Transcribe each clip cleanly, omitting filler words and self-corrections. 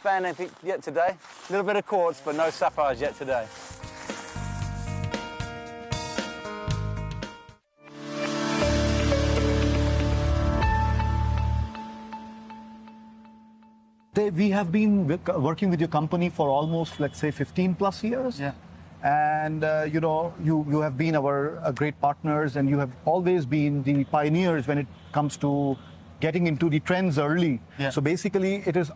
found anything yet today. A little bit of quartz, but no sapphires yet today. We have been working with your company for almost, let's say, 15 plus years. Yeah. And, you know, you have been our great partners, and you have always been the pioneers when it comes to getting into the trends early. Yeah. So basically it is,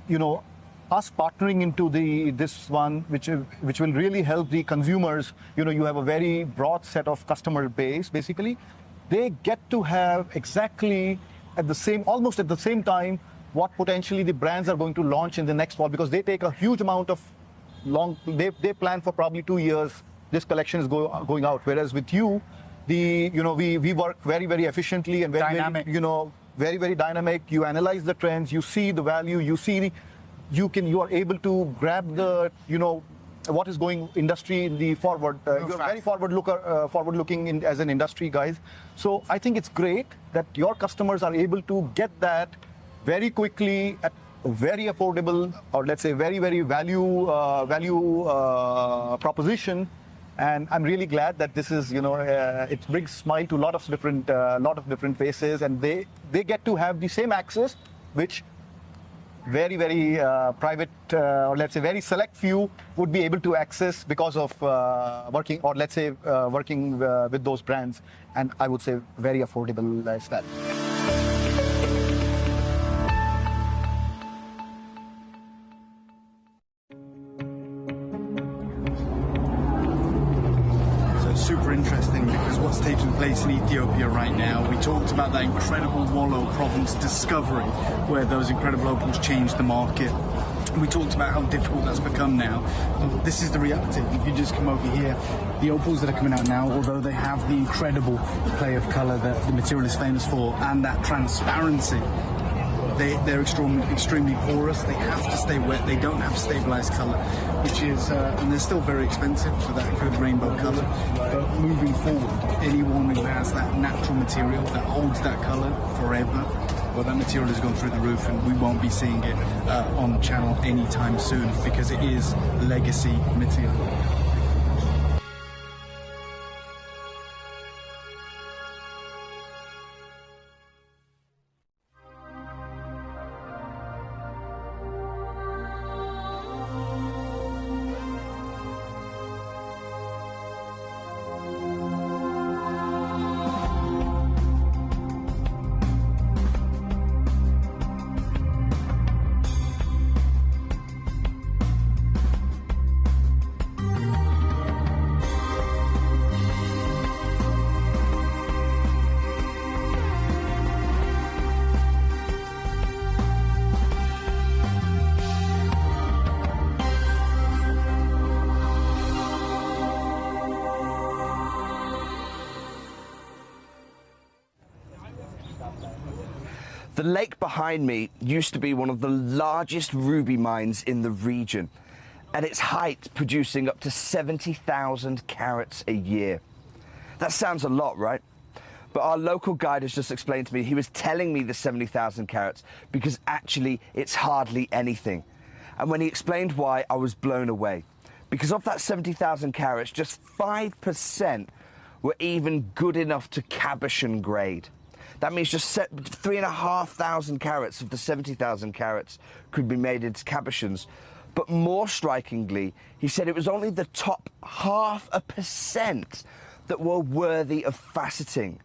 you know, us partnering into this one, which will really help the consumers. You know, you have a very broad set of customer base. Basically, they get to have exactly almost at the same time, what potentially the brands are going to launch in the next fall, because they take a huge amount of they plan for probably 2 years. This collection is going out. Whereas with you, we work very, very efficiently and very dynamic. Very, very dynamic. You analyze the trends, you see the value, you are able to grab the, what is going industry in the forward. You're very forward-looking as an industry, guys. So I think it's great that your customers are able to get that very quickly at a very affordable, or let's say very, very value proposition. And I'm really glad that this is, it brings smile to a lot of different faces, and they get to have the same access, which very, very private, or let's say very select few would be able to access because of working with those brands, and I would say very affordable as well. Super interesting, because what's taking place in Ethiopia right now, we talked about that incredible Wollo province discovery where those incredible opals changed the market. We talked about how difficult that's become now. This is the reality. If you just come over here, the opals that are coming out now, although they have the incredible play of colour that the material is famous for and that transparency, they're extremely porous. They have to stay wet. They don't have stabilized color, which is, and they're still very expensive for that good rainbow color. But moving forward, anyone who has that natural material that holds that color forever, well, that material has gone through the roof, and we won't be seeing it on the channel anytime soon, because it is legacy material. The lake behind me used to be one of the largest ruby mines in the region, at its height producing up to 70,000 carats a year. That sounds a lot, right? But our local guide has just explained to me he was telling me the 70,000 carats because actually it's hardly anything. And when he explained why, I was blown away. Because of that 70,000 carats, just 5% were even good enough to cabochon grade. That means just 3,500 carats of the 70,000 carats could be made into cabochons. But more strikingly, he said it was only the top 0.5% that were worthy of faceting.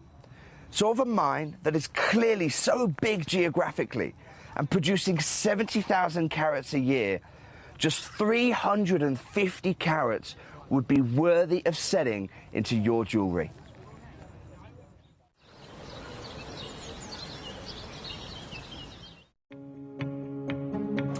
So of a mine that is clearly so big geographically and producing 70,000 carats a year, just 350 carats would be worthy of setting into your jewellery.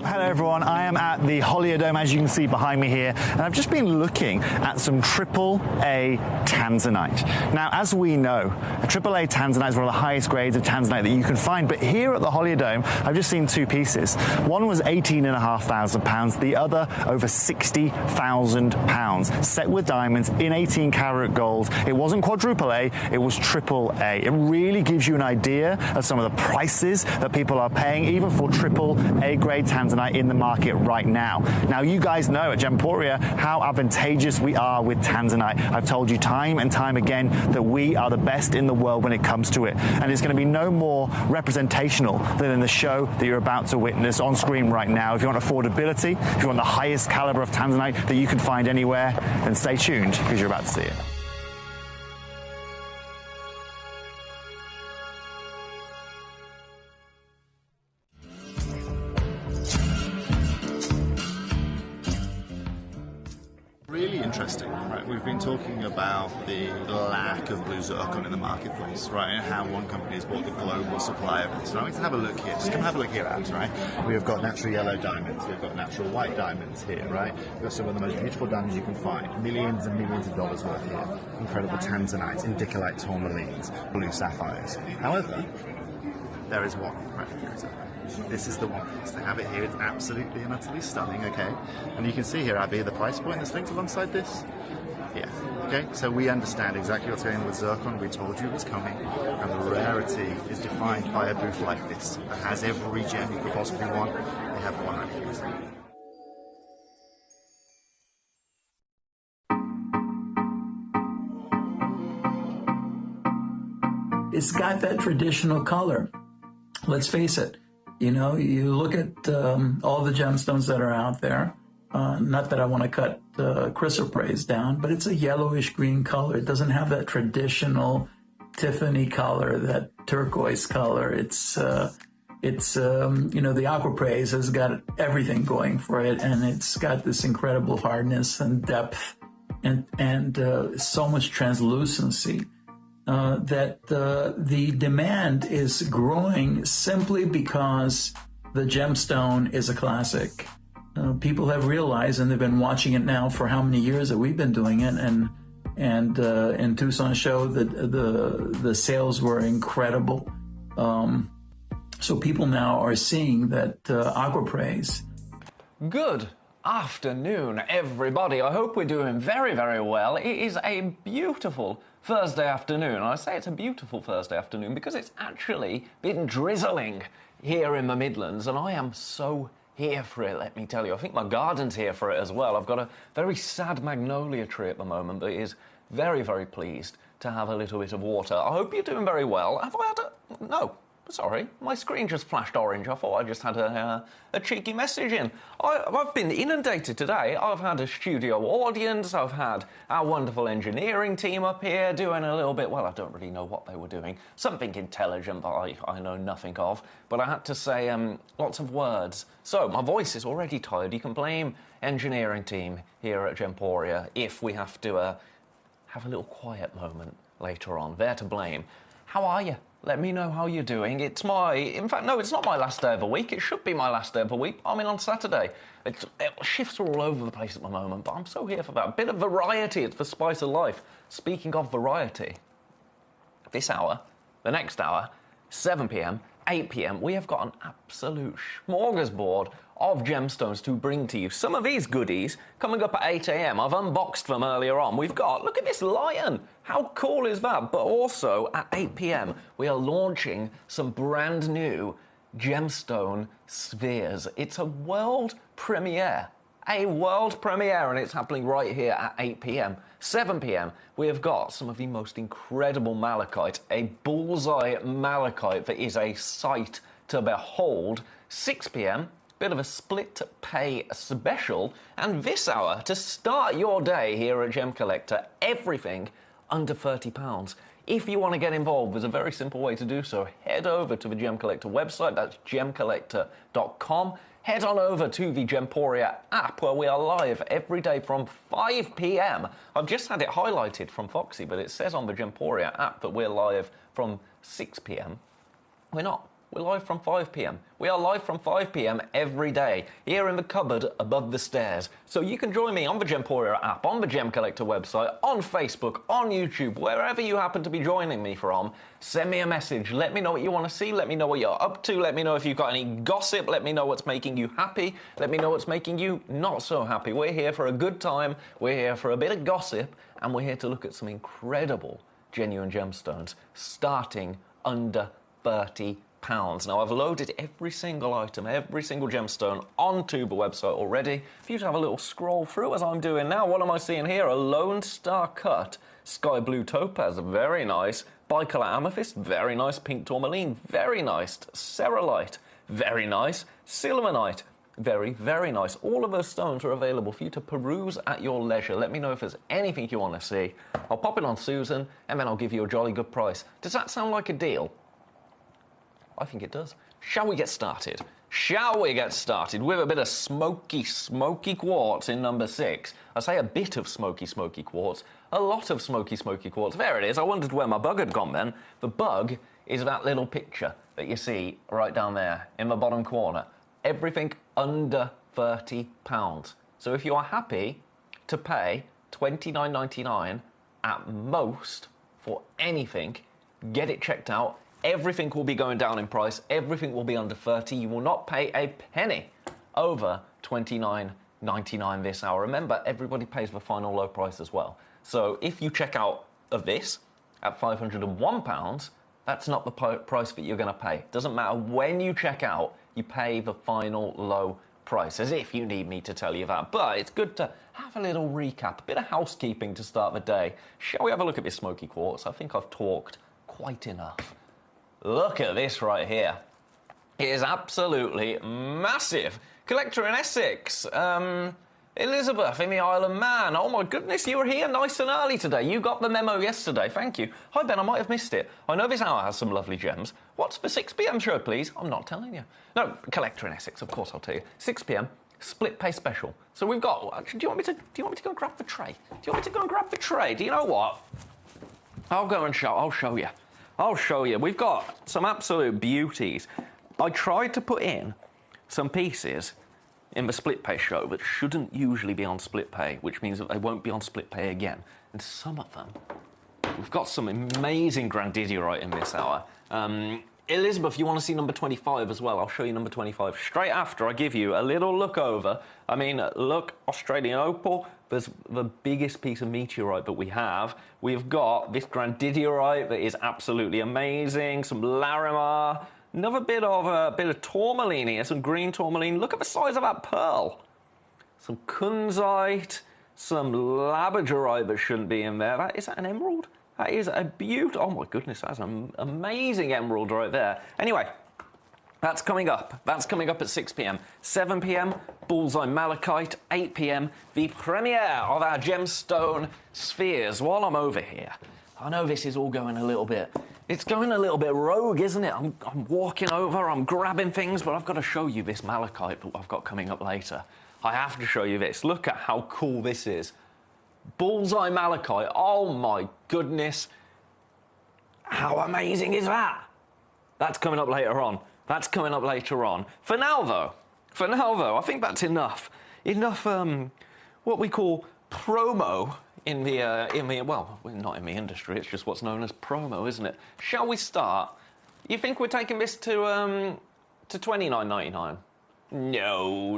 Hello everyone, I am at the Holiodome, as you can see behind me here, and I've just been looking at some AAA tanzanite. Now, as we know, a AAA tanzanite is one of the highest grades of tanzanite that you can find, but here at the Holiodome, I've just seen two pieces. One was £18,500, the other over £60,000, set with diamonds in 18 karat gold. It wasn't quadruple A, it was AAA. It really gives you an idea of some of the prices that people are paying, even for AAA grade tanzanite tanzanite in the market right now. Now, you guys know at Gemporia how advantageous we are with tanzanite. I've told you time and time again that we are the best in the world when it comes to it. And it's going to be no more representational than in the show that you're about to witness on screen right now. If you want affordability, if you want the highest caliber of tanzanite that you can find anywhere, then stay tuned because you're about to see it. Really interesting, right? We've been talking about the lack of blue zircon in the marketplace, right? And how one company has bought the global supply of it. So now we can have a look here. Just come have a look here, Abs, right? We've got natural yellow diamonds. We've got natural white diamonds here, right? We've got some of the most beautiful diamonds you can find. Millions and millions of dollars worth here. Incredible tanzanites, indicolite tourmalines, blue sapphires. However, there is one right here. This is the one piece. To have it here, it's absolutely and utterly stunning, okay? And you can see here, Abby, the price point that's linked alongside this. Yeah, okay? So we understand exactly what's going on with zircon. We told you it was coming. And the rarity is defined by a booth like this that has every gem you could possibly want. They have one right here. It's got that traditional color. Let's face it. You know, you look at all the gemstones that are out there. Not that I want to cut chrysoprase down, but it's a yellowish green color. It doesn't have that traditional Tiffany color, that turquoise color. It's you know, the aquaprase has got everything going for it, and it's got this incredible hardness and depth, and so much translucency. That the demand is growing simply because the gemstone is a classic. People have realized, and they've been watching it now for how many years that we've been doing it, and Tucson show that the sales were incredible. So people now are seeing that aquaprase. Good afternoon, everybody. I hope we're doing very, very well. It is a beautiful Thursday afternoon. And I say it's a beautiful Thursday afternoon because it's actually been drizzling here in the Midlands, and I am so here for it, let me tell you. I think my garden's here for it as well. I've got a very sad magnolia tree at the moment, but it is very, very pleased to have a little bit of water. I hope you're doing very well. Have I had a... No. Sorry, my screen just flashed orange. I thought I just had a cheeky message in. I've been inundated today. I've had a studio audience. I've had our wonderful engineering team up here doing a little bit, well, I don't really know what they were doing. Something intelligent that I know nothing of. But I had to say lots of words. So my voice is already tired. You can blame engineering team here at Gemporia if we have to have a little quiet moment later on. They're to blame. How are you? Let me know how you're doing. In fact, no, it's not my last day of the week. It should be my last day of the week. I'm in on Saturday. Shifts are all over the place at the moment, but I'm so here for that. A bit of variety, it's the spice of life. Speaking of variety, this hour, the next hour, 7 p.m, 8 p.m, we have got an absolute smorgasbord of gemstones to bring to you. Some of these goodies coming up at 8 a.m. I've unboxed them earlier on. We've got, look at this lion. How cool is that? But also at 8 p.m, we are launching some brand new gemstone spheres. It's a world premiere. And it's happening right here at 8 p.m. 7 p.m, we have got some of the most incredible malachite, a bullseye malachite that is a sight to behold. 6 p.m, bit of a split pay special, and this hour, to start your day here at Gemcollector, everything under £30. If you want to get involved, there's a very simple way to do so. Head over to the Gemcollector website, that's gemcollector.com. Head on over to the Gemporia app, where we are live every day from 5 p.m. I've just had it highlighted from Foxy, but it says on the Gemporia app that we're live from 6 p.m. We're not. We're live from 5 p.m. We are live from 5 p.m. every day, here in the cupboard above the stairs. So you can join me on the Gemporia app, on the Gemcollector website, on Facebook, on YouTube, wherever you happen to be joining me from. Send me a message. Let me know what you want to see. Let me know what you're up to. Let me know if you've got any gossip. Let me know what's making you happy. Let me know what's making you not so happy. We're here for a good time. We're here for a bit of gossip. And we're here to look at some incredible genuine gemstones, starting under £30. Now, I've loaded every single item, every single gemstone onto the website already for you to have a little scroll through as I'm doing now. What am I seeing here? A Lone Star Cut, Sky Blue Topaz, very nice. Bicolor Amethyst, very nice. Pink Tourmaline, very nice. Cerulite, very nice. Silverite, very, very nice. All of those stones are available for you to peruse at your leisure. Let me know if there's anything you want to see. I'll pop it on Susan, and then I'll give you a jolly good price. Does that sound like a deal? I think it does. Shall we get started? Shall we get started with a bit of smoky, smoky quartz in number 6? I say a bit of smoky, smoky quartz. A lot of smoky, smoky quartz. There it is. I wondered where my bug had gone then. The bug is that little picture that you see right down there in the bottom corner. Everything under £30. So if you are happy to pay $29.99 at most for anything, get it checked out. Everything will be going down in price. Everything will be under 30. You will not pay a penny over $29.99 this hour. Remember, everybody pays the final low price as well. So if you check out of this at £501, that's not the price that you're going to pay. Doesn't matter when you check out, you pay the final low price, as if you need me to tell you that. But it's good to have a little recap, a bit of housekeeping to start the day. Shall we have a look at this smoky quartz? I think I've talked quite enough. Look at this right here. It is absolutely massive. Collector in Essex. Elizabeth in the Isle of Man. Oh my goodness, you were here nice and early today. You got the memo yesterday, thank you. Hi Ben, I might have missed it. I know this hour has some lovely gems. What's the 6 p.m. show, please? I'm not telling you. No, Collector in Essex, of course I'll tell you. 6 p.m. split pay special. So we've got. Do you want me to go and grab the tray? Do you want me to go and grab the tray? Do you know what? I'll go and show. I'll show you. I'll show you. We've got some absolute beauties. I tried to put in some pieces in the split pay show that shouldn't usually be on split pay, which means that they won't be on split pay again. And some of them, we've got some amazing Grandidierite in this hour. Elizabeth, you want to see number 25 as well? I'll show you number 25 straight after I give you a little look over. I mean, look, Australian Opal, there's the biggest piece of meteorite that we have. We've got this Grandidierite that is absolutely amazing, some Larimar, another bit of tourmaline here, some green tourmaline. Look at the size of that pearl. Some kunzite, some labradorite that shouldn't be in there. Is that an emerald? That is a beautiful. Oh my goodness, that's an amazing emerald right there. Anyway, that's coming up. That's coming up at 6 p.m. 7 p.m. Bullseye Malachite. 8 p.m. the premiere of our gemstone spheres. While I'm over here, I know this is all going a little bit. It's going a little bit rogue, isn't it? I'm walking over, I'm grabbing things, but I've got to show you this malachite that I've got coming up later. I have to show you this. Look at how cool this is. Bullseye Malachite. Oh my goodness. How amazing is that? That's coming up later on. That's coming up later on. For now though, I think that's enough. Enough, what we call promo in the, well, not in the industry, it's just what's known as promo, isn't it? Shall we start? You think we're taking this to $29.99? No.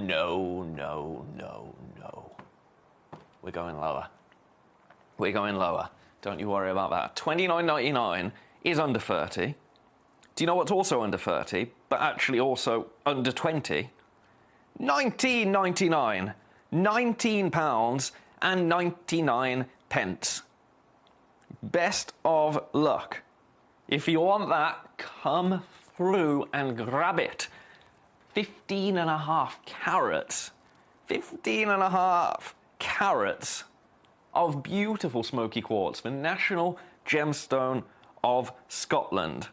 We're going lower. We're going lower. Don't you worry about that. $29.99 is under 30. Do you know what's also under 30, but actually also under 20? $19.99. £19 and 99 pence. Best of luck. If you want that, come through and grab it. 15.5 carats. 15.5 carats of beautiful smoky quartz, the national gemstone of Scotland.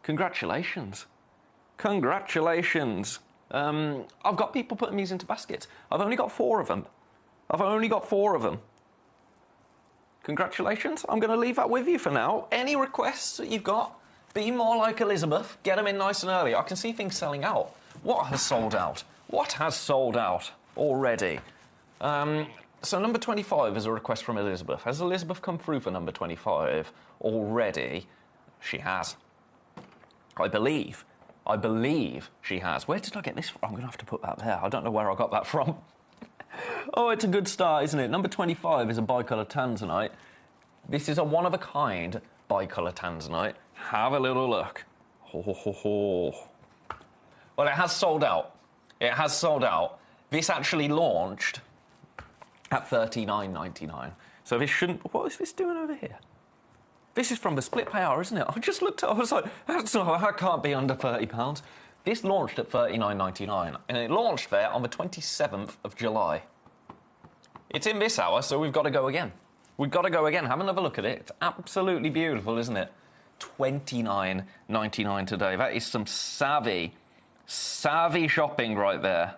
Congratulations. Congratulations. I've got people putting these into baskets. I've only got 4 of them. Congratulations. I'm going to leave that with you for now. Any requests that you've got, be more like Elizabeth. Get them in nice and early. I can see things selling out. What has sold out? What has sold out already? So number 25 is a request from Elizabeth. Has Elizabeth come through for number 25 already? She has. I believe she has. Where did I get this from? I'm going to have to put that there. I don't know where I got that from. Oh, it's a good start, isn't it? Number 25 is a bicolor tanzanite. This is a one-of-a-kind bicolor tanzanite. Have a little look. Ho, ho, ho, ho. Well, it has sold out. It has sold out. This actually launched at $39.99. So this shouldn't... What is this doing over here? This is from the split payout, isn't it? I just looked at it, I was like, that can't be under £30. This launched at $39.99, and it launched there on the 27th of July. It's in this hour, so we've got to go again. We've got to go again. Have another look at it. It's absolutely beautiful, isn't it? $29.99 today. That is some savvy shopping right there.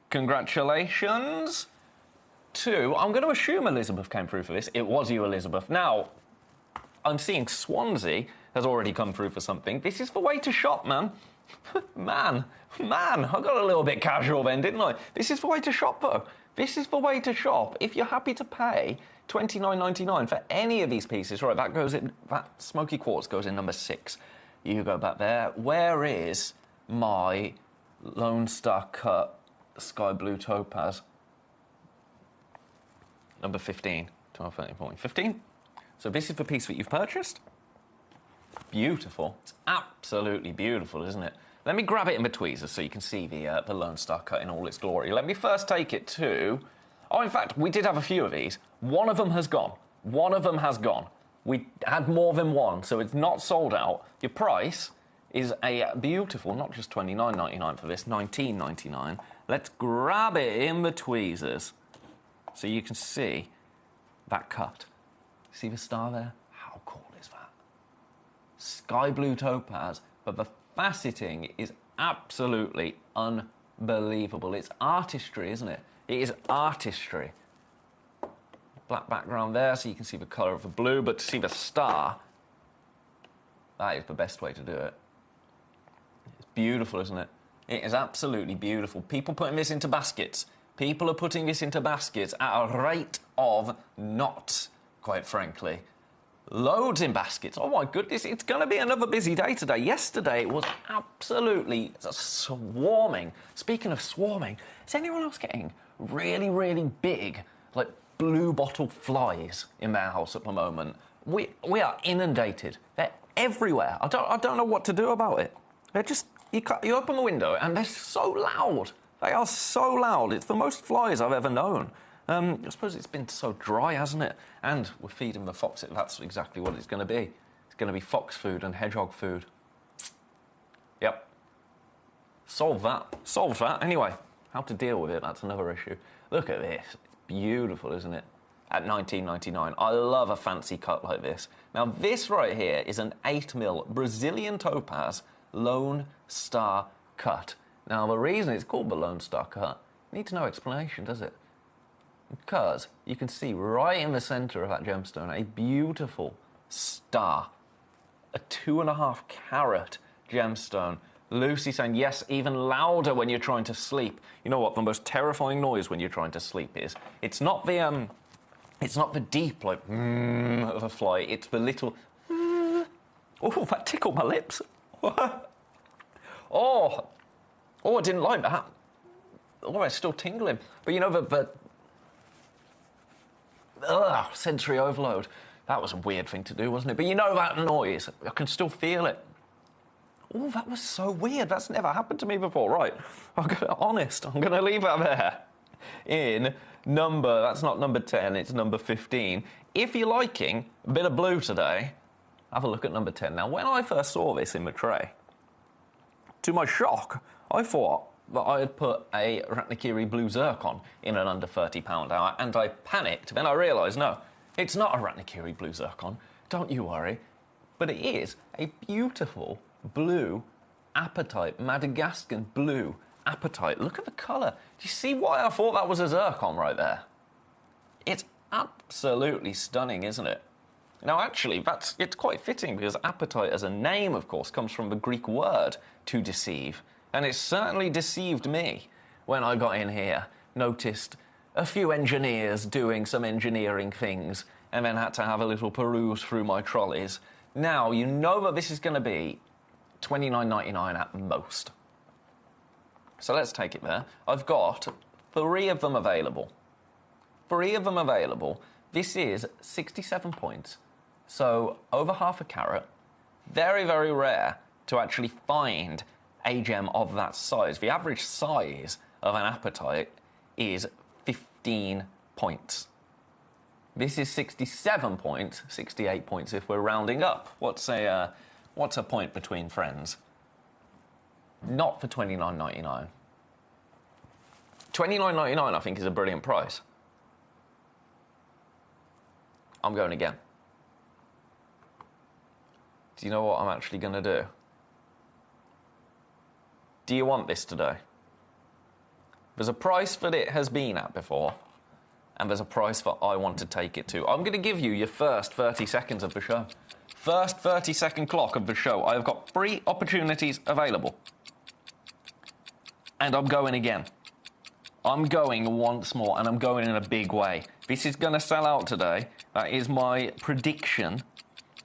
Congratulations to... I'm going to assume Elizabeth came through for this. It was you, Elizabeth. Now, I'm seeing Swansea has already come through for something. This is the way to shop, man. man, I got a little bit casual then, didn't I? This is the way to shop, though. This is the way to shop. If you're happy to pay $29.99 for any of these pieces, right, that goes in... That smoky quartz goes in number 6. You go back there. Where is my Lone Star Cut Sky Blue Topaz? Number 15. 12, 13, 14, 15. So this is the piece that you've purchased. Beautiful. It's absolutely beautiful, isn't it? Let me grab it in the tweezers so you can see the Lone Star Cut in all its glory. Let me first take it to... Oh, in fact, we did have a few of these. One of them has gone. One of them has gone. We had more than one, so it's not sold out. Your price is a beautiful, not just $29.99 for this, $19.99. Let's grab it in the tweezers so you can see that cut. See the star there? How cool is that? Sky blue topaz, but the faceting is absolutely unbelievable. It's artistry, isn't it? It is artistry. Black background there so you can see the colour of the blue, but to see the star, that is the best way to do it. It's beautiful, isn't it? It is absolutely beautiful. People putting this into baskets. People are putting this into baskets at a rate of knots, quite frankly. Loads in baskets. Oh my goodness, it's going to be another busy day today. Yesterday it was absolutely swarming. Speaking of swarming, is anyone else getting really, really big, like blue bottle flies in their house at the moment? We are inundated. They're everywhere. I don't know what to do about it. They're just... You open the window and they're so loud. They are so loud. It's the most flies I've ever known. I suppose it's been so dry, hasn't it? And we're feeding the fox. That's exactly what it's going to be. It's going to be fox food and hedgehog food. Yep. Solve that. Solve that. Anyway, how to deal with it, that's another issue. Look at this. It's beautiful, isn't it? At $19.99. I love a fancy cut like this. Now, this right here is an 8mm Brazilian topaz Lone Star Cut. Now, the reason it's called the Lone Star Cut needs no explanation, does it? Because you can see right in the centre of that gemstone a beautiful star. A 2.5 carat gemstone. Lucy saying, yes, even louder when you're trying to sleep. You know what the most terrifying noise when you're trying to sleep is? It's not the deep, like, of a fly. It's the little... Oh, that tickled my lips. Oh, I didn't like that. Oh, it's still tingling. But you know, the sensory overload. That was a weird thing to do, wasn't it? But you know that noise. I can still feel it. Oh, that was so weird. That's never happened to me before. Right, I'm going to leave that there. In number, that's not number 10, it's number 15. If you're liking a bit of blue today, have a look at number 10. Now, when I first saw this in the tray, to my shock, I thought that I had put a Ratnakiri blue zircon in an under £30 hour, and I panicked. Then I realised, no, it's not a Ratnakiri blue zircon. Don't you worry. But it is a beautiful blue apatite, Madagascan blue apatite. Look at the colour. Do you see why I thought that was a zircon right there? It's absolutely stunning, isn't it? Now, actually, it's quite fitting because apatite as a name, of course, comes from the Greek word to deceive. And it certainly deceived me when I got in here, noticed a few engineers doing some engineering things, and then had to have a little peruse through my trolleys. Now, you know that this is going to be $29.99 at most. So let's take it there. I've got 3 of them available. 3 of them available. This is 67 points. So over half a carat. Very, very rare to actually find a gem of that size. The average size of an apatite is 15 points. This is 67 points, 68 points if we're rounding up. What's a point between friends? Not for $29.99. $29.99 I think is a brilliant price. I'm going again. Do you know what I'm actually going to do? Do you want this today? There's a price that it has been at before, and there's a price that I want to take it to. I'm going to give you your first 30 seconds of the show. First 30-second clock of the show. I've got 3 opportunities available. And I'm going again. I'm going once more, and I'm going in a big way. This is going to sell out today. That is my prediction.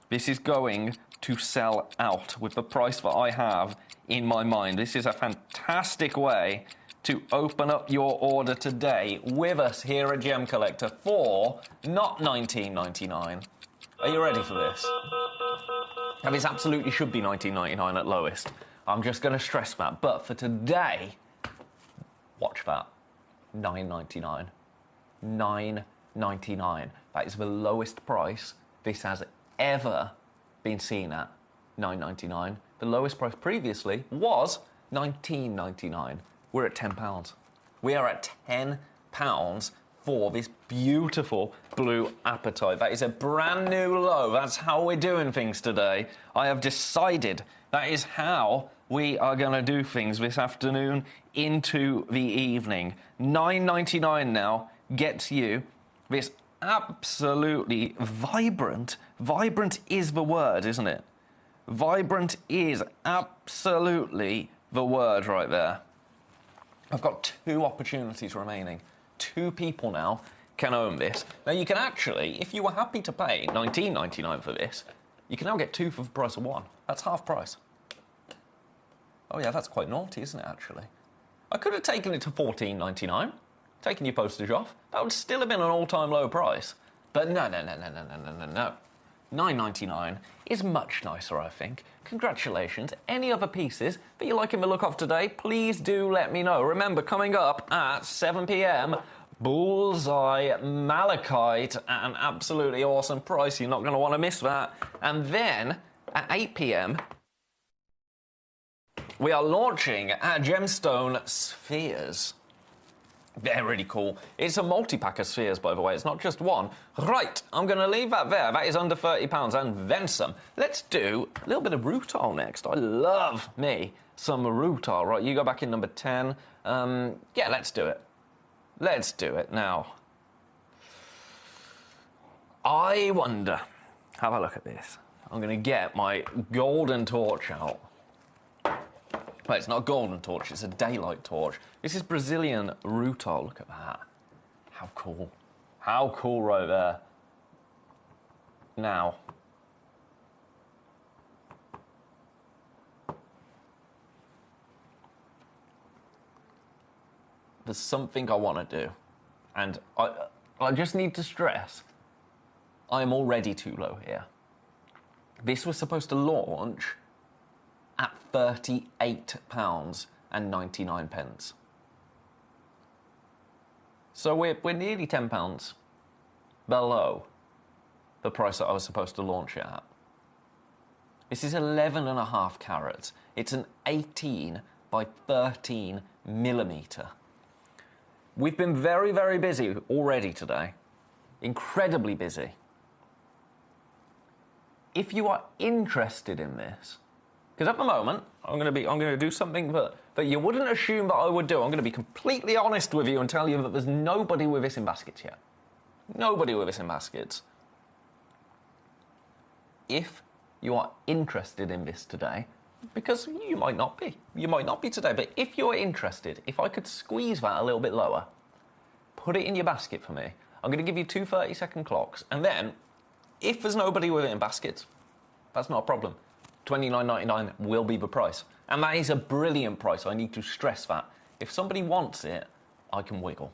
This is going to sell out with the price that I have in my mind. This is a fantastic way to open up your order today with us here at Gemcollector for not $19.99. Are you ready for this? Now, this absolutely should be $19.99 at lowest. I'm just going to stress that. But for today, watch that. $9.99. $9.99. That is the lowest price this has ever been seen at. $9.99. The lowest price previously was $19.99. We're at £10. We are at £10 for this beautiful blue apatite. That is a brand new low. That's how we're doing things today. I have decided that is how we are going to do things this afternoon into the evening. $9.99 now gets you this absolutely vibrant. Vibrant is the word, isn't it? Vibrant is absolutely the word right there. I've got 2 opportunities remaining. 2 people now can own this. Now, you can actually, if you were happy to pay $19.99 for this, you can now get 2 for the price of 1. That's half price. Oh, yeah, that's quite naughty, isn't it, actually? I could have taken it to $14.99, taken your postage off. That would still have been an all-time low price. But no. $9.99 is much nicer, I think. Congratulations. Any other pieces that you like in the look of today, please do let me know. Remember, coming up at 7 p.m, Bullseye Malachite at an absolutely awesome price. You're not going to want to miss that. And then at 8 p.m, we are launching our gemstone spheres. They're really cool. It's a multi-pack of spheres, by the way. It's not just one. Right, I'm going to leave that there. That is under £30 and then some. Let's do a little bit of rutile next. I love me some rutile. Right, you go back in number 10. Yeah, let's do it. Let's do it now. I wonder. Have a look at this. I'm going to get my golden torch out. Well, it's not a golden torch, it's a daylight torch. This is Brazilian rutile. Look at that. How cool. How cool right there. Now. There's something I want to do. And I just need to stress, I'm already too low here. This was supposed to launch at £38.99. So we're nearly £10 below the price that I was supposed to launch it at. This is 11.5 carats. It's an 18 by 13 millimetre. We've been very, very busy already today. Incredibly busy. If you are interested in this, because at the moment, I'm going to do something that you wouldn't assume that I would do. I'm going to be completely honest with you and tell you that there's nobody with this in baskets yet. Nobody with this in baskets. If you are interested in this today, because you might not be today, but if you're interested, if I could squeeze that a little bit lower, put it in your basket for me. I'm going to give you 2 30-second clocks, and then, if there's nobody with it in baskets, that's not a problem. $29.99 will be the price. And that is a brilliant price. I need to stress that. If somebody wants it, I can wiggle.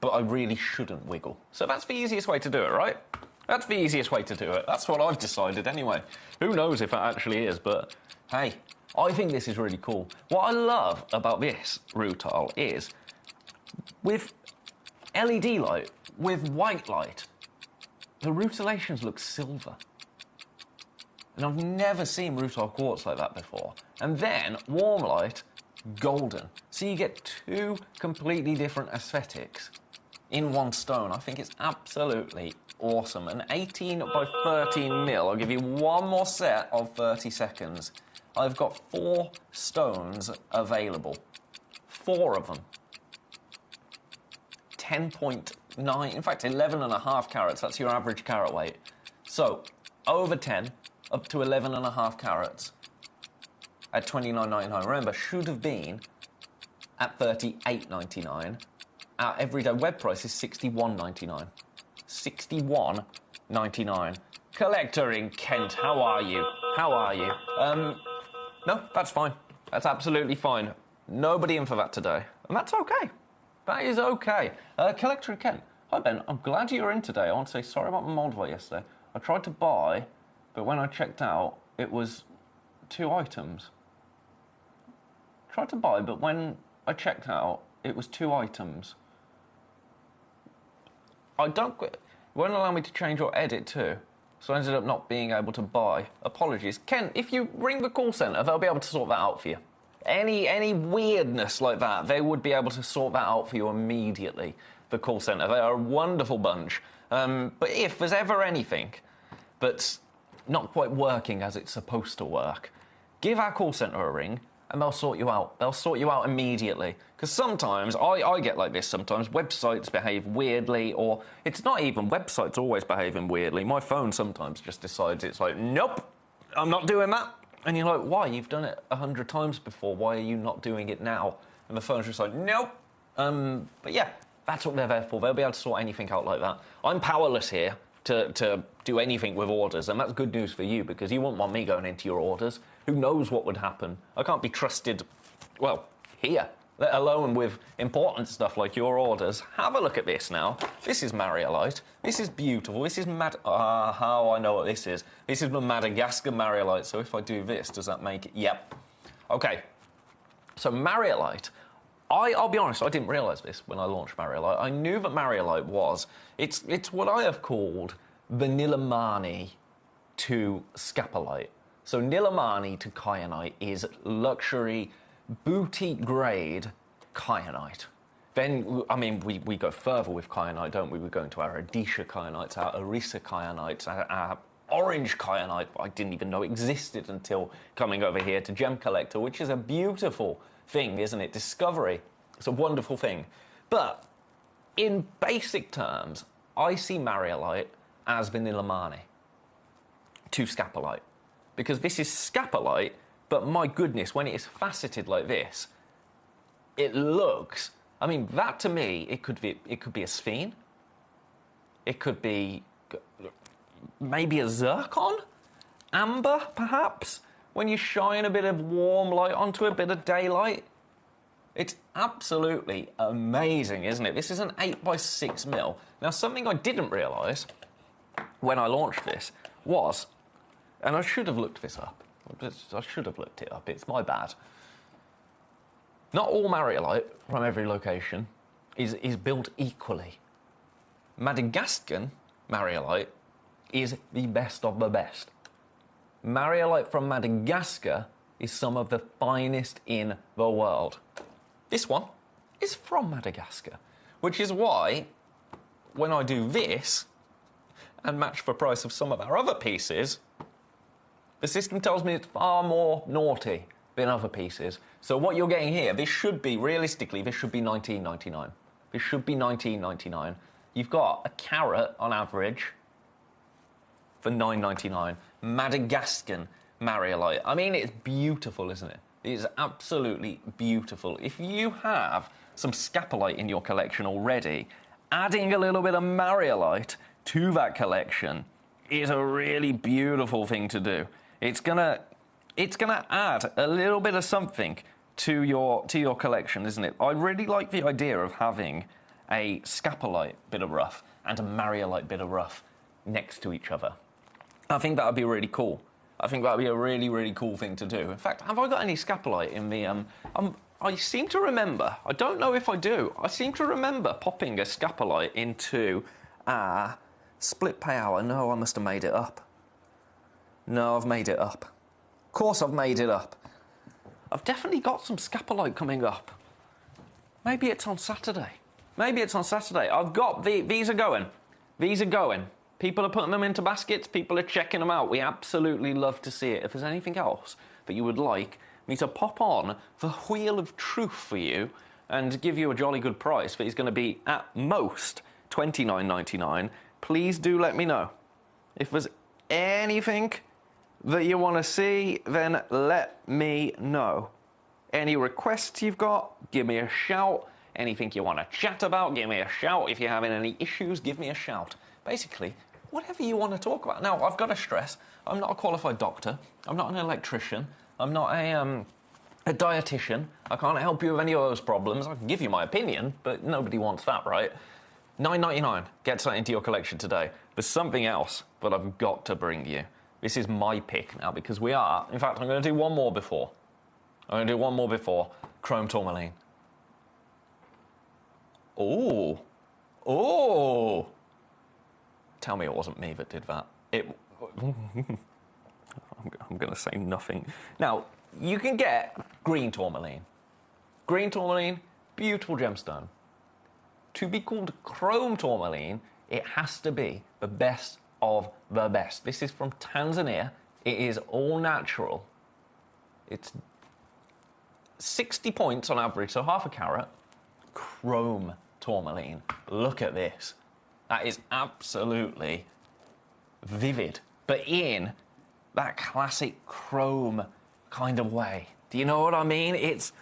But I really shouldn't wiggle. So that's the easiest way to do it, right? That's the easiest way to do it. That's what I've decided anyway. Who knows if it actually is, but hey, I think this is really cool. What I love about this Rutile is with LED light, with white light, the rutilations look silver. And I've never seen rutile quartz like that before. And then warm light, golden. So you get two completely different aesthetics in one stone. I think it's absolutely awesome. An 18 by 13 mil. I'll give you one more set of 30 seconds. I've got 4 stones available. 4 of them. 10.9, in fact 11.5 carats, that's your average carat weight. So, over 10, up to 11.5 carats at $29.99. Remember, should have been at $38.99. Our everyday web price is $61.99. $61.99. Collector in Kent, how are you? How are you? No, that's fine. That's absolutely fine. Nobody in for that today, and that's okay. That is okay. Collector in Kent. Hi, Ben. I'm glad you're in today. I want to say sorry about my mold yesterday. I tried to buy, but when I checked out, it was 2 items. Tried to buy, but when I checked out, it was 2 items. It won't allow me to change or edit too, so I ended up not being able to buy. Apologies. Ken, if you ring the call centre, they'll be able to sort that out for you. Any weirdness like that, they would be able to sort that out for you immediately, the call centre. They are a wonderful bunch. But if there's ever anything that's not quite working as it's supposed to work, give our call centre a ring and they'll sort you out. They'll sort you out immediately. Because sometimes, I get like this sometimes, websites behave weirdly, or it's not even websites always behaving weirdly. My phone sometimes just decides it's like, nope, I'm not doing that. And you're like, why? You've done it 100 times before. Why are you not doing it now? And the phone's just like, nope. But yeah, that's what they're there for. They'll be able to sort anything out like that. I'm powerless here to do anything with orders, and that's good news for you because you wouldn't want me going into your orders. Who knows what would happen? I can't be trusted, well, here, let alone with important stuff like your orders. Have a look at this now. This is Mariolite. This is beautiful. This is how I know what this is. This is the Madagascar Mariolite. So if I do this, does that make it? Yep. Okay. So Mariolite. I'll be honest, I didn't realise this when I launched Mariolite. I knew that Mariolite was, it's what I have called the Nilamani to Scapolite. So Nilamani to kyanite is luxury, boutique-grade kyanite. Then, I mean, we go further with kyanite, don't we? We go into our Rhodesia kyanites, our Orissa kyanites, our orange kyanite I didn't even know existed until coming over here to Gemcollector, which is a beautiful thing, isn't it? Discovery. It's a wonderful thing. But in basic terms, I see Mariolite as the Nilamani to Scapolite. Because this is Scapolite, but my goodness, when it is faceted like this, it looks, I mean, that to me, it could be a sphene. It could be maybe a zircon? Amber, perhaps? When you shine a bit of warm light onto a bit of daylight. It's absolutely amazing, isn't it? This is an 8 by 6 mil. Now, something I didn't realise when I launched this was, and I should have looked this up. I should have looked it up. It's my bad. Not all Mariolite from every location is built equally. Madagascan Mariolite is the best of the best. Mariolite from Madagascar is some of the finest in the world. This one is from Madagascar, which is why when I do this and match the price of some of our other pieces, the system tells me it's far more naughty than other pieces. So what you're getting here, this should be, realistically, this should be $19.99. This should be $19.99. You've got a carat on average for $9.99. Madagascan Mariolite. I mean, it's beautiful, isn't it? It is absolutely beautiful. If you have some Scapolite in your collection already, adding a little bit of Mariolite to that collection is a really beautiful thing to do. It's gonna add a little bit of something to your collection, isn't it? I really like the idea of having a Scapolite bit of rough and a Mariolite bit of rough next to each other. I think that would be really cool. I think that would be a really, really cool thing to do. In fact, have I got any scapolite in the... I seem to remember, I don't know if I do, I seem to remember popping a scapolite into split pay hour. No, I must have made it up. No, I've made it up. Of course I've made it up. I've definitely got some scapolite coming up. Maybe it's on Saturday. Maybe it's on Saturday. I've got these are going. These are going. People are putting them into baskets. People are checking them out. We absolutely love to see it. If there's anything else that you would like me to pop on the Wheel of Truth for you and give you a jolly good price, but it's going to be at most $29.99, please do let me know. If there's anything that you want to see, then let me know. Any requests you've got, give me a shout. Anything you want to chat about, give me a shout. If you're having any issues, give me a shout. Basically, whatever you want to talk about. Now, I've got to stress, I'm not a qualified doctor. I'm not an electrician. I'm not a dietitian. I can't help you with any of those problems. I can give you my opinion, but nobody wants that, right? $9.99. Get something into your collection today. There's something else that I've got to bring you. This is my pick now because we are... In fact, I'm going to do one more before. Chrome tourmaline. Oh. Oh. Tell me it wasn't me that did that. I'm going to say nothing. Now, you can get green tourmaline. Green tourmaline, beautiful gemstone. To be called chrome tourmaline, it has to be the best of the best. This is from Tanzania. It is all natural. It's 60 points on average, so half a carat. Chrome tourmaline. Look at this. That is absolutely vivid, but in that classic chrome kind of way. Do you know what I mean? It's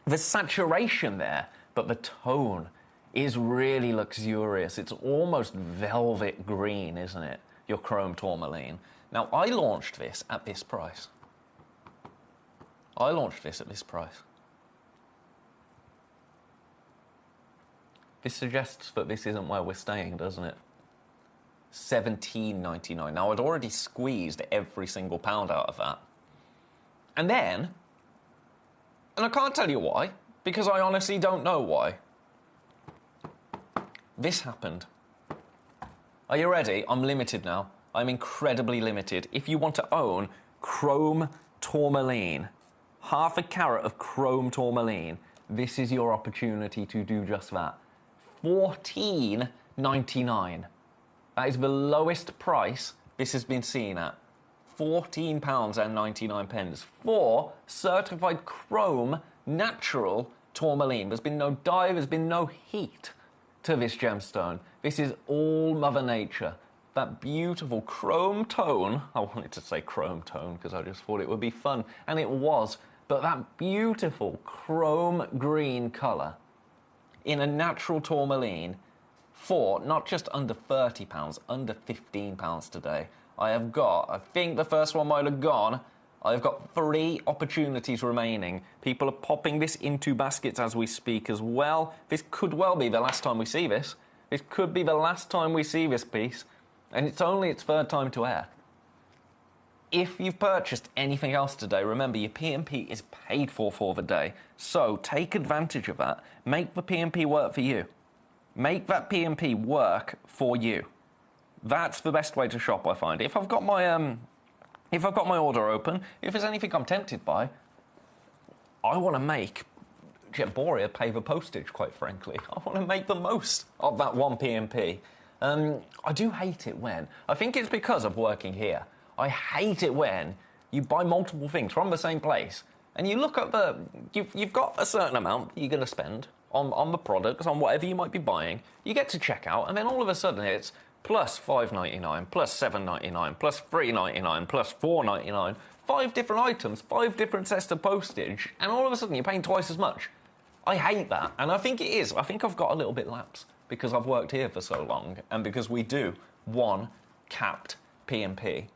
the saturation there, but the tone is really luxurious. It's almost velvet green, isn't it? Your chrome tourmaline. Now, I launched this at this price. This suggests that this isn't where we're staying, doesn't it? $17.99. Now, I'd already squeezed every single pound out of that. And then, and I can't tell you why, because I honestly don't know why. This happened. Are you ready? I'm limited now. I'm incredibly limited. If you want to own chrome tourmaline, half a carat of chrome tourmaline, this is your opportunity to do just that. $14.99. That is the lowest price this has been seen at. £14.99 for certified chrome natural tourmaline. There's been no dye, there's been no heat to this gemstone. This is all Mother Nature. That beautiful chrome tone, I wanted to say chrome tone because I just thought it would be fun, and it was, but that beautiful chrome green colour in a natural tourmaline for not just under £30, under £15 today. I have got, I think the first one might have gone, I've got 3 opportunities remaining. People are popping this into baskets as we speak as well. This could well be the last time we see this. This could be the last time we see this piece, and it's only its 3rd time to air. If you've purchased anything else today, remember your P&P is paid for the day. So take advantage of that. Make the P&P work for you. Make that P&P work for you. That's the best way to shop, I find. If I've got my order open, if there's anything I'm tempted by, I want to make Gemporia pay the postage, quite frankly. I want to make the most of that one P&P. I do hate it when, I think it's because of working here, I hate it when you buy multiple things from the same place and you look at the, you've got a certain amount you're going to spend on the products, on whatever you might be buying. You get to checkout and then all of a sudden it's plus $5.99, plus $7.99, plus $3.99, plus $4.99. 5 different items, 5 different sets of postage, and all of a sudden you're paying twice as much. I hate that, and I think it is. I think I've got a little bit lapse because I've worked here for so long and because we do one capped P&P.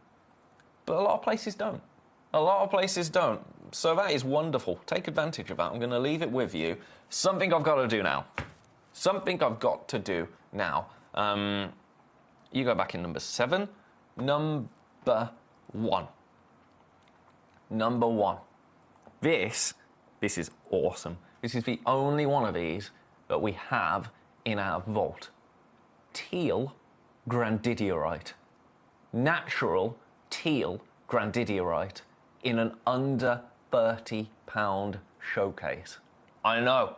But a lot of places don't. A lot of places don't. So that is wonderful. Take advantage of that. I'm going to leave it with you. Something I've got to do now. You go back in number 7. Number 1. Number 1. This is awesome. This is the only one of these that we have in our vault. Teal grandidiorite. Natural teal grandidiorite in an under £30 showcase. I know.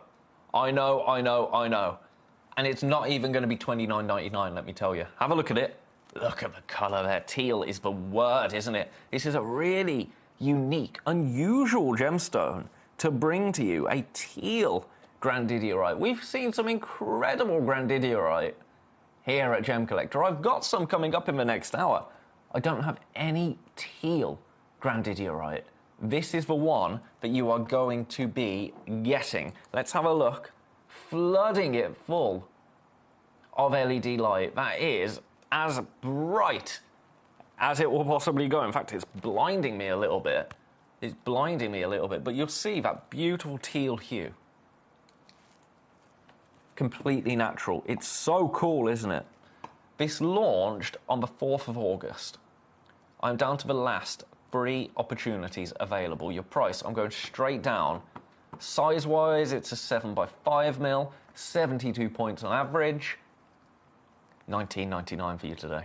And it's not even going to be $29.99, let me tell you. Have a look at it. Look at the colour there. Teal is the word, isn't it? This is a really unique, unusual gemstone to bring to you, a teal grandidiorite. We've seen some incredible grandidiorite here at Gemcollector. I've got some coming up in the next hour. I don't have any teal grandidiorite. This is the one that you are going to be getting. Let's have a look. Flooding it full of LED light. That is as bright as it will possibly go. In fact, it's blinding me a little bit. But you'll see that beautiful teal hue. Completely natural. It's so cool, isn't it? This launched on the 4th of August. I'm down to the last 3 opportunities available. Your price, I'm going straight down. Size-wise, it's a 7x5mm, 72 points on average. $19.99 for you today.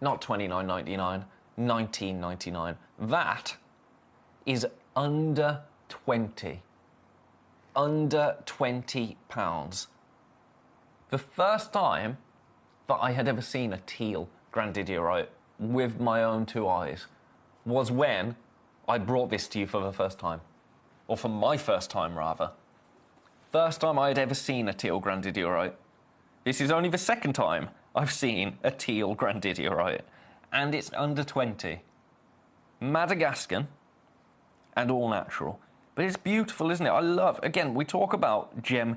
Not $29.99, $19.99. That is under 20. Under £20. The first time that I had ever seen a teal grandidiorite with my own 2 eyes was when I brought this to you for the first time. Or for my first time, rather. First time I had ever seen a teal grandidiorite. This is only the second time I've seen a teal grandidiorite. And it's under 20. Madagascan and all natural. But it's beautiful, isn't it? I love, again, we talk about gem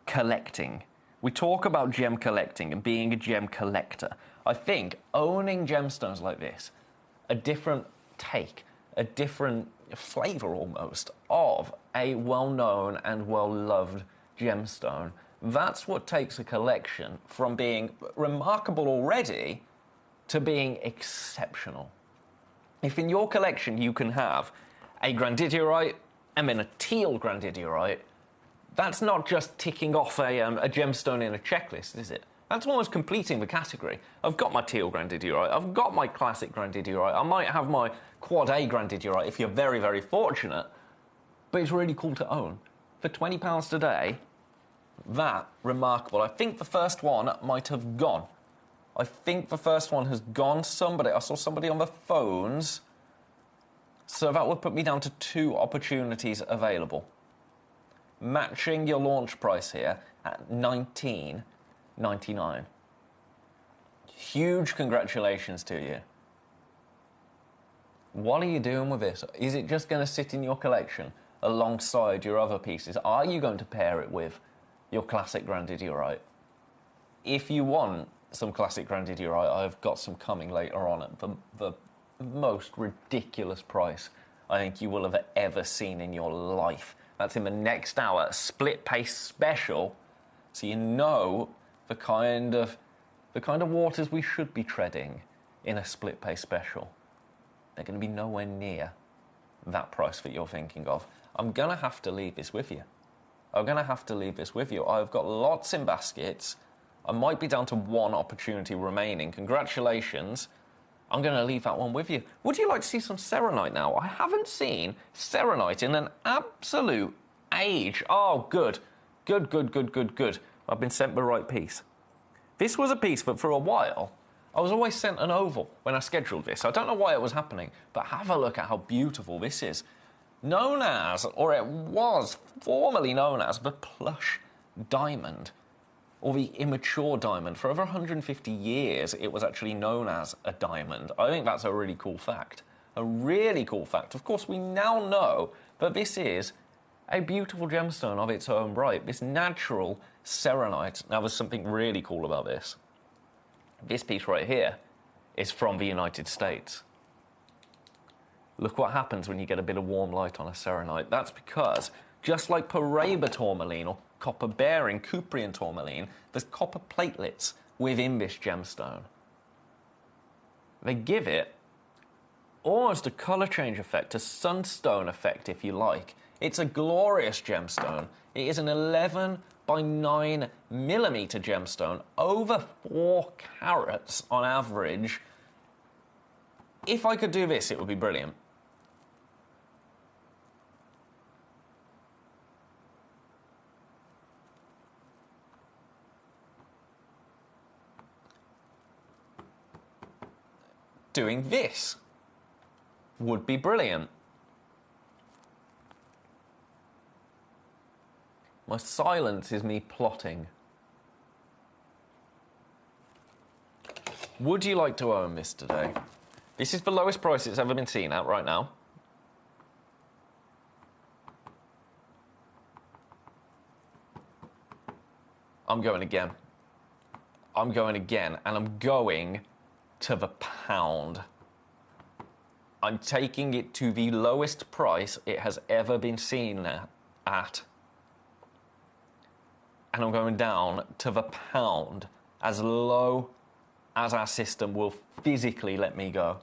collecting. We talk about gem collecting and being a gem collector. I think owning gemstones like this, a different take, a different flavour almost of a well-known and well-loved gemstone. That's what takes a collection from being remarkable already to being exceptional. If in your collection you can have a grandidiorite and then a teal grandidiorite, that's not just ticking off a gemstone in a checklist, is it? That's almost completing the category. I've got my teal grandidiorite, I've got my classic grandidiorite, I might have my quad A grandidiorite if you're very, very fortunate, but it's really cool to own. For £20 today, that, remarkable. I think the first one might have gone. I think the first one has gone. I saw somebody on the phones, so that would put me down to 2 opportunities available. Matching your launch price here at $19.99. Huge congratulations to you. What are you doing with this? Is it just going to sit in your collection alongside your other pieces? Are you going to pair it with your classic grandidiorite? If you want some classic grandidiorite, I've got some coming later on at the most ridiculous price I think you will have ever seen in your life. That's in the next hour, a split pace special, so you know the kind of waters we should be treading in a split pace special. They're going to be nowhere near that price that you're thinking of. I'm going to have to leave this with you. I've got lots in baskets. I might be down to 1 opportunity remaining. Congratulations. I'm going to leave that one with you. Would you like to see some serenite now? I haven't seen serenite in an absolute age. Oh, good. Good. I've been sent the right piece. This was a piece that for a while, I was always sent an oval when I scheduled this. I don't know why it was happening, but have a look at how beautiful this is. Known as, or it was formerly known as, the plush diamond, or the immature diamond. For over 150 years, it was actually known as a diamond. I think that's a really cool fact. A really cool fact. Of course, we now know that this is a beautiful gemstone of its own right. This natural serenite. Now, there's something really cool about this. This piece right here is from the United States. Look what happens when you get a bit of warm light on a serenite. That's because, just like Paraiba tourmaline or copper-bearing Cuprian tourmaline, there's copper platelets within this gemstone. They give it almost a colour change effect, a sunstone effect, if you like. It's a glorious gemstone. It is an 11 by 9 millimeter gemstone, over 4 carats on average. If I could do this, it would be brilliant. Doing this would be brilliant. My silence is me plotting. Would you like to own this today? This is the lowest price it's ever been seen at right now. I'm going again. I'm going again, and I'm going to the pound. I'm taking it to the lowest price it has ever been seen at. And I'm going down to the pound, as low as our system will physically let me go.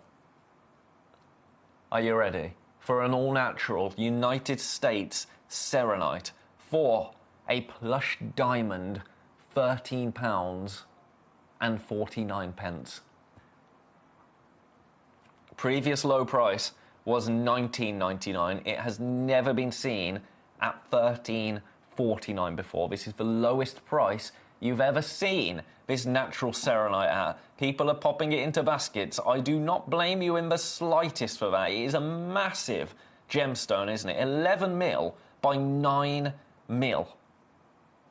Are you ready for an all-natural United States serenite for a plush diamond, £13 and 49 pence? Previous low price was $19.99. It has never been seen at $13.49 before. This is the lowest price you've ever seen this natural serenite at. People are popping it into baskets. I do not blame you in the slightest for that. It is a massive gemstone, isn't it? 11 mil by 9 mil.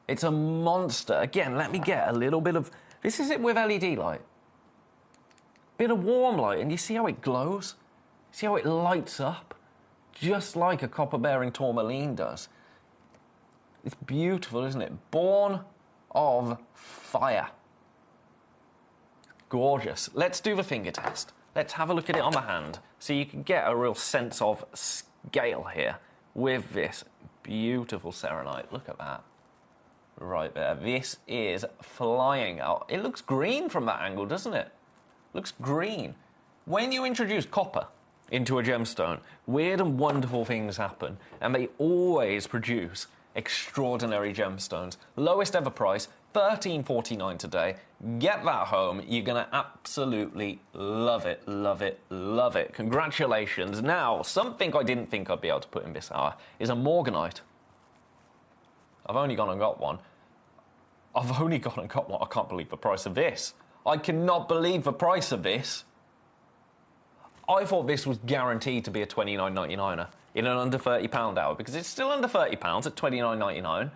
It's a monster. Again, let me get a little bit of... This is it with LED light. Bit of warm light, and you see how it glows? See how it lights up? Just like a copper-bearing tourmaline does. It's beautiful, isn't it? Born of fire. Gorgeous. Let's do the finger test. Let's have a look at it on the hand so you can get a real sense of scale here with this beautiful serenite. Look at that. Right there. This is flying out. It looks green from that angle, doesn't it? Looks green. When you introduce copper into a gemstone, weird and wonderful things happen, and they always produce extraordinary gemstones. Lowest ever price, $13.49 today. Get that home. You're going to absolutely love it, love it, love it. Congratulations. Now, something I didn't think I'd be able to put in this hour is a morganite. I've only gone and got one. I can't believe the price of this. I cannot believe the price of this. I thought this was guaranteed to be a $29.99er in an under £30 hour, because it's still under £30 at $29.99,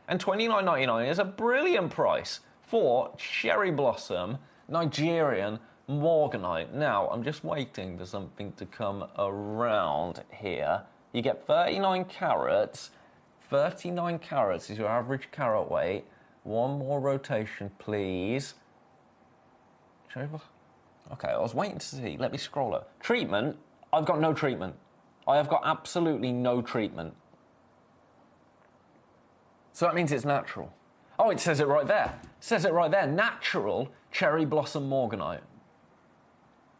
and $29.99 is a brilliant price for cherry blossom Nigerian morganite. Now, I'm just waiting for something to come around here. You get 39 carats. 39 carats is your average carat weight. One more rotation, please. Okay, I was waiting to see. Let me scroll up. Treatment. I've got no treatment. I have got absolutely no treatment. So that means it's natural. Oh, it says it right there. It says it right there. Natural cherry blossom morganite.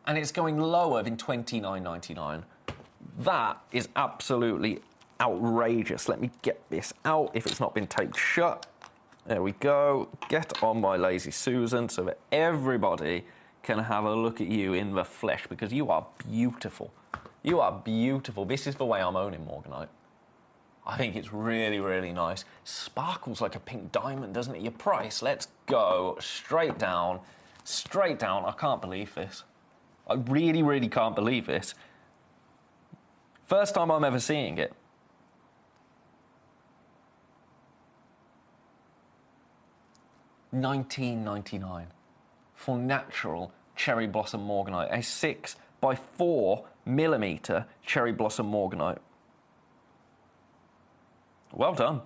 And it's going lower than $29.99. That is absolutely outrageous. Let me get this out if it's not been taped shut. There we go. Get on my lazy Susan so that everybody can have a look at you in the flesh, because you are beautiful. You are beautiful. This is the way I'm owning morganite. I think it's really, really nice. Sparkles like a pink diamond, doesn't it? Your price, let's go straight down, straight down. I can't believe this. I really, really can't believe this. First time I'm ever seeing it. $19.99 for natural cherry blossom morganite, a 6 by 4 millimeter cherry blossom morganite. Well done.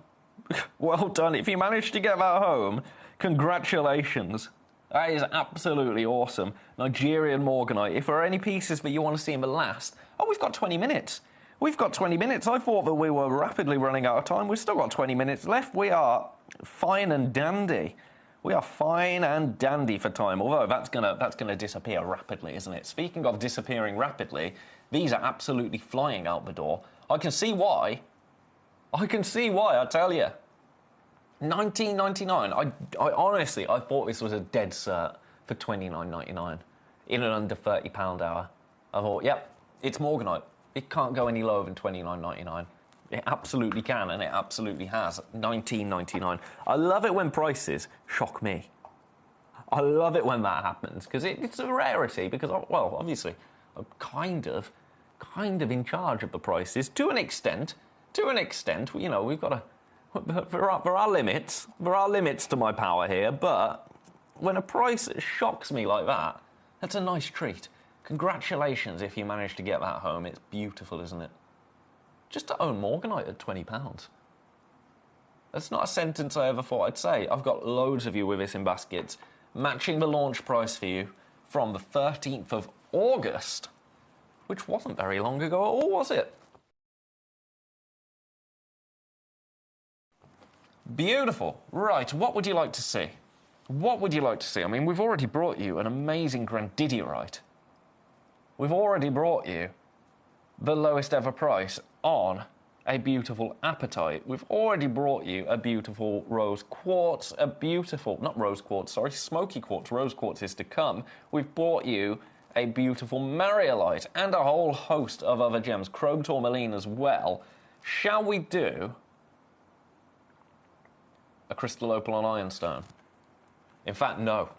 Well done. If you managed to get that home, congratulations. That is absolutely awesome. Nigerian morganite. If there are any pieces that you want to see in the last... Oh, we've got 20 minutes. We've got 20 minutes. I thought that we were rapidly running out of time. We've still got 20 minutes left. We are fine and dandy. We are fine and dandy for time, although that's gonna disappear rapidly, isn't it? Speaking of disappearing rapidly, these are absolutely flying out the door. I can see why. I can see why, I tell you. $19.99. I honestly, I thought this was a dead cert for $29.99 in an under £30 hour. I thought, yep, it's Morganite. It can't go any lower than $29.99. It absolutely can, and it absolutely has. $19.99. I love it when prices shock me. I love it when that happens, because it's a rarity, because, well, obviously, I'm kind of in charge of the prices, to an extent. To an extent, you know, we've got to... There are limits to my power here, but when a price shocks me like that, that's a nice treat. Congratulations if you managed to get that home. It's beautiful, isn't it? Just to own Morganite at £20. That's not a sentence I ever thought I'd say. I've got loads of you with this in baskets, matching the launch price for you from the 13th of August, which wasn't very long ago at all, was it? Beautiful. Right, what would you like to see? What would you like to see? I mean, we've already brought you an amazing grandidierite. We've already brought you the lowest ever price on a beautiful apatite. We've already brought you a beautiful rose quartz, smoky quartz. Rose quartz is to come. We've brought you a beautiful mariolite and a whole host of other gems, chrome tourmaline as well. Shall we do a crystal opal on ironstone? In fact, no.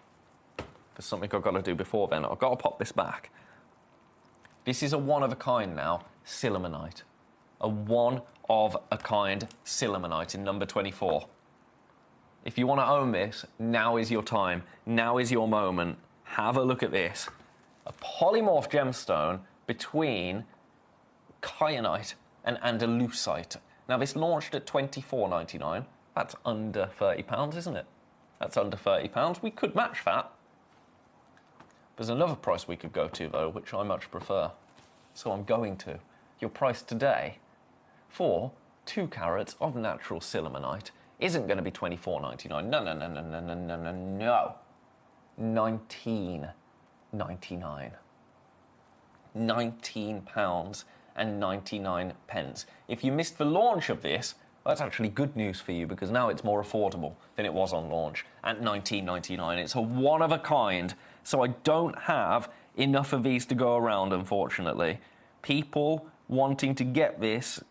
There's something I've got to do before then. I've got to pop this back. This is a one-of-a-kind now, sillimanite. A one-of-a-kind sillimanite in number 24. If you want to own this, now is your time. Now is your moment. Have a look at this. A polymorph gemstone between kyanite and andalusite. Now, this launched at $24.99. That's under £30, isn't it? That's under £30. We could match that. There's another price we could go to, though, which I much prefer. So I'm going to. Your price today for 2 carats of natural sillimanite isn't going to be $24.99. No. £19.99. £19.99. If you missed the launch of this, that's actually good news for you, because now it's more affordable than it was on launch at $19.99. It's a one-of-a-kind, so I don't have enough of these to go around, unfortunately. People wanting to get this,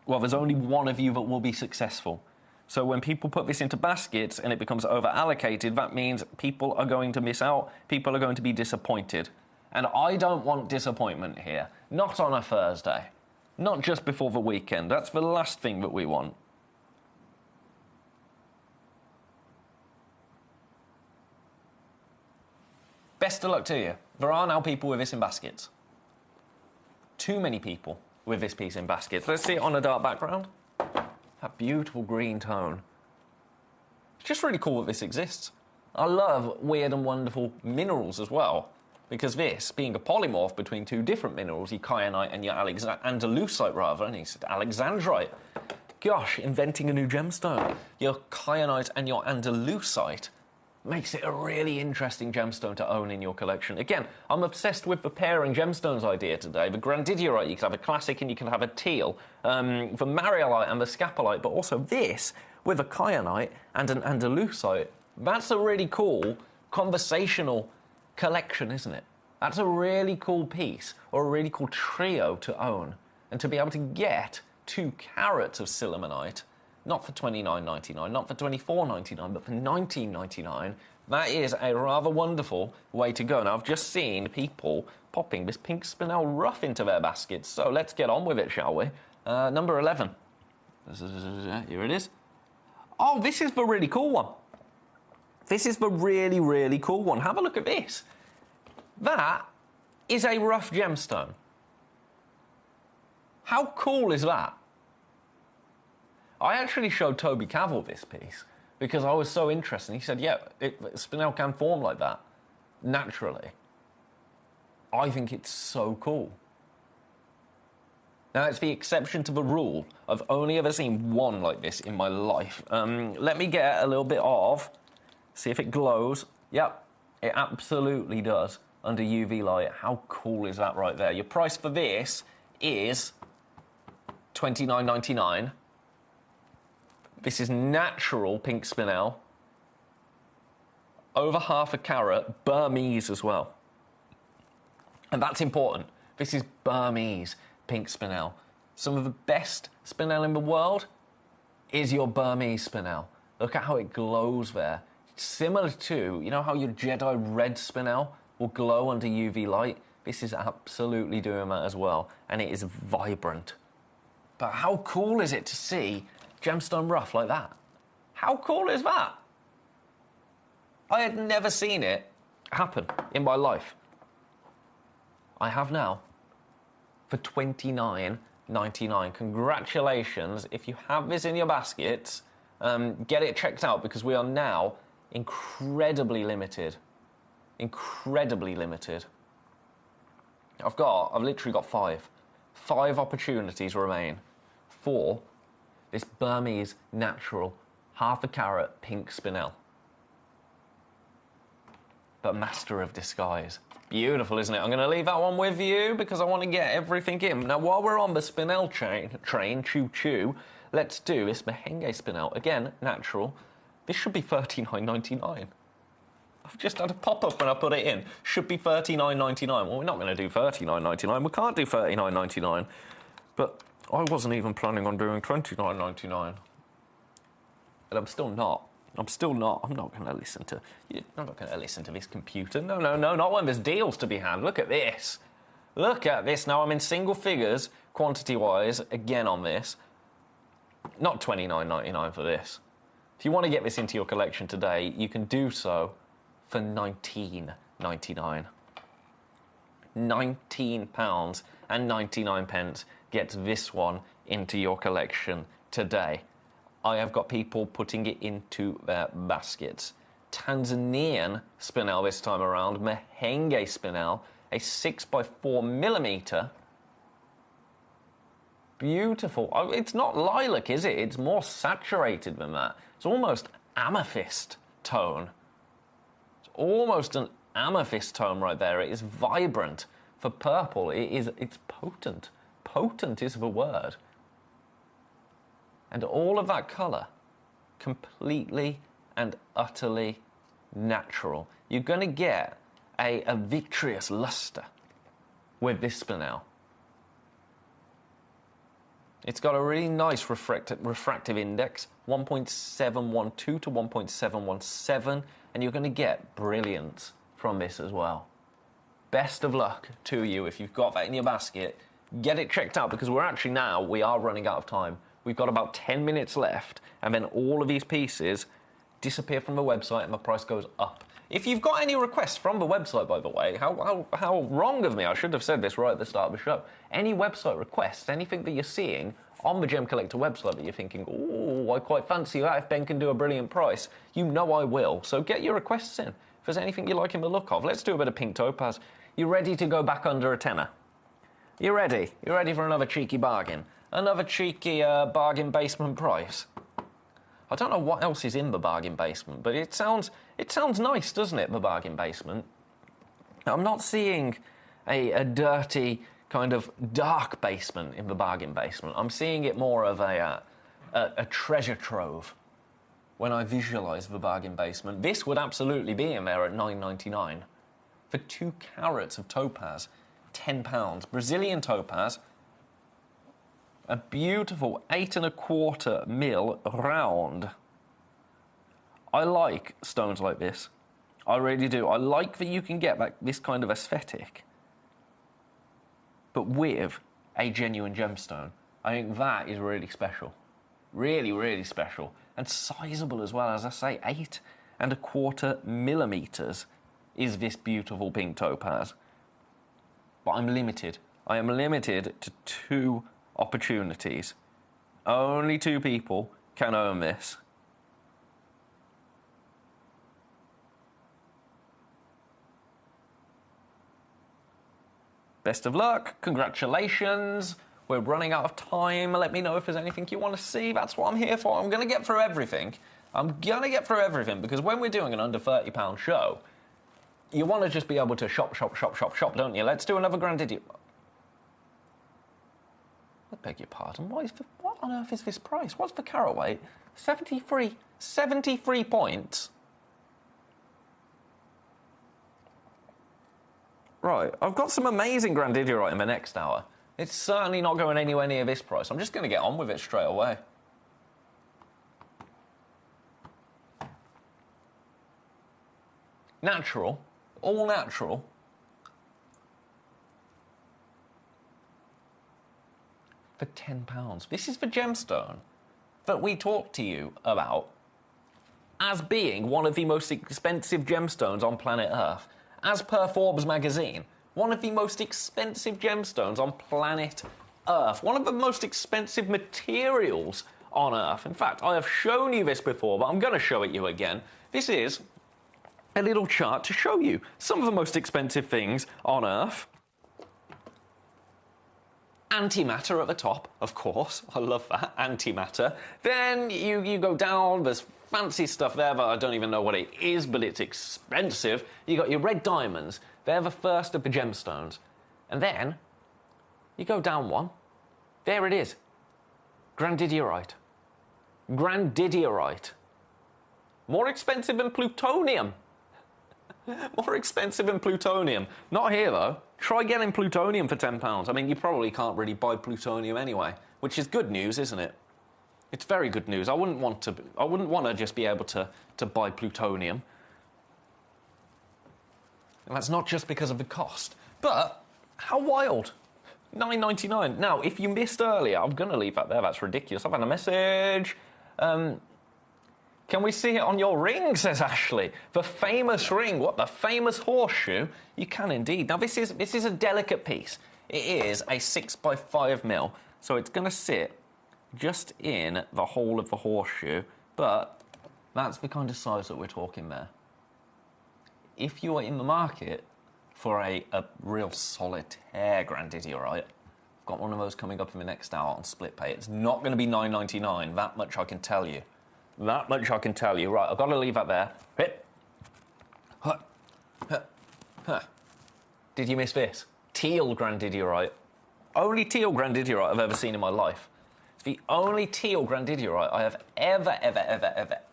well, there's only one of you that will be successful. So when people put this into baskets and it becomes over-allocated, that means people are going to miss out, people are going to be disappointed. And I don't want disappointment here, not on a Thursday. Not just before the weekend. That's the last thing that we want. Best of luck to you. There are now people with this in baskets. Too many people with this piece in baskets. Let's see it on a dark background. That beautiful green tone. It's just really cool that this exists. I love weird and wonderful minerals as well, because this, being a polymorph between 2 different minerals, your kyanite and your andalusite, rather, and he said alexandrite. Gosh, inventing a new gemstone. Your kyanite and your andalusite makes it a really interesting gemstone to own in your collection. Again, I'm obsessed with the pairing gemstones idea today. The grandidierite, you can have a classic and you can have a teal. The mariolite and the scapolite, but also this with a kyanite and an andalusite. That's a really cool conversational collection, isn't it? That's a really cool piece, or a really cool trio to own. And to be able to get 2 carats of sillimanite, not for $29.99, not for $24.99, but for $19.99, that is a rather wonderful way to go. Now, I've just seen people popping this pink spinel rough into their baskets, so let's get on with it, shall we? Number 11. Here it is. Oh, this is the really cool one. This is the really, really cool one. Have a look at this. That is a rough gemstone. How cool is that? I actually showed Toby Cavell this piece because I was so interested. He said, yeah, spinel can form like that, naturally. I think it's so cool. Now, it's the exception to the rule. I've only ever seen one like this in my life. Let me get a little bit of See if it glows. Yep, it absolutely does under UV light. How cool is that right there? Your price for this is $29.99. This is natural pink spinel. Over half a carat, Burmese as well. And that's important. This is Burmese pink spinel. Some of the best spinel in the world is your Burmese spinel. Look at how it glows there. It's similar to, you know how your Jedi red spinel will glow under UV light? This is absolutely doing that as well, and it is vibrant. But how cool is it to see gemstone rough like that? How cool is that? I had never seen it happen in my life. I have now for $29.99. Congratulations. If you have this in your baskets, get it checked out because we are now incredibly limited. Incredibly limited. I've literally got 5. 5 opportunities remain for this Burmese natural half a carat pink spinel. But master of disguise. Beautiful, isn't it? I'm going to leave that one with you because I want to get everything in. Now, while we're on the spinel train, choo-choo, let's do this Mahenge spinel. Again, natural. This should be $39.99. I've just had a pop-up when I put it in. Should be $39.99. Well, we're not going to do $39.99. We can't do $39.99. But I wasn't even planning on doing $29.99. And I'm still not. I'm not going to listen to... I'm not going to listen to this computer. No, not when there's deals to be had. Look at this. Look at this. Now, I'm in single figures, quantity-wise, again on this. Not $29.99 for this. If you want to get this into your collection today, you can do so for £19.99. £19.99 gets this one into your collection today. I have got people putting it into their baskets. Tanzanian spinel this time around, Mahenge spinel, a 6x4mm. Beautiful. Oh, it's not lilac, is it? It's more saturated than that. It's almost amethyst tone. It's almost an amethyst tone right there. It is vibrant for purple. It's potent. Potent is the word. And all of that colour, completely and utterly natural. You're going to get a vitreous lustre with this spinel. It's got a really nice refractive index, 1.712 to 1.717, and you're going to get brilliance from this as well. Best of luck to you if you've got that in your basket. Get it checked out because we are running out of time. We've got about 10 minutes left, and then all of these pieces disappear from the website and the price goes up. If you've got any requests from the website, by the way, how wrong of me, I should have said this right at the start of the show. Any website requests, anything that you're seeing on the Gemcollector website that you're thinking, oh, I quite fancy that if Ben can do a brilliant price, you know I will. So get your requests in. If there's anything you like in the look of, let's do a bit of pink topaz. You ready to go back under a tenner? You ready? You ready for another cheeky bargain? Another cheeky bargain basement price. I don't know what else is in the bargain basement, but it sounds nice, doesn't it, the bargain basement? I'm not seeing a dirty, kind of dark basement in the bargain basement. I'm seeing it more of a treasure trove when I visualise the bargain basement. This would absolutely be in there at $9.99 for 2 carats of topaz, £10. Brazilian topaz. A beautiful 8¼ mil round. I like stones like this. I really do. I like that you can get this kind of aesthetic, but with a genuine gemstone. I think that is really special. Really, really special. And sizable as well. As I say, 8¼ millimeters is this beautiful pink topaz. But I'm limited. I am limited to 2 opportunities. Only 2 people can own this. Best of luck. Congratulations. We're running out of time. Let me know if there's anything you want to see. That's what I'm here for. I'm going to get through everything. I'm going to get through everything because when we're doing an under £30 show, you want to just be able to shop, don't you? Let's do another Grandidio. I beg your pardon. What on earth is this price? What's the carat weight? 73 points. Right, I've got some amazing Grandidiorite in the next hour. It's certainly not going anywhere near this price. I'm just going to get on with it straight away. Natural. All natural. For £10. This is the gemstone that we talked to you about as being one of the most expensive gemstones on planet Earth. As per Forbes magazine, one of the most expensive gemstones on planet Earth. One of the most expensive materials on Earth. In fact, I have shown you this before, but I'm going to show it you again. This is a little chart to show you some of the most expensive things on Earth. Antimatter at the top, of course. I love that, antimatter. Then you go down, there's fancy stuff there that I don't even know what it is, but it's expensive. You got your red diamonds. They're the first of the gemstones. And then you go down one. There it is. Grandidiorite. Grandidiorite. More expensive than plutonium. More expensive than plutonium. Not here, though. Try getting plutonium for £10. I mean, you probably can't really buy plutonium anyway, which is good news, isn't it? It's very good news. I wouldn't want to just be able to buy plutonium. And that's not just because of the cost. But how wild. $9.99. Now, if you missed earlier, I'm going to leave that there. That's ridiculous. I've had a message. Can we see it on your ring, says Ashley. The famous ring. What, the famous horseshoe? You can indeed. Now, this is a delicate piece. It is a 6x5mm, so it's going to sit just in the hole of the horseshoe, but that's the kind of size that we're talking there. If you are in the market for a real solitaire Grandidiorite, I've got one of those coming up in the next hour on split pay. It's not going to be $9.99, that much I can tell you. That much I can tell you. Right, I've got to leave that there. Hit. Huh. Huh. Huh. Did you miss this? Teal Grandidiorite. Only teal Grandidiorite I've ever seen in my life. It's the only teal Grandidiorite I have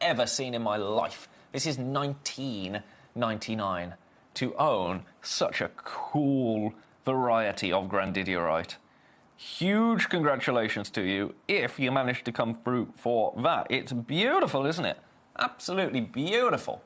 ever seen in my life. This is $19.99 to own such a cool variety of Grandidiorite. Huge congratulations to you if you managed to come through for that. It's beautiful, isn't it? Absolutely beautiful.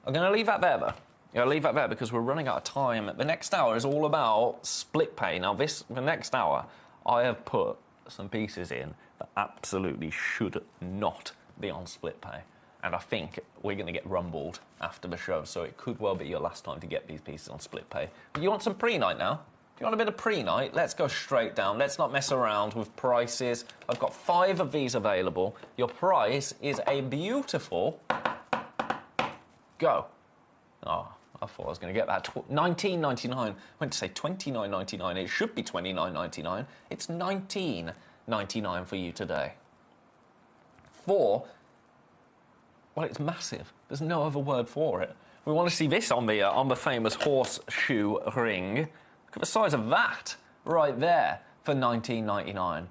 I'm going to leave that there, though. I'm going to leave that there because we're running out of time. The next hour is all about split pay. Now, the next hour, I have put some pieces in that absolutely should not be on split pay. And I think we're going to get rumbled after the show, so it could well be your last time to get these pieces on split pay. But you want some pre-night now? You want a bit of pre-night? Let's go straight down. Let's not mess around with prices. I've got 5 of these available. Your price is a beautiful... Go. Oh, I thought I was going to get that. $19.99. I meant to say $29.99. It should be $29.99. It's $19.99 for you today. Well, it's massive. There's no other word for it. We want to see this on the famous horseshoe ring. Look at the size of that right there for $19.99.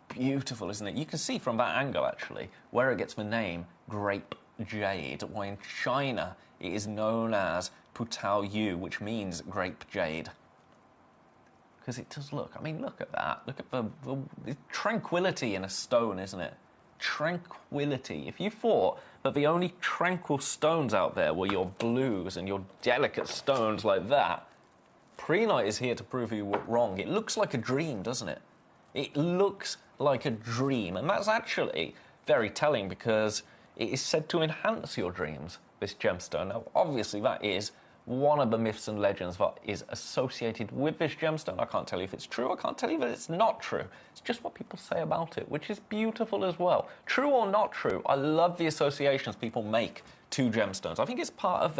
Beautiful, isn't it? You can see from that angle, actually, where it gets the name Grape Jade. Why in China it is known as Putao Yu, which means grape jade. Because it does look, I mean, look at that. Look at the tranquility in a stone, isn't it? Tranquility. If you thought that the only tranquil stones out there were your blues and your delicate stones like that, Pre-Night is here to prove you wrong. It looks like a dream, doesn't it? It looks like a dream. And that's actually very telling because it is said to enhance your dreams, this gemstone. Now, obviously, that is one of the myths and legends that is associated with this gemstone. I can't tell you if it's true. I can't tell you that it's not true. It's just what people say about it, which is beautiful as well. True or not true, I love the associations people make to gemstones. I think it's part of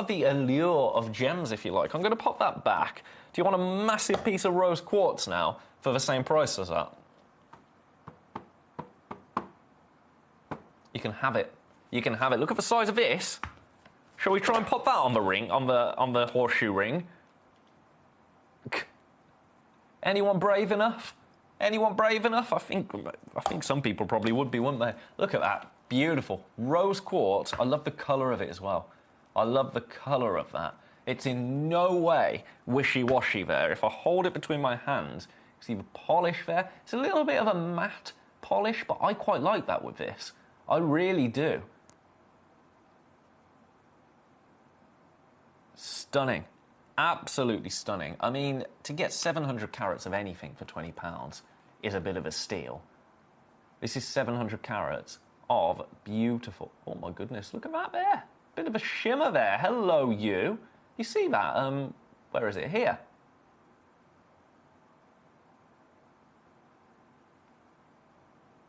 the allure of gems, if you like. I'm going to pop that back. Do you want a massive piece of rose quartz now for the same price as that? You can have it. You can have it. Look at the size of this. Shall we try and pop that on the ring, on the horseshoe ring? Anyone brave enough? Anyone brave enough? I think some people probably would be, wouldn't they? Look at that. Beautiful. Rose quartz. I love the colour of it as well. I love the colour of that. It's in no way wishy-washy there. If I hold it between my hands, you see the polish there. It's a little bit of a matte polish, but I quite like that with this. I really do. Stunning. Absolutely stunning. I mean, to get 700 carats of anything for £20 is a bit of a steal. This is 700 carats of beautiful... Oh, my goodness. Look at that there. Bit of a shimmer there. Hello, you. You see that? Where is it? Here.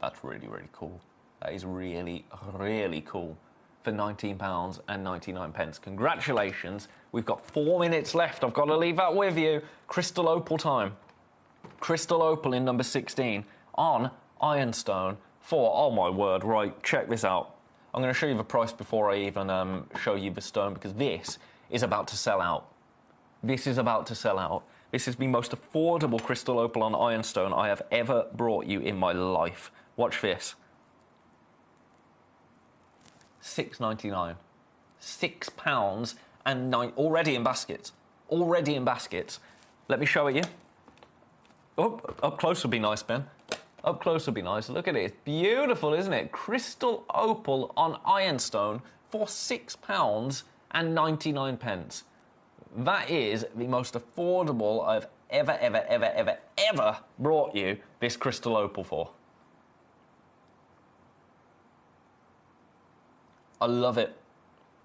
That's really, really cool. That is really, really cool. For £19.99. Congratulations. We've got 4 minutes left. I've got to leave that with you. Crystal opal time. Crystal opal in number 16 on ironstone for, oh my word, right, check this out. I'm going to show you the price before I even show you the stone, because this is about to sell out. This is about to sell out. This is the most affordable crystal opal on ironstone I have ever brought you in my life. Watch this. £6.99. £6 and nine, already in baskets. Already in baskets. Let me show it you. Oh, up close would be nice, Ben. Up close would be nice. Look at it. It's beautiful, isn't it? Crystal opal on ironstone for £6.99. That is the most affordable I've ever brought you this crystal opal for. I love it.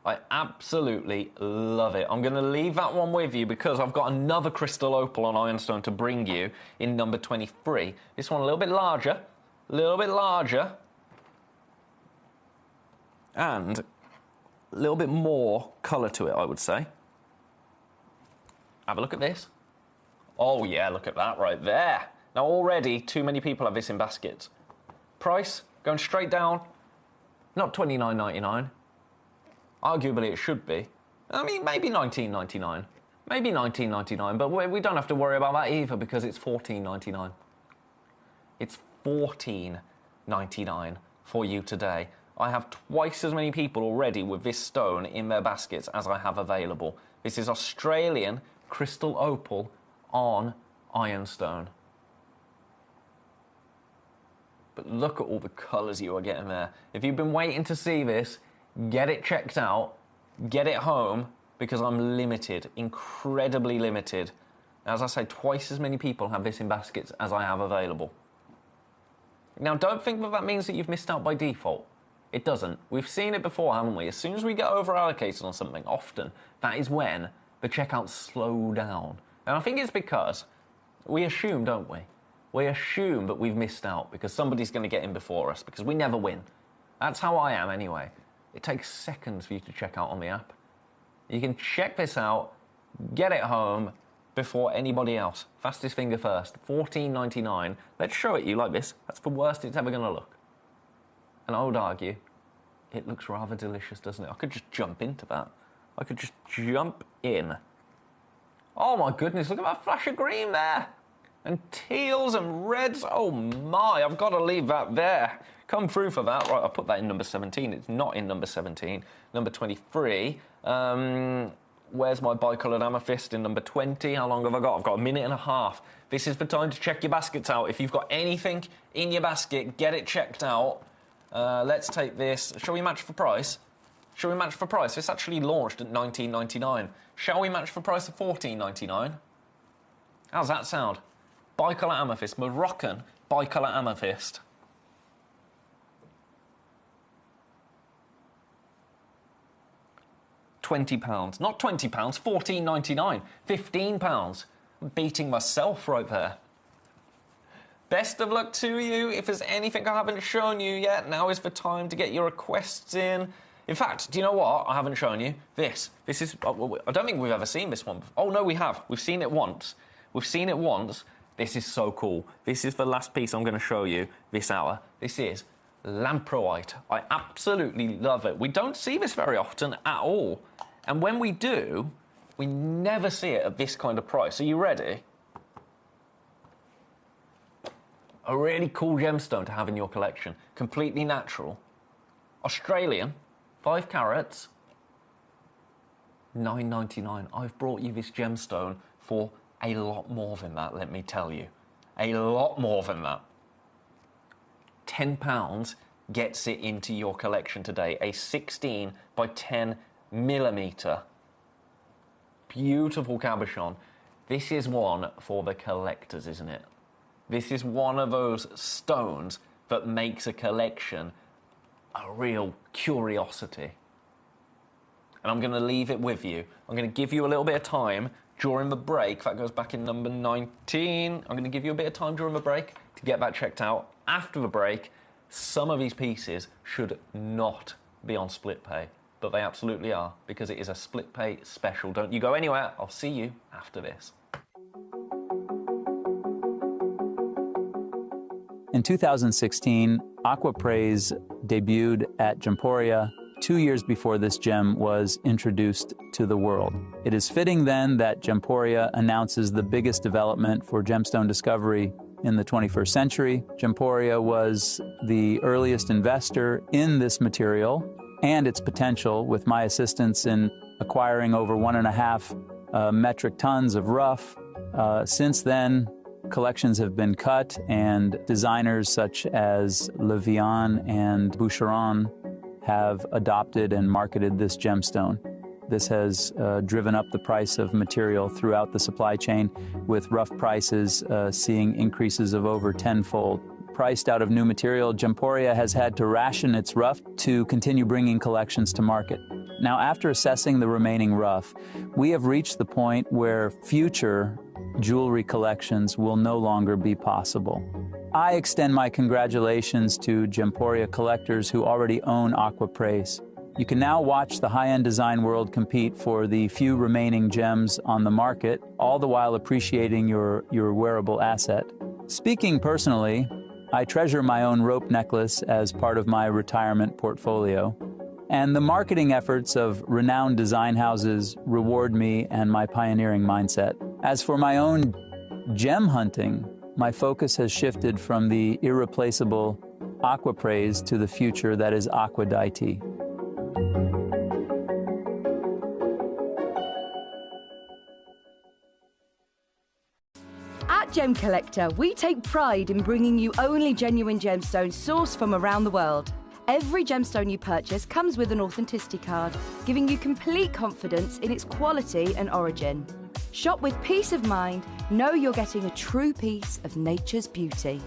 I absolutely love it. I'm going to leave that one with you because I've got another crystal opal on ironstone to bring you in number 23. This one a little bit larger, and a little bit more colour to it, I would say. Have a look at this. Oh yeah, look at that right there. Now already too many people have this in baskets. Price going straight down. Not $29.99. Arguably, it should be. I mean, maybe $19.99. Maybe $19.99, but we don't have to worry about that either because it's $14.99. It's $14.99 for you today. I have twice as many people already with this stone in their baskets as I have available. This is Australian crystal opal on ironstone. But look at all the colours you are getting there. If you've been waiting to see this, get it checked out, get it home, because I'm limited, incredibly limited. As I say, twice as many people have this in baskets as I have available. Now, don't think that means that you've missed out by default. It doesn't. We've seen it before, haven't we? As soon as we get over-allocated on something, often, that is when the checkouts slow down. And I think it's because we assume, don't we? We assume that we've missed out because somebody's going to get in before us, because we never win. That's how I am anyway. It takes seconds for you to check out on the app. You can check this out, get it home before anybody else. Fastest finger first, $14.99. Let's show it you like this. That's the worst it's ever going to look. And I would argue, it looks rather delicious, doesn't it? I could just jump into that. I could just jump in. Oh my goodness, look at that flash of green there. And teals and reds, oh my, I've got to leave that there. Come through for that. Right, I'll put that in number 17. It's not in number 17. Number 23. Where's my bicoloured amethyst in number 20? How long have I got? I've got a minute and a half. This is the time to check your baskets out. If you've got anything in your basket, get it checked out. Let's take this. Shall we match for price? Shall we match for price? This actually launched at $19.99. Shall we match for price of $14.99? How's that sound? Bicolour amethyst, Moroccan bicolour amethyst. £20. Not £20, $14.99. £15. I'm beating myself right there. Best of luck to you. If there's anything I haven't shown you yet, now is the time to get your requests in. In fact, do you know what I haven't shown you? This. This is... I don't think we've ever seen this one before. Oh, no, we have. We've seen it once. We've seen it once. This is so cool. This is the last piece I'm going to show you this hour. This is lamproite. I absolutely love it. We don't see this very often at all. And when we do, we never see it at this kind of price. Are you ready? A really cool gemstone to have in your collection. Completely natural. Australian, 5 carats, $9.99. I've brought you this gemstone for a lot more than that, let me tell you. A lot more than that. £10 gets it into your collection today. A 16 by 10 millimeter. Beautiful cabochon. This is one for the collectors, isn't it? This is one of those stones that makes a collection a real curiosity. And I'm going to leave it with you. I'm going to give you a little bit of time during the break. That goes back in number 19. I'm going to give you a bit of time during the break to get that checked out. After the break, some of these pieces should not be on split pay, but they absolutely are, because it is a split pay special. Don't you go anywhere. I'll see you after this. In 2016, Aquapraise debuted at Gemporia 2 years before this gem was introduced to the world. It is fitting then that Gemporia announces the biggest development for gemstone discovery in the 21st century. Gemporia was the earliest investor in this material and its potential, with my assistance in acquiring over 1.5 metric tons of rough. Since then, collections have been cut, and designers such as Levian and Boucheron have adopted and marketed this gemstone. This has driven up the price of material throughout the supply chain, with rough prices seeing increases of over tenfold. Priced out of new material, Gemporia has had to ration its rough to continue bringing collections to market. Now, after assessing the remaining rough, we have reached the point where future jewelry collections will no longer be possible. I extend my congratulations to Gemporia collectors who already own Aquapraise. You can now watch the high-end design world compete for the few remaining gems on the market, all the while appreciating your wearable asset. Speaking personally, I treasure my own rope necklace as part of my retirement portfolio, and the marketing efforts of renowned design houses reward me and my pioneering mindset. As for my own gem hunting, my focus has shifted from the irreplaceable Aquapraise to the future that is Aquadite. At Gemcollector, we take pride in bringing you only genuine gemstones sourced from around the world. Every gemstone you purchase comes with an authenticity card, giving you complete confidence in its quality and origin. Shop with peace of mind, know you're getting a true piece of nature's beauty.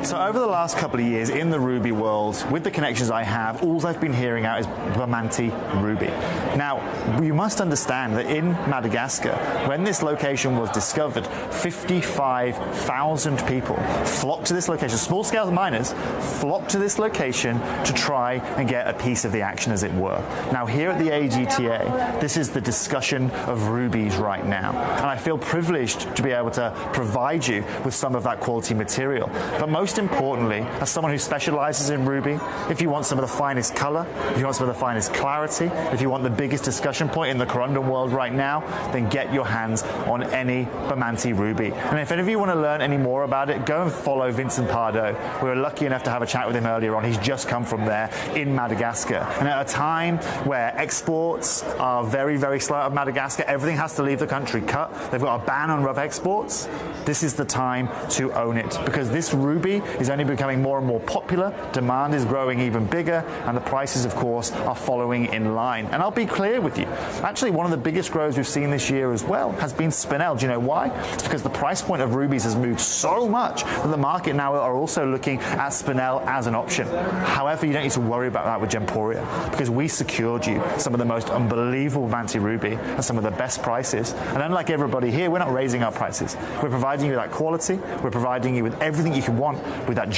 So over the last couple of years in the ruby world, with the connections I have, all I've been hearing out is Bamanti ruby. Now, you must understand that in Madagascar, when this location was discovered, 55,000 people flocked to this location, small-scale miners flocked to this location to try and get a piece of the action, as it were. Now, here at the AGTA, this is the discussion of rubies right now. And I feel privileged to be able to provide you with some of that quality material. But most importantly, as someone who specializes in ruby, if you want some of the finest color, if you want some of the finest clarity, if you want the biggest discussion point in the corundum world right now, then get your hands on any Bamanti ruby. And if any of you want to learn any more about it, go and follow Vincent Pardo. We were lucky enough to have a chat with him earlier on. He's just come from there in Madagascar. And at a time where exports are very, very slow out of Madagascar, everything has to leave the country cut. They've got a ban on rough exports. This is the time to own it, because this ruby is only becoming more and more popular, demand is growing even bigger, and the prices, of course, are following in line. And I'll be clear with you, actually one of the biggest grows we've seen this year as well has been Spinel. Do you know why? It's because the price point of rubies has moved so much that the market now are also looking at Spinel as an option. However, you don't need to worry about that with Gemporia, because we secured you some of the most unbelievable Bamanti ruby at some of the best prices. And unlike everybody here, we're not raising our prices. We're providing you that quality, we're providing you with everything you can want, with that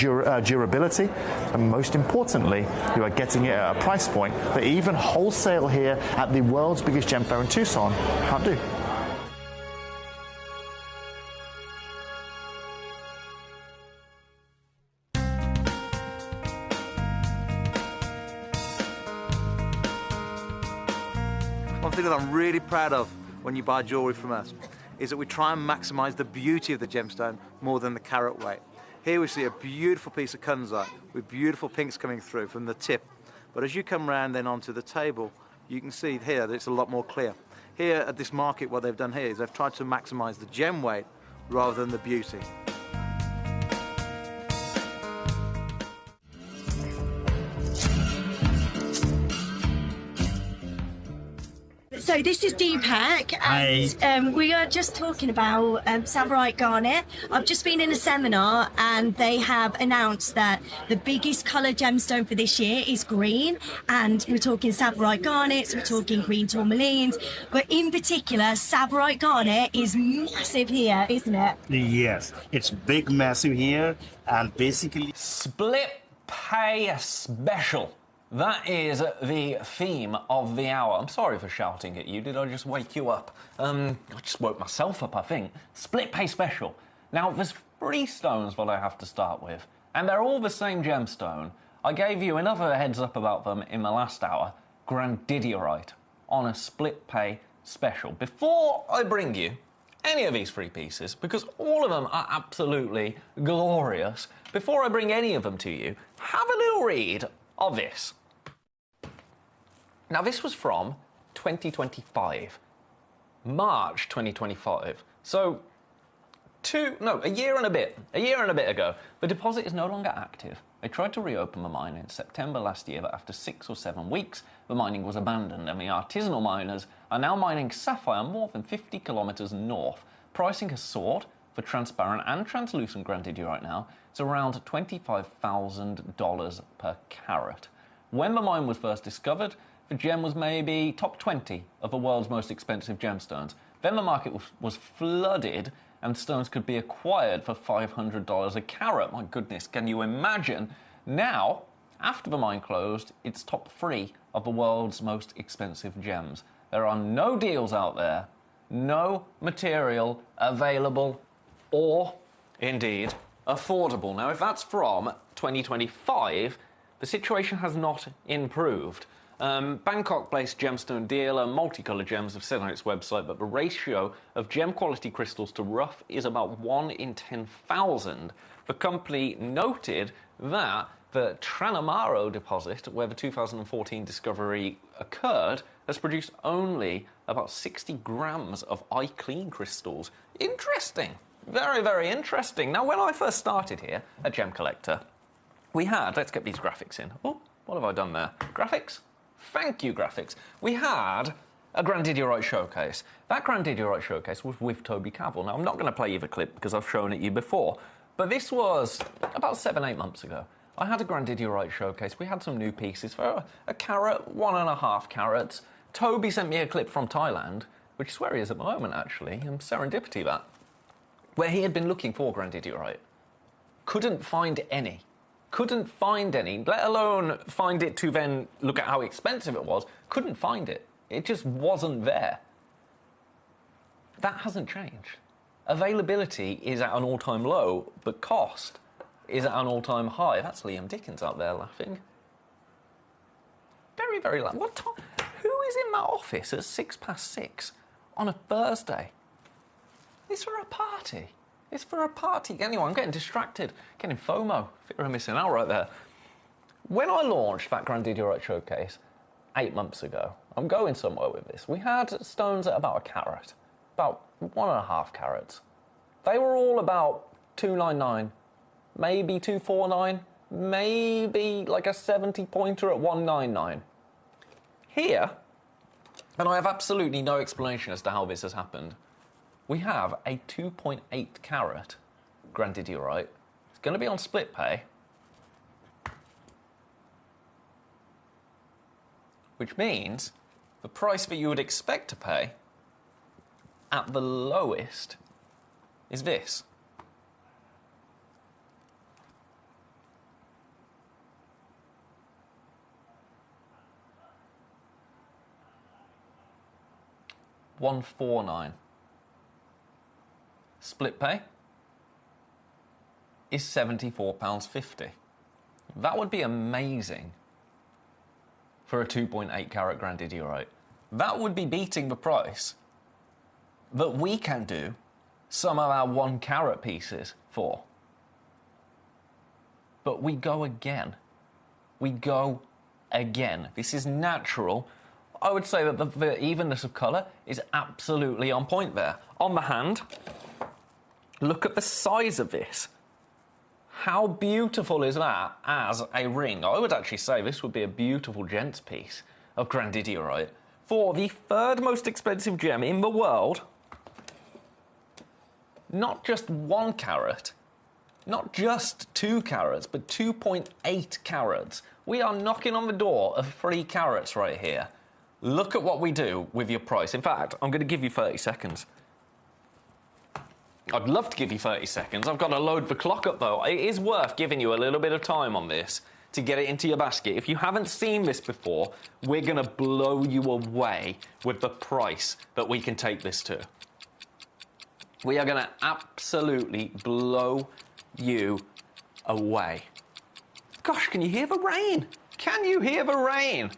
durability, and most importantly, you are getting it at a price point that even wholesale here at the world's biggest gem fair in Tucson can't do. One thing that I'm really proud of when you buy jewellery from us is that we try and maximise the beauty of the gemstone more than the carat weight. Here we see a beautiful piece of kunzite with beautiful pinks coming through from the tip. But as you come round then onto the table, you can see here that it's a lot more clear. Here at this market, what they've done here is they've tried to maximise the gem weight rather than the beauty. So this is Deepak, and we are just talking about Savarite Garnet. I've just been in a seminar, and they have announced that the biggest colour gemstone for this year is green, and we're talking Savarite Garnets, we're talking green tourmalines, but in particular, Savarite Garnet is massive here, isn't it? Yes, it's big, massive here, and basically... Split pay special. That is the theme of the hour. I'm sorry for shouting at you. Did I just wake you up? I just woke myself up, I think. Split pay special. Now, there's 3 stones what I have to start with, and they're all the same gemstone. I gave you another heads up about them in the last hour. Grandidiorite on a split pay special. Before I bring you any of these 3 pieces, because all of them are absolutely glorious, before I bring any of them to you, have a little read of this. Now, this was from 2025, March 2025. So, a year and a bit ago. The deposit is no longer active. They tried to reopen the mine in September last year, but after 6 or 7 weeks, the mining was abandoned, and the artisanal miners are now mining sapphire more than 50 kilometers north. Pricing has soared for transparent and translucent grandidiorite now. It's around $25,000 per carat. When the mine was first discovered, the gem was maybe top 20 of the world's most expensive gemstones. Then the market was flooded, and stones could be acquired for $500 a carat. My goodness, can you imagine? Now, after the mine closed, it's top 3 of the world's most expensive gems. There are no deals out there, no material available, or, indeed, affordable. Now, if that's from 2025, the situation has not improved. Bangkok-based gemstone dealer Multicolour Gems have said on its website that the ratio of gem quality crystals to rough is about 1 in 10,000. The company noted that the Tranamaro deposit, where the 2014 discovery occurred, has produced only about 60 grams of eye-clean crystals. Interesting. Very, very interesting. Now, when I first started here at Gemcollector, we had, let's get these graphics in. Oh, what have I done there? Graphics? Thank you, graphics. We had a Grandidiorite showcase. That Grandidiorite showcase was with Toby Cavell. Now, I'm not going to play you the clip because I've shown it you before, but this was about 7-8 months ago. I had a Grandidiorite showcase. We had some new pieces for a carat, 1.5 carats. Toby sent me a clip from Thailand, which is where he is at the moment, actually. Serendipity, that. Where he had been looking for Grandidiorite. Couldn't find any. Couldn't find any, let alone find it to then look at how expensive it was. Couldn't find it. It just wasn't there. That hasn't changed. Availability is at an all-time low, but cost is at an all-time high. That's Liam Dickens out there laughing. Very, very loud. What time? Who is in that office at 6:06 on a Thursday? It's for a party. It's for a party. Anyway, I'm getting distracted, getting FOMO. Fear of missing out right there. When I launched that Grandidiorite showcase 8 months ago, I'm going somewhere with this. We had stones at about a carat, about 1.5 carats. They were all about 299, maybe 249, maybe like a 70 pointer at 199. Here, and I have absolutely no explanation as to how this has happened, we have a 2.8 carat Grandidiorite. It's going to be on split pay, which means the price that you would expect to pay at the lowest is this. $149. Split pay is £74.50. That would be amazing for a 2.8 carat Grandidiorite. that would be beating the price that we can do some of our 1 carat pieces for. But we go again. We go again. This is natural. I would say that the evenness of colour is absolutely on point there. On the hand, look at the size of this. How beautiful is that as a ring? I would actually say this would be a beautiful gents piece of grandidierite for the 3rd most expensive gem in the world. Not just 1 carat, not just 2 carats, but 2.8 carats. We are knocking on the door of 3 carats right here. Look at what we do with your price. In fact, I'm going to give you 30 seconds. I'd love to give you 30 seconds. I've got to load the clock up, though. It is worth giving you a little bit of time on this to get it into your basket. If you haven't seen this before, we're going to blow you away with the price that we can take this to. We are going to absolutely blow you away. Gosh, can you hear the rain? Can you hear the rain?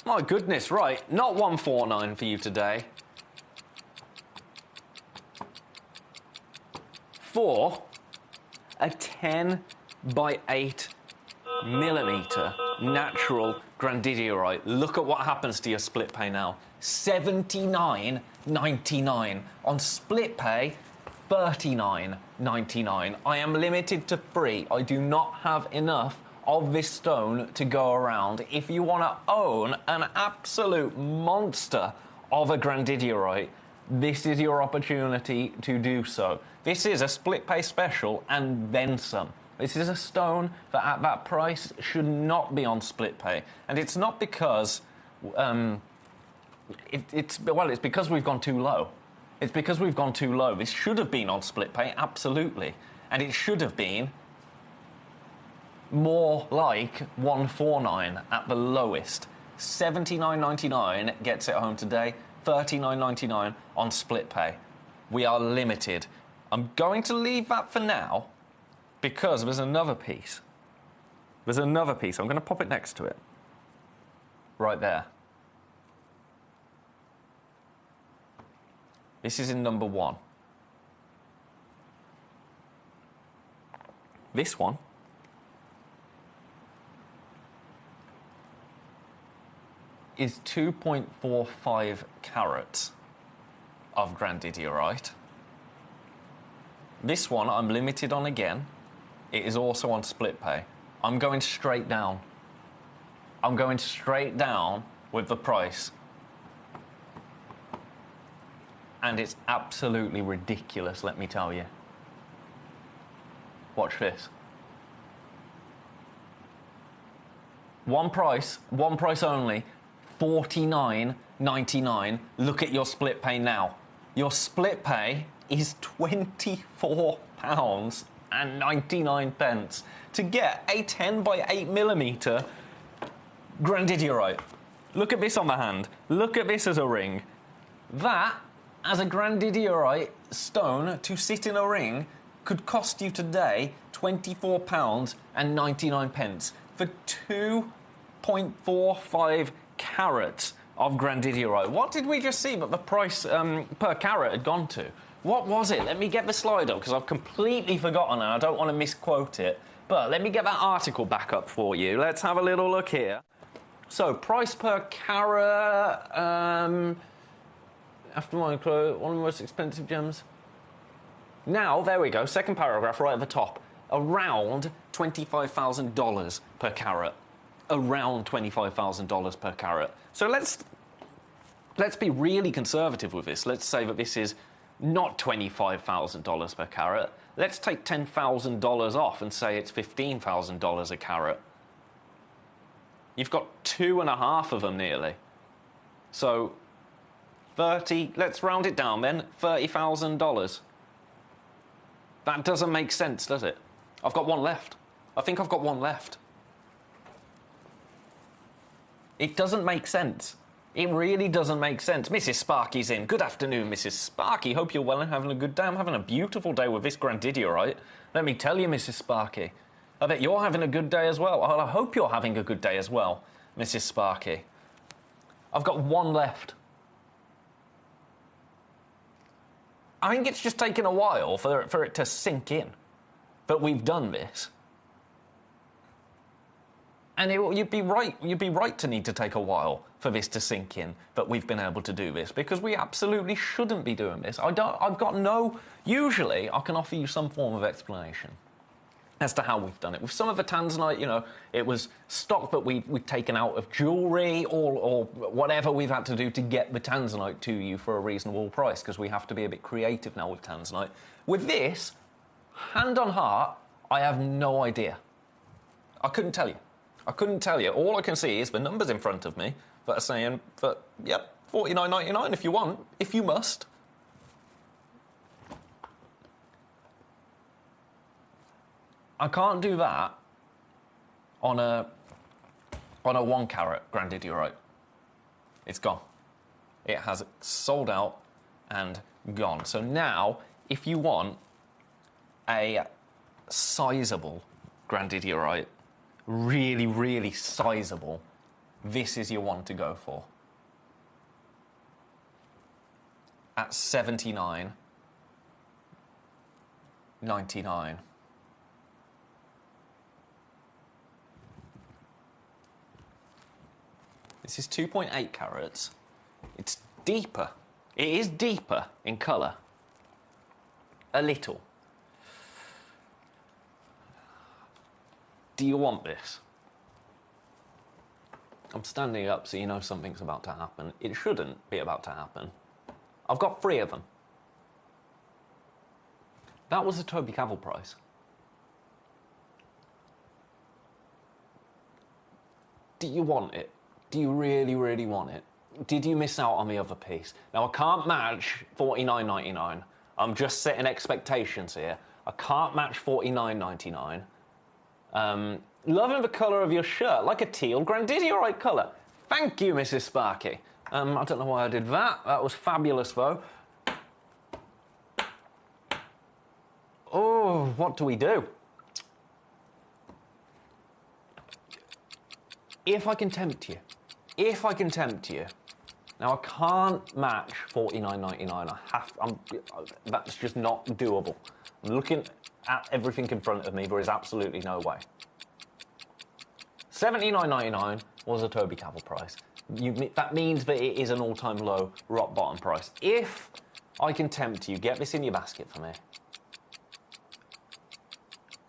My goodness, right. Not 149 for you today. For a 10 by 8 millimeter natural grandidierite. Look at what happens to your split pay now. $79.99. On split pay, $39.99. I am limited to 3. I do not have enough of this stone to go around. If you want to own an absolute monster of a grandidierite, this is your opportunity to do so. This is a split pay special and then some. This is a stone that at that price should not be on split pay. And it's not because it's because we've gone too low. It's because we've gone too low. This should have been on split pay, absolutely. And it should have been more like 149 at the lowest. $79.99 gets it home today. $39.99 on split pay. We are limited. I'm going to leave that for now because there's another piece. There's another piece. I'm going to pop it next to it. Right there. This is in number 1. This one is 2.45 carats of grandidierite. This one I'm limited on again. It is also on split pay. I'm going straight down. I'm going straight down with the price. And it's absolutely ridiculous, let me tell you. Watch this. One price only, $49.99. Look at your split pay now. Your split pay is £24.99 to get a 10 by 8 millimeter grandidierite. Look at this on the hand. Look at this as a ring. That, as a grandidierite stone to sit in a ring, could cost you today £24.99 for 2.45 carats of grandidierite. What did we just see that the price per carat had gone to? What was it? Let me get the slide up because I've completely forgotten and I don't want to misquote it. But let me get that article back up for you. Let's have a little look here. So, price per carat, after my clothes, one of the most expensive gems. Now, there we go, second paragraph right at the top. Around $25,000 per carat. Around $25,000 per carat. So let's be really conservative with this. Let's say that this is not $25,000 per carat. Let's take $10,000 off and say it's $15,000 a carat. You've got 2.5 of them nearly. So 30, let's round it down then, $30,000. That doesn't make sense, does it? I've got one left. I think I've got one left. It doesn't make sense. It really doesn't make sense. Mrs. Sparky's in. Good afternoon, Mrs. Sparky. Hope you're well and having a good day. I'm having a beautiful day with this grandidierite. Let me tell you, Mrs. Sparky. I bet you're having a good day as well. I hope you're having a good day as well, Mrs. Sparky. I've got one left. I think it's just taken a while for it to sink in that we've done this. And you'd be right to need to take a while for this to sink in, that we've been able to do this, because we absolutely shouldn't be doing this. Usually I can offer you some form of explanation as to how we've done it. With some of the tanzanite, you know, it was stock that we've taken out of jewellery or whatever we've had to do to get the tanzanite to you for a reasonable price, because we have to be a bit creative now with tanzanite. With this, hand on heart, I have no idea. I couldn't tell you. All I can see is the numbers in front of me that are saying that, yep, $49.99 if you want, if you must. I can't do that on a 1 carat grandidierite. It's gone. It has sold out and gone. So now, if you want a sizable grandidierite, really, really sizable, this is your one to go for. At $79.99. This is 2.8 carats. It's deeper. It is deeper in colour. A little. Do you want this? I'm standing up so you know something's about to happen. It shouldn't be about to happen. I've got 3 of them. That was the Toby Cavell price. Do you want it? Do you really, really want it? Did you miss out on the other piece? Now, I can't match $49.99. I'm just setting expectations here. I can't match $49.99. Loving the colour of your shirt, like a teal grandidierite colour. Thank you, Mrs. Sparky. I don't know why I did that. That was fabulous, though. Oh, what do we do? If I can tempt you. Now, I can't match $49.99. That's just not doable. I'm looking at everything in front of me. There is absolutely no way. $79.99 was a Toby Cavell price. That means that it is an all-time low, rock bottom price. If I can tempt you, get this in your basket for me.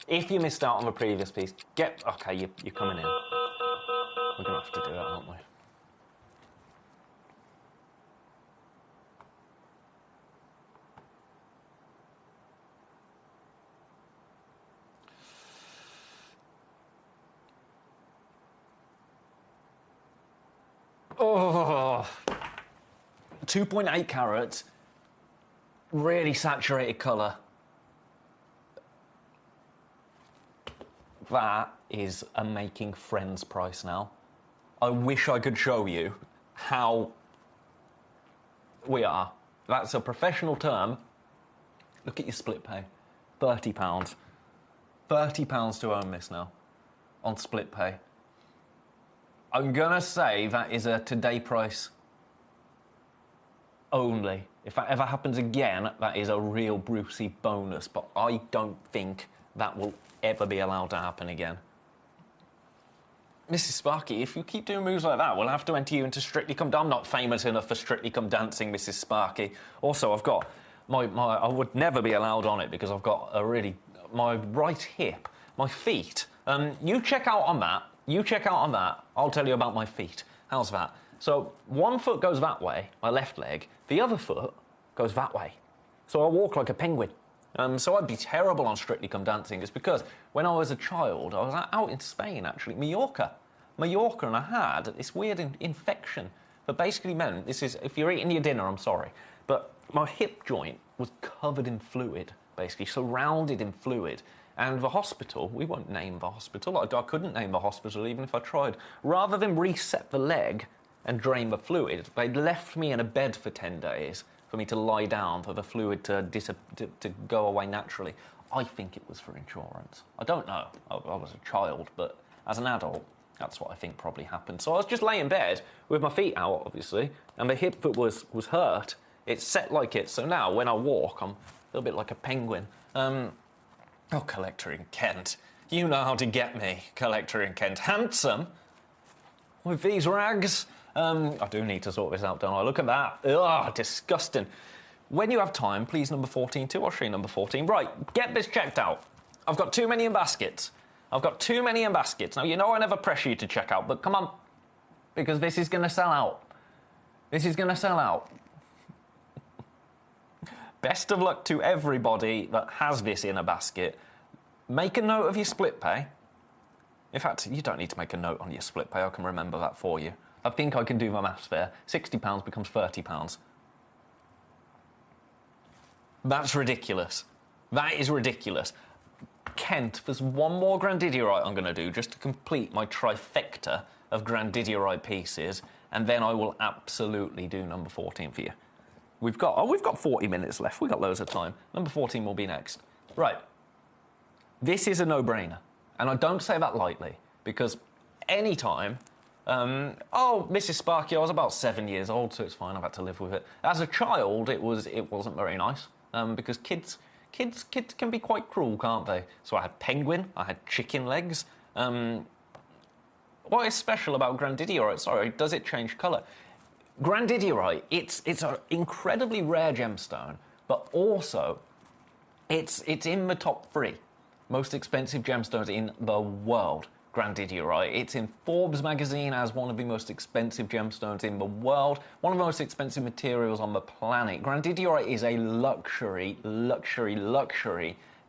If you missed out on the previous piece, okay, you're coming in. We're gonna have to do that, aren't we? Oh, 2.8 carats, really saturated colour. That is a making friends price now. I wish I could show you how we are. That's a professional term. Look at your split pay. £30. £30 to own this now on split pay. I'm gonna say that is a today price only. If that ever happens again, that is a real Brucey bonus, but I don't think that will ever be allowed to happen again. Mrs. Sparky, if you keep doing moves like that, we'll have to enter you into Strictly Come Dancing. I'm not famous enough for Strictly Come Dancing, Mrs. Sparky. Also, I've got I would never be allowed on it because I've got my right hip, my feet. You check out on that. I'll tell you about my feet. How's that? So one foot goes that way, my left leg. The other foot goes that way. So I walk like a penguin. So I'd be terrible on Strictly Come Dancing. It's because when I was a child, I was out in Spain, actually, Mallorca, and I had this weird infection that basically meant, if you're eating your dinner, I'm sorry, but my hip joint was covered in fluid, basically, surrounded in fluid. And the hospital, we won't name the hospital, I couldn't name the hospital even if I tried. Rather than reset the leg and drain the fluid, they'd left me in a bed for 10 days for me to lie down, for the fluid to go away naturally. I think it was for insurance. I don't know. I was a child, but as an adult, That's what I think probably happened. So I was just laying in bed with my feet out, obviously, and the hip that was hurt. It's set like it, so now when I walk, I'm a little bit like a penguin. Oh, Collector in Kent. You know how to get me, Collector in Kent. Handsome, with these rags. I do need to sort this out, don't I? Look at that. Ugh, disgusting. When you have time, please, number 14 too. I'll show you number 14. Right, get this checked out. I've got too many in baskets. I've got too many in baskets. Now, you know I never pressure you to check out, but come on, because this is going to sell out. This is going to sell out. Best of luck to everybody that has this in a basket. Make a note of your split pay. In fact, you don't need to make a note on your split pay. I can remember that for you. I think I can do my maths there. £60 becomes £30. That's ridiculous. That is ridiculous. Kent, there's one more Grandidierite I'm going to do just to complete my trifecta of Grandidierite pieces, and then I will absolutely do number 14 for you. We've got 40 minutes left. We've got loads of time. Number 14 will be next. Right. This is a no-brainer, and I don't say that lightly, because any time... oh, Mrs. Sparky, I was about 7 years old, so it's fine. I've had to live with it. As a child, it wasn't very nice, because kids can be quite cruel, can't they? So I had penguin, I had chicken legs. What is special about Grandidierite? Sorry, does it change colour? Grandidierite, it's an incredibly rare gemstone, but also it's in the top 3 most expensive gemstones in the world. Grandidierite. It's in Forbes magazine as one of the most expensive gemstones in the world, one of the most expensive materials on the planet. Grandidierite is a luxury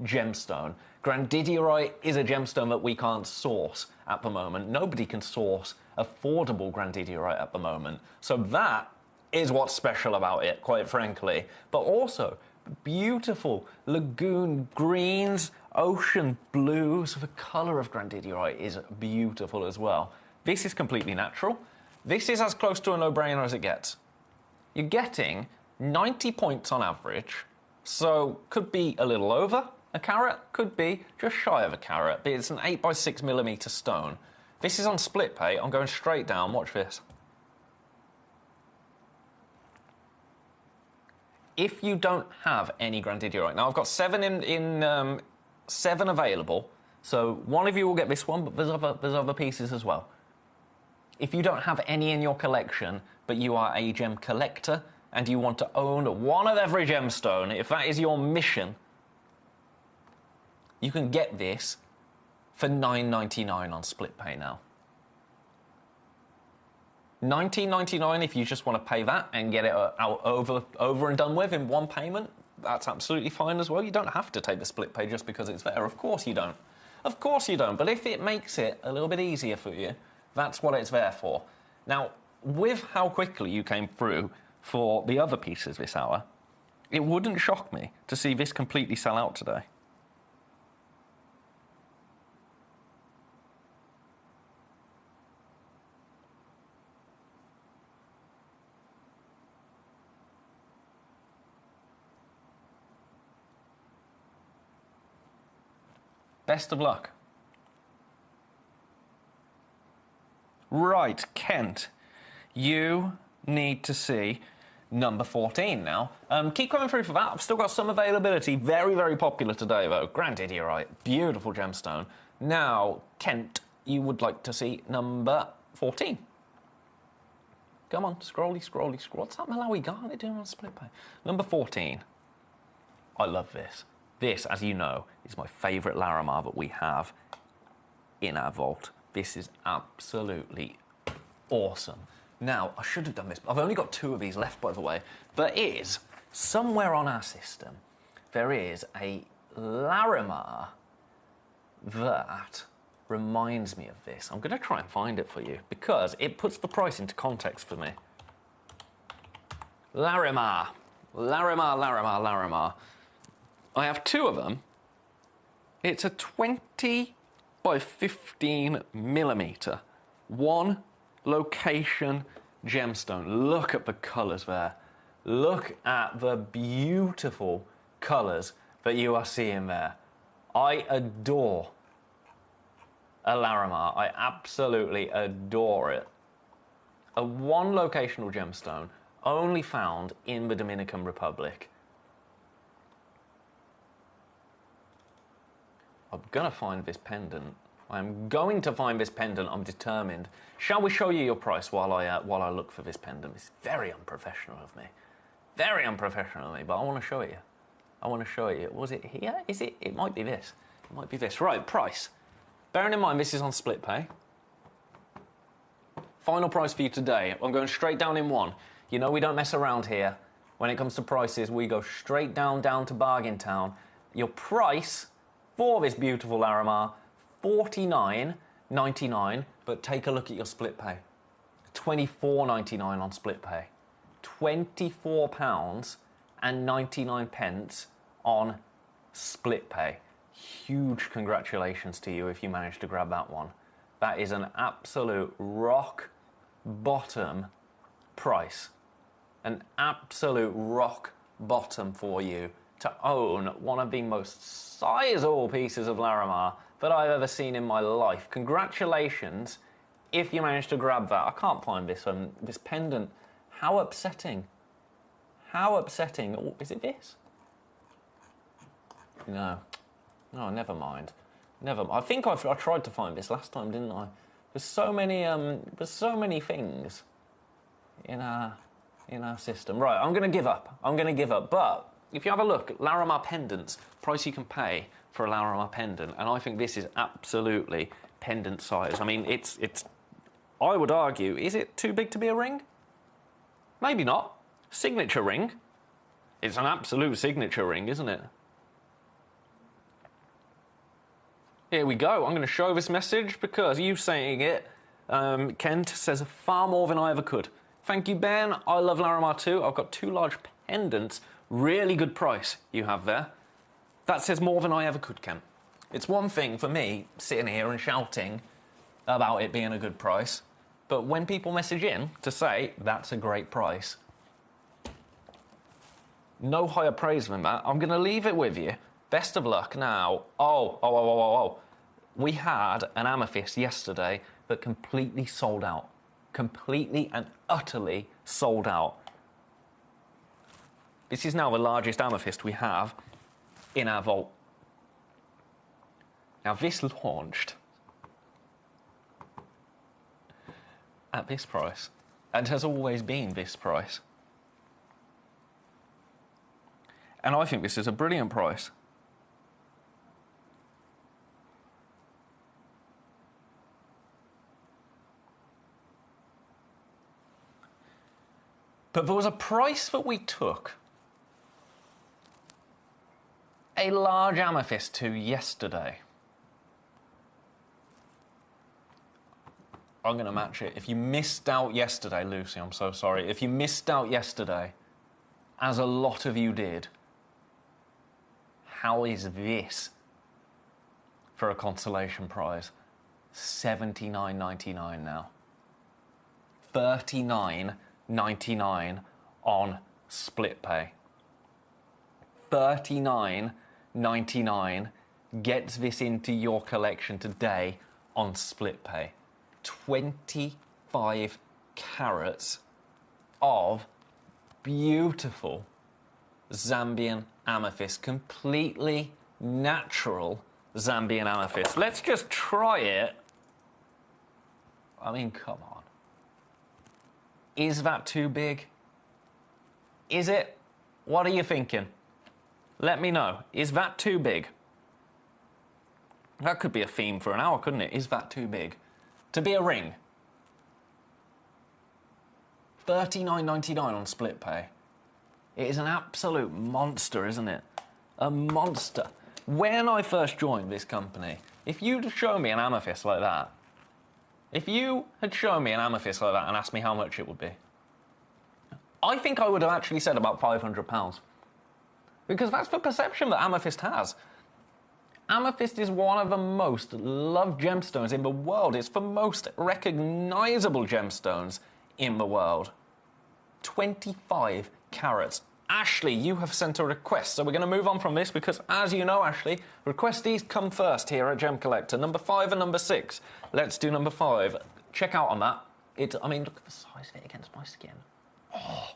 gemstone. Grandidierite is a gemstone that we can't source at the moment. Nobody can source affordable Grandidierite at the moment. So that is what's special about it, quite frankly. But also, beautiful lagoon greens, ocean blues. The colour of Grandidierite is beautiful as well. This is completely natural. This is as close to a no-brainer as it gets. You're getting 90 points on average, so could be a little over a carat, could be just shy of a carat, but it's an 8x6mm stone. This is on split pay. I'm going straight down. Watch this. If you don't have any Grandidierite, now I've got 7 7 available, so one of you will get this one, but there's other pieces as well. If you don't have any in your collection, but you are a gem collector and you want to own one of every gemstone, if that is your mission, you can get this for $9.99 on split pay now. $19.99 if you just want to pay that and get it out over and done with in one payment. That's absolutely fine as well. You don't have to take the split pay just because it's there. Of course you don't. Of course you don't. But if it makes it a little bit easier for you, that's what it's there for. Now, with how quickly you came through for the other pieces this hour, it wouldn't shock me to see this completely sell out today. Best of luck. Right, Kent, you need to see number 14 now. Keep coming through for that. I've still got some availability. Very, very popular today, though. Grandidierite, beautiful gemstone. Now, Kent, you would like to see number 14. Come on, scrolly, scrolly, scroll. What's that Malawi garnet doing on split pay? Number 14. I love this. This, as you know, is my favourite Larimar that we have in our vault. This is absolutely awesome. Now, I should have done this. I've only got 2 of these left, by the way. There is, somewhere on our system, there is a Larimar that reminds me of this. I'm going to try and find it for you because it puts the price into context for me. Larimar. Larimar, Larimar, Larimar. I have 2 of them. It's a 20 by 15 millimeter, 1 location gemstone. Look at the colours there. Look at the beautiful colours that you are seeing there. I adore a Larimar. I absolutely adore it. A one locational gemstone only found in the Dominican Republic. I'm gonna find this pendant. I'm going to find this pendant. I'm determined. Shall we show you your price while I look for this pendant? It's very unprofessional of me. Very unprofessional of me, but I want to show you. I want to show you. Was it here? Is it? It might be this. It might be this. Right, price. Bearing in mind this is on split pay. Final price for you today. I'm going straight down in one. You know we don't mess around here. When it comes to prices, we go straight down to Bargain Town. Your price for this beautiful Larimar, $49.99, but take a look at your split pay. $24.99 on split pay. £24.99 on split pay. Huge congratulations to you if you managed to grab that one. That is an absolute rock bottom price. An absolute rock bottom for you to own one of the most sizable pieces of Larimar that I've ever seen in my life. Congratulations if you managed to grab that. I can't find this this pendant. How upsetting. How upsetting. Oh, is it this? No. No, never mind. I think I tried to find this last time, didn't I? There's so many things in our system. Right, I'm going to give up. But if you have a look at Larimar pendants, price you can pay for a Larimar pendant, and I think this is absolutely pendant size. I mean, it's. I would argue, is it too big to be a ring? Maybe not. Signature ring. It's an absolute signature ring, isn't it? Here we go. I'm going to show this message because you saying it, Kent, says far more than I ever could. Thank you, Ben. I love Larimar too. I've got 2 large pendants. Really good price you have there. That says more than I ever could, Kent. It's one thing for me sitting here and shouting about it being a good price, but when people message in to say that's a great price, no higher praise than that. I'm going to leave it with you. Best of luck now. Oh. We had an amethyst yesterday that completely sold out. Completely and utterly sold out. This is now the largest amethyst we have in our vault. Now this launched at this price and has always been this price. And I think this is a brilliant price. But there was a price that we took a large amethyst to yesterday. I'm going to match it. If you missed out yesterday, Lucy, I'm so sorry. If you missed out yesterday, as a lot of you did, how is this for a consolation prize? $79.99 now. $39.99 on split pay. $39.99 gets this into your collection today on split pay. 25 carats of beautiful Zambian amethyst, completely natural Zambian amethyst. Let's just try it. I mean, come on. Is that too big? Is it? What are you thinking? Let me know. Is that too big? That could be a theme for an hour, couldn't it? Is that too big? To be a ring. $39.99 on split pay. It is an absolute monster, isn't it? A monster. When I first joined this company, if you'd shown me an amethyst like that, and asked me how much it would be, I think I would have actually said about £500. Because that's the perception that amethyst has. Amethyst is one of the most loved gemstones in the world. It's the most recognizable gemstones in the world. 25 carats Ashley, you have sent a request, so we're going to move on from this because, as you know, Ashley, requestees come first here at Gemcollector. Number 5 and number 6. Let's do number 5. Check out on that. I mean, look at the size of it against my skin. Oh,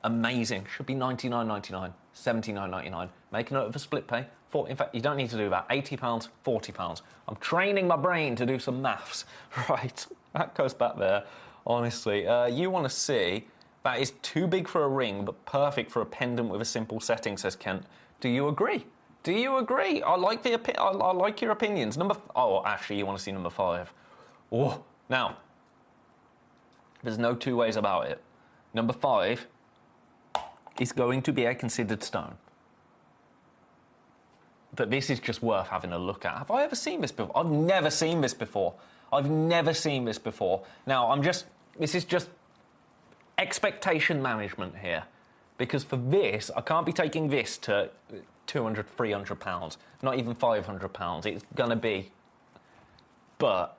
amazing. Should be $99.99, $79.99. Make a note of a split pay. In fact, you don't need to do that. £80, £40. I'm training my brain to do some maths. Right, that goes back there. Honestly, you want to see... That is too big for a ring, but perfect for a pendant with a simple setting, says Kent. Do you agree? Do you agree? I like your opinions. Oh, actually, you want to see number 5. Oh, now, there's no two ways about it. Number 5 is going to be a considered stone. But this is just worth having a look at. Have I ever seen this before? I've never seen this before. I've never seen this before. Now, this is just expectation management here, because for this, I can't be taking this to £200, £300, not even £500. It's gonna be, but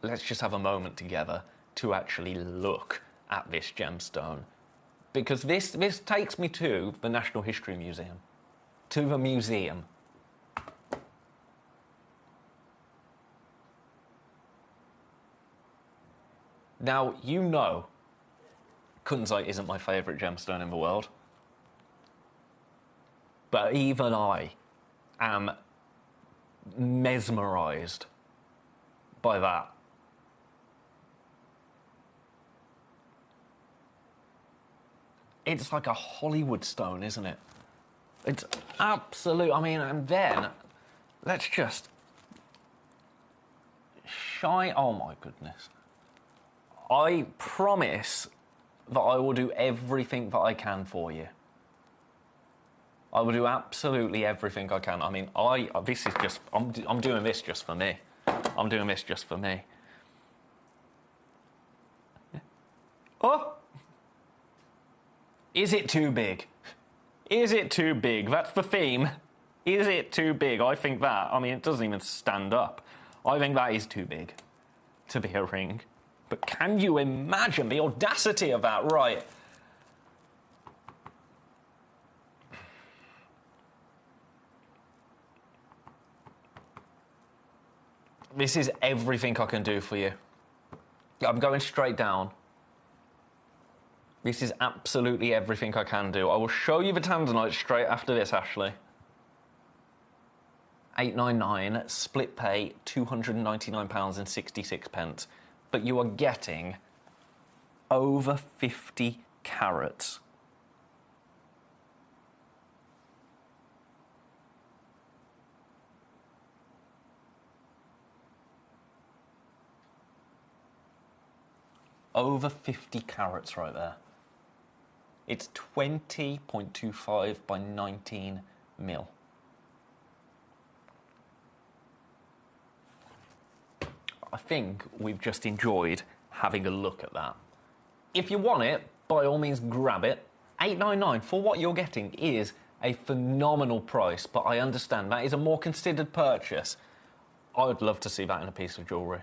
let's just have a moment together to actually look at this gemstone, because this takes me to the National History Museum, to the museum. Now, you know, Kunzite isn't my favourite gemstone in the world. But even I am mesmerised by that. It's like a Hollywood stone, isn't it? It's absolute. I mean, and then let's just shine. Oh my goodness. I promise that I will do everything that I can for you. I will do absolutely everything I can. I mean, this is just, I'm doing this just for me. I'm doing this just for me. Oh! Is it too big? Is it too big? That's the theme. Is it too big? I think that. I mean, it doesn't even stand up. I think that is too big to be a ring. But can you imagine the audacity of that? Right. This is everything I can do for you. I'm going straight down. This is absolutely everything I can do. I will show you the tanzanite straight after this, Ashley. £899, split pay, £299.66. But you are getting over 50 carats. Over 50 carats right there. It's 20.25 by 19 mil. I think we've just enjoyed having a look at that. If you want it, by all means grab it. $8.99 for what you're getting is a phenomenal price, but I understand that is a more considered purchase. I would love to see that in a piece of jewellery.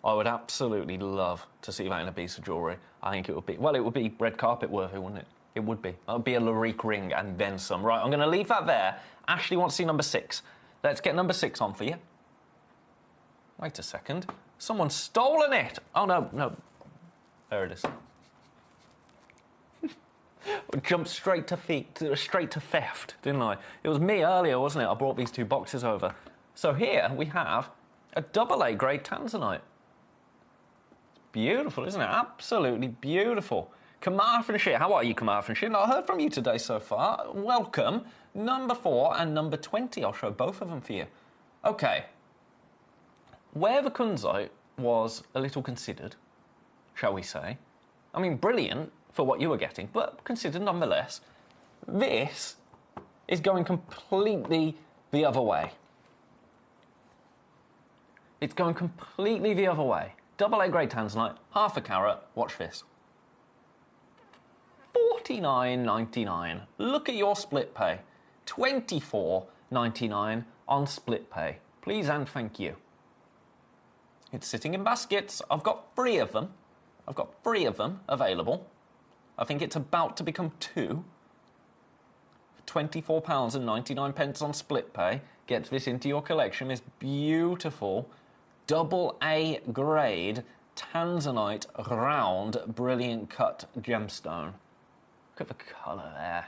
I would absolutely love to see that in a piece of jewellery. I think it would be, well, it would be red carpet worthy, wouldn't it? It would be. That would be a Larique ring and then some. Right, I'm going to leave that there. Ashley wants to see number 6. Let's get number 6 on for you. Wait a second. Someone's stolen it. Oh, no. There it is. Jumped straight to theft, didn't I? It was me earlier, wasn't it? I brought these 2 boxes over. So here we have a AA grade tanzanite. Beautiful, isn't it? Absolutely beautiful. Carmarthenshire. How are you, Carmarthenshire? Not heard from you today so far. Welcome. Number 4 and number 20. I'll show both of them for you. Okay. Where the kunzite was a little considered, shall we say, I mean, brilliant for what you were getting, but considered nonetheless, this is going completely the other way. It's going completely the other way. AA grade tanzanite, half a carat. Watch this. $49.99. Look at your split pay. $24.99 on split pay. Please and thank you. It's sitting in baskets. I've got 3 of them. I've got 3 of them available. I think it's about to become 2. £24.99 on split pay gets this into your collection. This beautiful AA grade tanzanite round brilliant cut gemstone. Look at the colour there.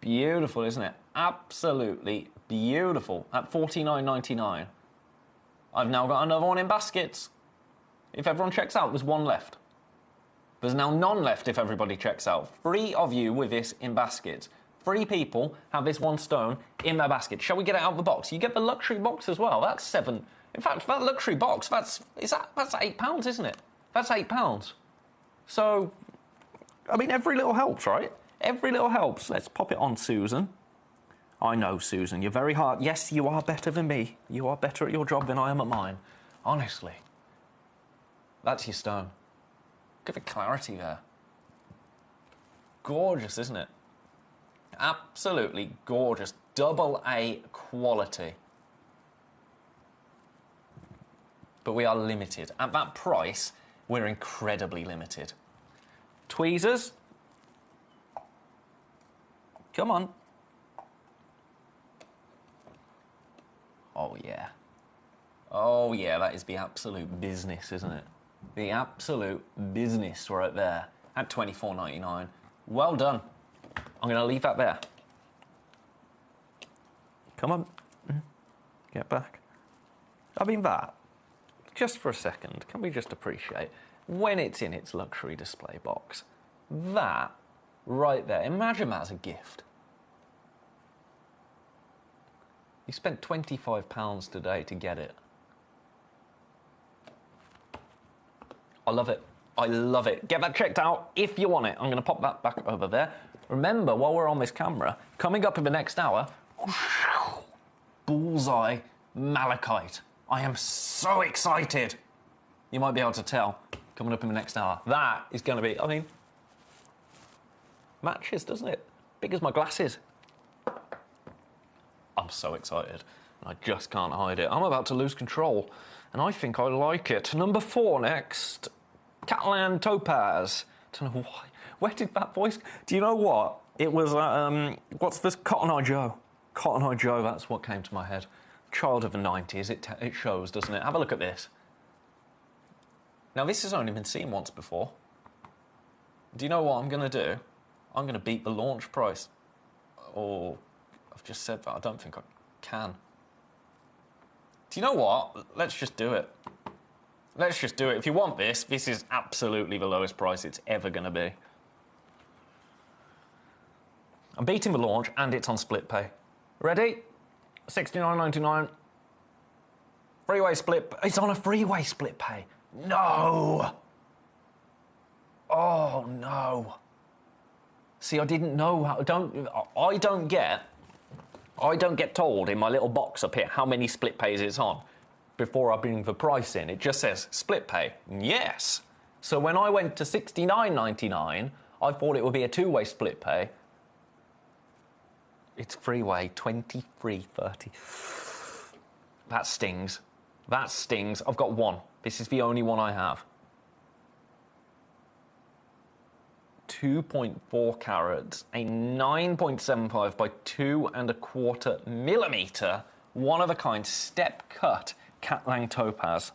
Beautiful, isn't it? Absolutely beautiful. At $49.99. I've now got another one in baskets. If everyone checks out, there's one left. There's now none left if everybody checks out. 3 of you with this in baskets. 3 people have this one stone in their basket. Shall we get it out of the box? You get the luxury box as well. That's £7. In fact, that luxury box, that's £8, isn't it? That's £8. So, I mean, every little helps, right? Every little helps. Let's pop it on, Susan. I know, Susan, you're very hard. Yes, you are better than me. You are better at your job than I am at mine. Honestly. That's your stone. Look at the clarity there. Gorgeous, isn't it? Absolutely gorgeous. AA quality. But we are limited. At that price, we're incredibly limited. Tweezers. Come on. Oh, yeah. Oh, yeah, that is the absolute business, isn't it? The absolute business right there at $24.99. Well done. I'm going to leave that there. Come on. Get back. I mean, that, just for a second, can we just appreciate, when it's in its luxury display box, that right there, imagine that as a gift. You spent £25 today to get it. I love it. I love it. Get that checked out if you want it. I'm going to pop that back over there. Remember, while we're on this camera, coming up in the next hour, bullseye malachite. I am so excited. You might be able to tell. Coming up in the next hour. That is going to be, I mean, matches, doesn't it? Big as my glasses. I'm so excited. I just can't hide it. I'm about to lose control, and I think I like it. Number 4 next. Catalan Topaz. Don't know why. Where did that voice... Do you know what? It was, what's this? Cotton Eye Joe. Cotton Eye Joe, that's what came to my head. Child of the 90s, it shows, doesn't it? Have a look at this. Now, this has only been seen once before. Do you know what I'm going to do? I'm going to beat the launch price. Or, I've just said that, I don't think I can. Do you know what? Let's just do it. Let's just do it. If you want this, this is absolutely the lowest price it's ever going to be. I'm beating the launch, and it's on split pay. Ready? $69.99. Freeway split. It's on a freeway split pay. No. Oh no. See, I didn't know how. I don't get told in my little box up here how many split pays it's on before I bring the price in. It just says split pay. Yes. So when I went to $69.99, I thought it would be a 2-way split pay. It's freeway, $23.30. That stings. That stings. I've got one. This is the only one I have. 2.4 carats, a 9.75 by 2¼ millimeter, one of a kind, step cut Catalan Topaz.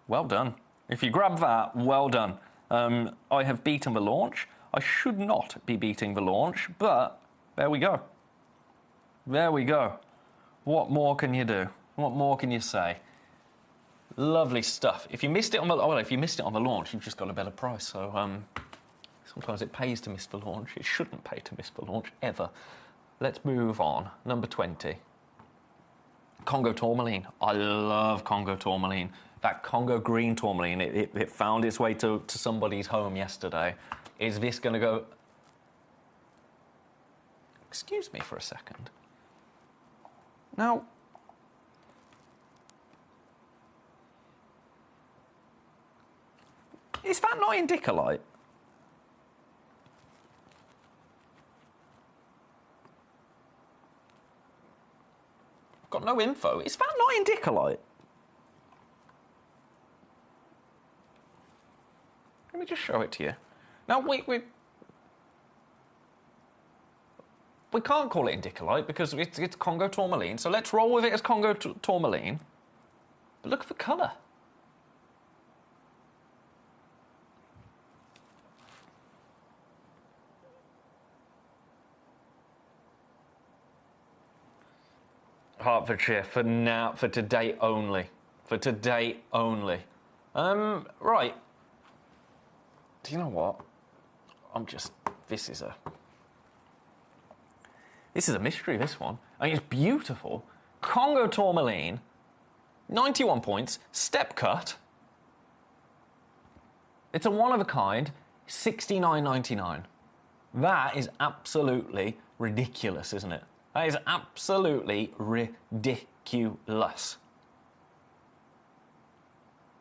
Well done. If you grab that, well done. I have beaten the launch. I should not be beating the launch, but there we go. There we go. What more can you do? What more can you say? Lovely stuff. If you missed it on the if you missed it on the launch, you've just got a better price. So sometimes it pays to miss the launch. It shouldn't pay to miss the launch ever. Let's move on. Number 20. Congo tourmaline. I love Congo tourmaline. That Congo green tourmaline, it found its way to somebody's home yesterday. Is this going to go... Excuse me for a second. Now... Is that not indicolite? Got no info. Is that not indicolite? me just show it to you. Now, we can't call it Indicolite because it's Congo tourmaline, so let's roll with it as Congo tourmaline. But look at the colour. Hertfordshire for now, for today only. For today only. Right. Do you know what? This is a mystery, this one. I mean, it's beautiful. Congo tourmaline, 91 points, step cut. It's a one of a kind, $69.99. That is absolutely ridiculous, isn't it? That is absolutely ridiculous.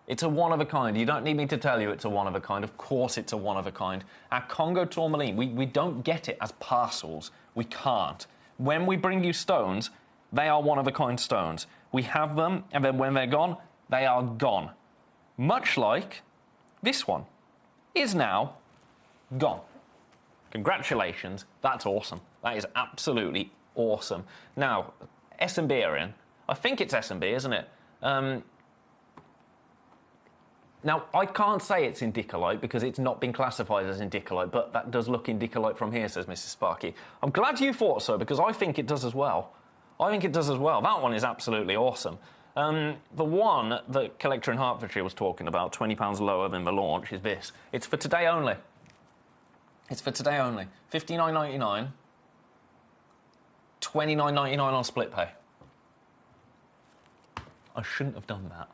It's a one of a kind. You don't need me to tell you it's a one of a kind. Of course it's a one of a kind. Our Congo tourmaline, we don't get it as parcels. We can't. When we bring you stones, they are one of a kind stones. We have them, and then when they're gone, they are gone. Much like this one is now gone. Congratulations. That's awesome. That is absolutely awesome. Now, S&B are in. I think it's S&B, isn't it? Now, I can't say it's Indicolite because it's not been classified as Indicolite, but that does look Indicolite from here, says Mrs. Sparky. I'm glad you thought so because I think it does as well. I think it does as well. That one is absolutely awesome. The one that Collector in Hertfordshire was talking about, £20 lower than the launch, is this. It's for today only. It's for today only. $59.99. $29.99 on split pay. I shouldn't have done that.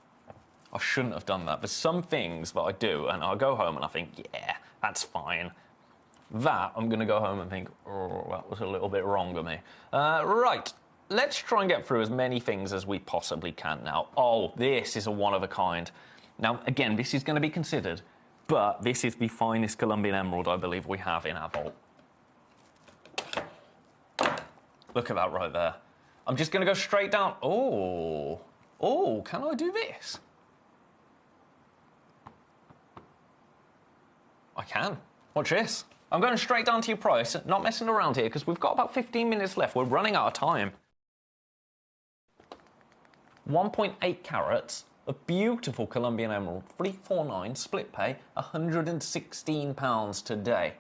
I shouldn't have done that. There's some things that I do, and I go home and I think, yeah, that's fine. That, I'm going to go home and think, oh, that was a little bit wrong of me. Right, let's try and get through as many things as we possibly can now. Oh, this is a one of a kind. Now, again, this is going to be considered, but this is the finest Colombian emerald I believe we have in our vault. Look at that right there. I'm just going to go straight down. Oh, can I do this? I can. Watch this. I'm going straight down to your price, not messing around here, because we've got about 15 minutes left. We're running out of time. 1.8 carats, a beautiful Colombian emerald, 349, split pay, £116 today.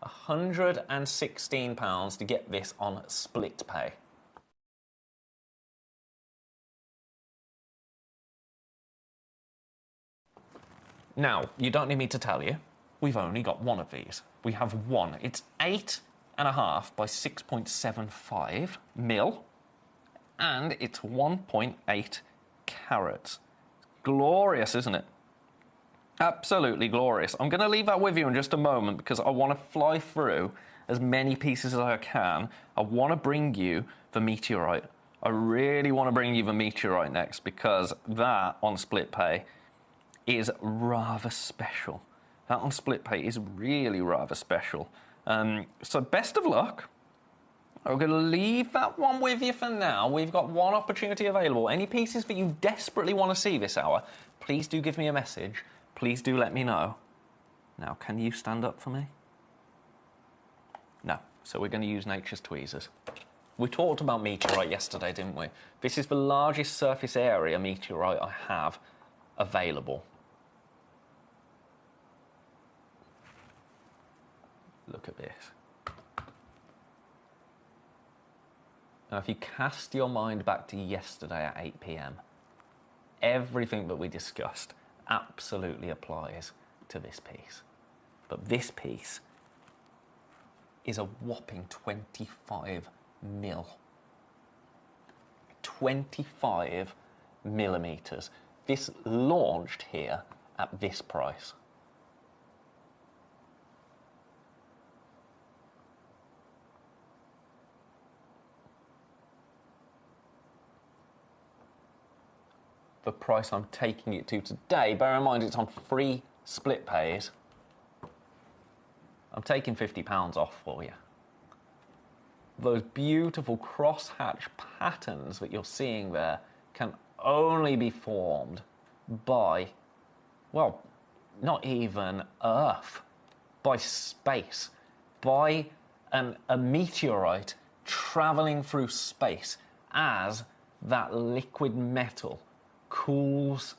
£116 to get this on split pay. Now, you don't need me to tell you. We've only got one of these. We have one. It's 8.5 by 6.75 mil, and it's 1.8 carats. Glorious, isn't it? Absolutely glorious. I'm going to leave that with you in just a moment because I want to fly through as many pieces as I can. I want to bring you the meteorite. I really want to bring you the meteorite next because that on split pay is rather special. That on split pay is really rather special. So best of luck. I'm going to leave that one with you for now. We've got one opportunity available. Any pieces that you desperately want to see this hour, please do give me a message. Please do let me know. Now, can you stand up for me? No. So we're going to use nature's tweezers. We talked about meteorite yesterday, didn't we? This is the largest surface area meteorite I have available. Look at this. Now, if you cast your mind back to yesterday at 8 p.m, everything that we discussed absolutely applies to this piece. But this piece is a whopping 25 mil. 25 millimeters. This launched here at this price. The price I'm taking it to today, bear in mind it's on free split pays, I'm taking £50 off for you. Those beautiful crosshatch patterns that you're seeing there can only be formed by, well, not even Earth, by space, by a meteorite traveling through space as that liquid metal cools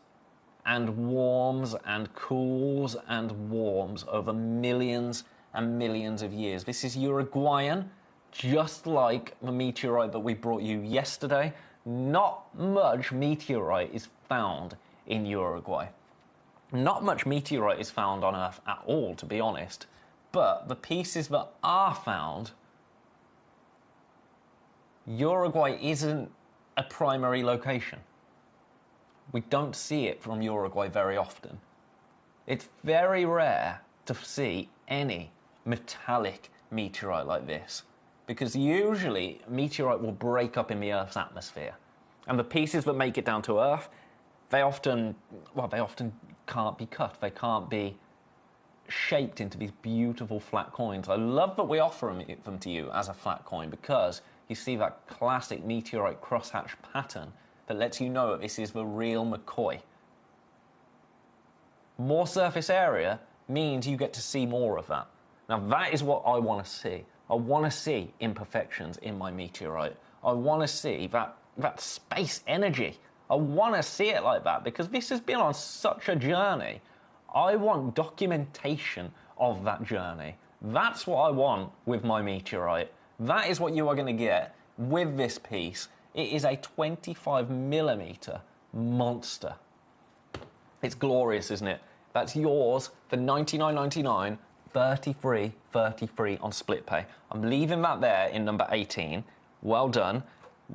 and warms and cools and warms over millions and millions of years. This is Uruguayan, just like the meteorite that we brought you yesterday. Not much meteorite is found in Uruguay. Not much meteorite is found on Earth at all, to be honest. But the pieces that are found, Uruguay isn't a primary location. We don't see it from Uruguay very often. It's very rare to see any metallic meteorite like this, because usually meteorite will break up in the Earth's atmosphere. And the pieces that make it down to Earth, they often can't be cut. They can't be shaped into these beautiful flat coins. I love that we offer them to you as a flat coin, because you see that classic meteorite crosshatch pattern that lets you know that this is the real McCoy. More surface area means you get to see more of that. Now that is what I want to see. I want to see imperfections in my meteorite. I want to see that space energy. I want to see it like that, because this has been on such a journey. I want documentation of that journey. That's what I want with my meteorite. That is what you are going to get with this piece. It is a 25mm monster. It's glorious, isn't it? That's yours for $99.99, $33.33 on split pay. I'm leaving that there in number 18. Well done.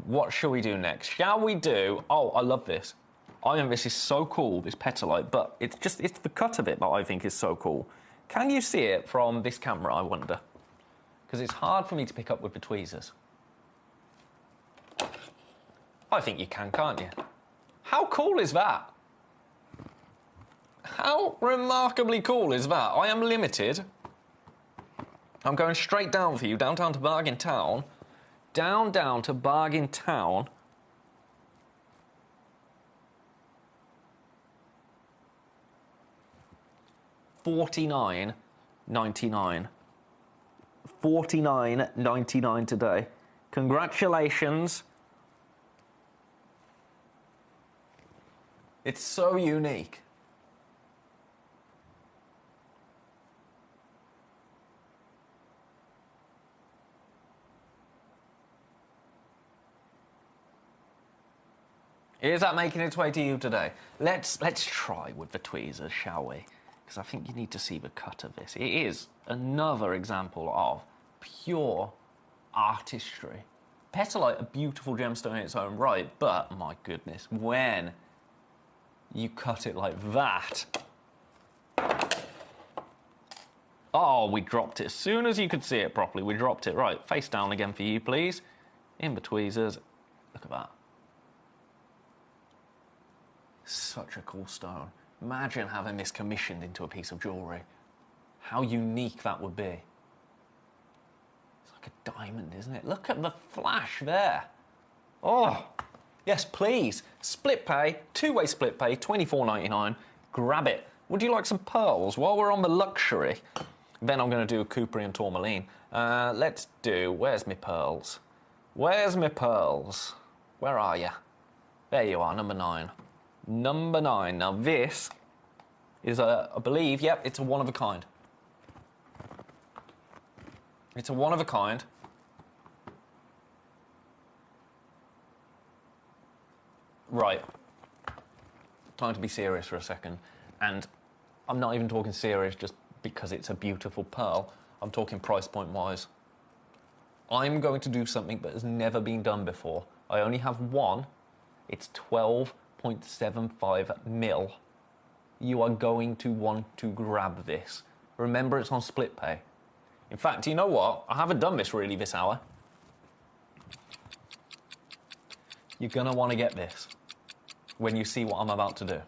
What shall we do next? Shall we do... Oh, I love this. I think this is so cool, this petalite, but it's the cut of it that I think is so cool. Can you see it from this camera, I wonder? Because it's hard for me to pick up with the tweezers. I think you can, can't you? How cool is that? How remarkably cool is that? I am limited. I'm going straight down for you, down to Bargain Town. Down to Bargain Town. $49.99. $49.99 today. Congratulations. It's so unique. Is that making its way to you today? Let's try with the tweezers, shall we? Because I think you need to see the cut of this. It is another example of pure artistry. Petalite, a beautiful gemstone in its own right, but my goodness, when you cut it like that. Oh, we dropped it. As soon as you could see it properly, we dropped it. Right, face down again for you, please. In the tweezers. Look at that. Such a cool stone. Imagine having this commissioned into a piece of jewellery. How unique that would be. It's like a diamond, isn't it? Look at the flash there. Oh, yes, please. Split pay, two-way split pay, $24.99. Grab it. Would you like some pearls? While we're on the luxury, then I'm going to do a Coupery and tourmaline. Let's do... Where's my pearls? Where's my pearls? Where are you? There you are, number 9. Number 9. Now this is I believe, yep, it's a one of a kind. It's a one of a kind. Right. Time to be serious for a second. And I'm not even talking serious just because it's a beautiful pearl. I'm talking price point wise. I'm going to do something that has never been done before. I only have one. It's 12.75 mil. You are going to want to grab this. Remember, it's on split pay. In fact, you know what? I haven't done this really this hour. You're going to want to get this when you see what I'm about to do.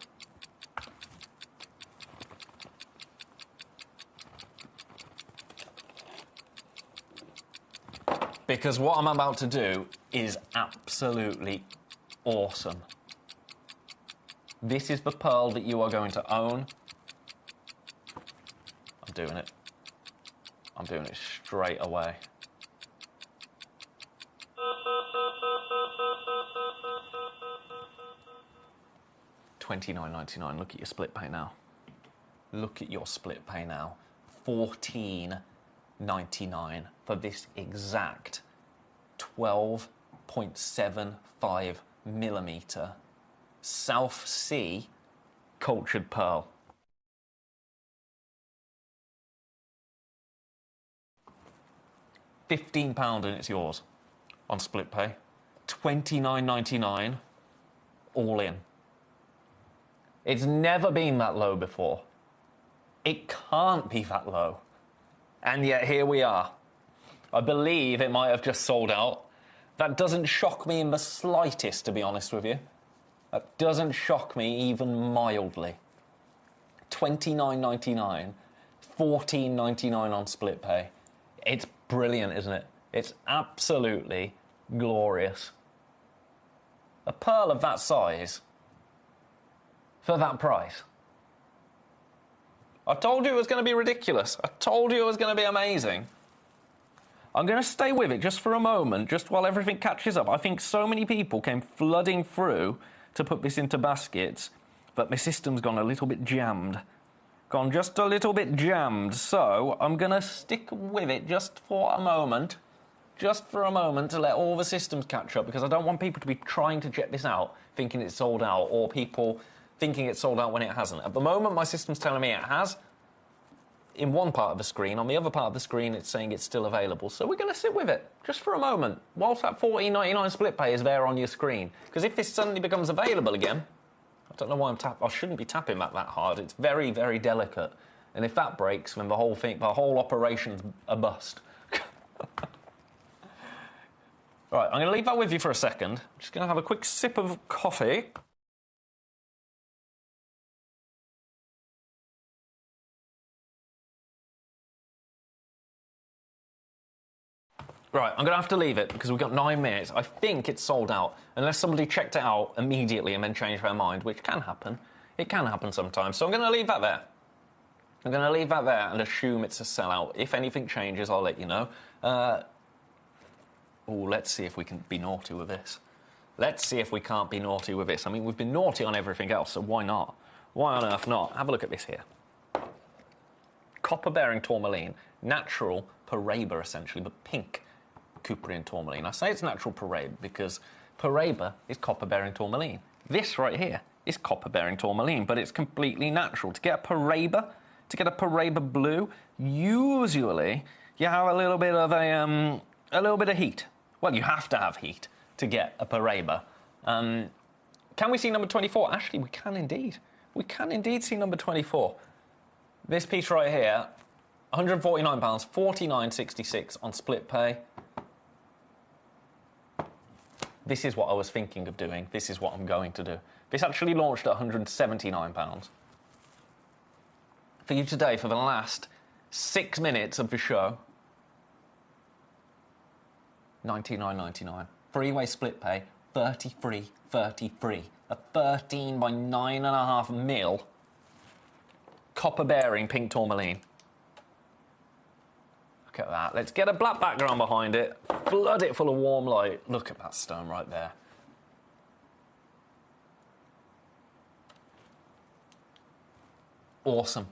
Because what I'm about to do is absolutely awesome. This is the pearl that you are going to own doing it. I'm doing it straight away. $29.99. Look at your split pay now. Look at your split pay now. $14.99 for this exact 12.75 millimeter South Sea cultured pearl. £15 and it's yours on split pay. $29.99 all in. It's never been that low before. It can't be that low. And yet here we are. I believe it might have just sold out. That doesn't shock me in the slightest, to be honest with you. That doesn't shock me even mildly. $29.99, $14.99 on split pay. It's brilliant, isn't it? It's absolutely glorious. A pearl of that size for that price. I told you it was going to be ridiculous. I told you it was going to be amazing. I'm going to stay with it just for a moment, just while everything catches up. I think so many people came flooding through to put this into baskets, but my system's gone a little bit jammed. Gone just a little bit jammed. So I'm going to stick with it just for a moment. Just for a moment to let all the systems catch up, because I don't want people to be trying to jet this out thinking it's sold out, or people thinking it's sold out when it hasn't. At the moment, my system's telling me it has. In one part of the screen, on the other part of the screen, it's saying it's still available. So we're going to sit with it, just for a moment, whilst that $14.99 split pay is there on your screen. Because if this suddenly becomes available again, I don't know why I shouldn't be tapping that hard. It's very, very delicate. And if that breaks, then the whole operation's a bust. Right, I'm going to leave that with you for a second. I'm just going to have a quick sip of coffee. Right, I'm going to have to leave it because we've got 9 minutes. I think it's sold out, unless somebody checked it out immediately and then changed their mind, which can happen. It can happen sometimes. So I'm going to leave that there. I'm going to leave that there and assume it's a sellout. If anything changes, I'll let you know. Let's see if we can be naughty with this. Let's see if we can't be naughty with this. I mean, we've been naughty on everything else, so why not? Why on earth not? Have a look at this here. Copper-bearing tourmaline, natural Paraiba, essentially, but pink Cuprian tourmaline. I say it's natural Paraiba because Paraiba is copper-bearing tourmaline. This right here is copper-bearing tourmaline, but it's completely natural. To get a Paraiba blue, usually you have a little bit of heat. Well, you have to have heat to get a Paraiba. Can we see number 24? Actually, we can indeed. We can indeed see number 24. This piece right here, £149, $49.66 on split pay. This is what I was thinking of doing. This is what I'm going to do. This actually launched at £179. For you today, for the last 6 minutes of the show, $99.99. Freeway split pay, $33.33. A 13 by 9.5 mil copper-bearing pink tourmaline. Look at that. Let's get a black background behind it. Flood it full of warm light. Look at that stone right there. Awesome.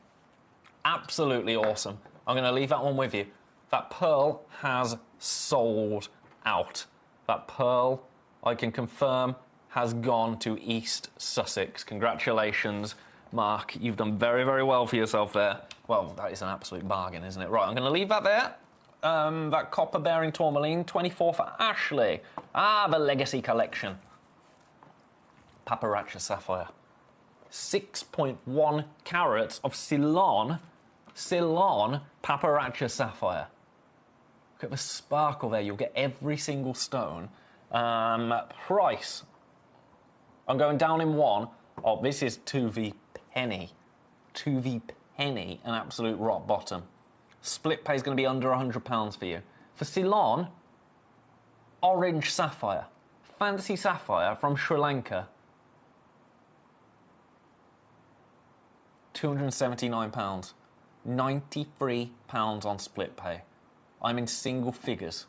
Absolutely awesome. I'm going to leave that one with you. That pearl has sold out. That pearl, I can confirm, has gone to East Sussex. Congratulations, Mark. You've done very, very well for yourself there. Well, that is an absolute bargain, isn't it? Right, I'm going to leave that there. That copper-bearing tourmaline, 24 for Ashley. The Legacy Collection. Paparazzi Sapphire. 6.1 carats of Ceylon Paparazzi Sapphire. Look at the sparkle there. You'll get every single stone. Price. I'm going down in one. Oh, this is 2v penny. 2v penny, an absolute rock bottom. Split pay is going to be under £100 for you. For Ceylon, orange sapphire. Fantasy sapphire from Sri Lanka. £279. £93 on split pay. I'm in single figures.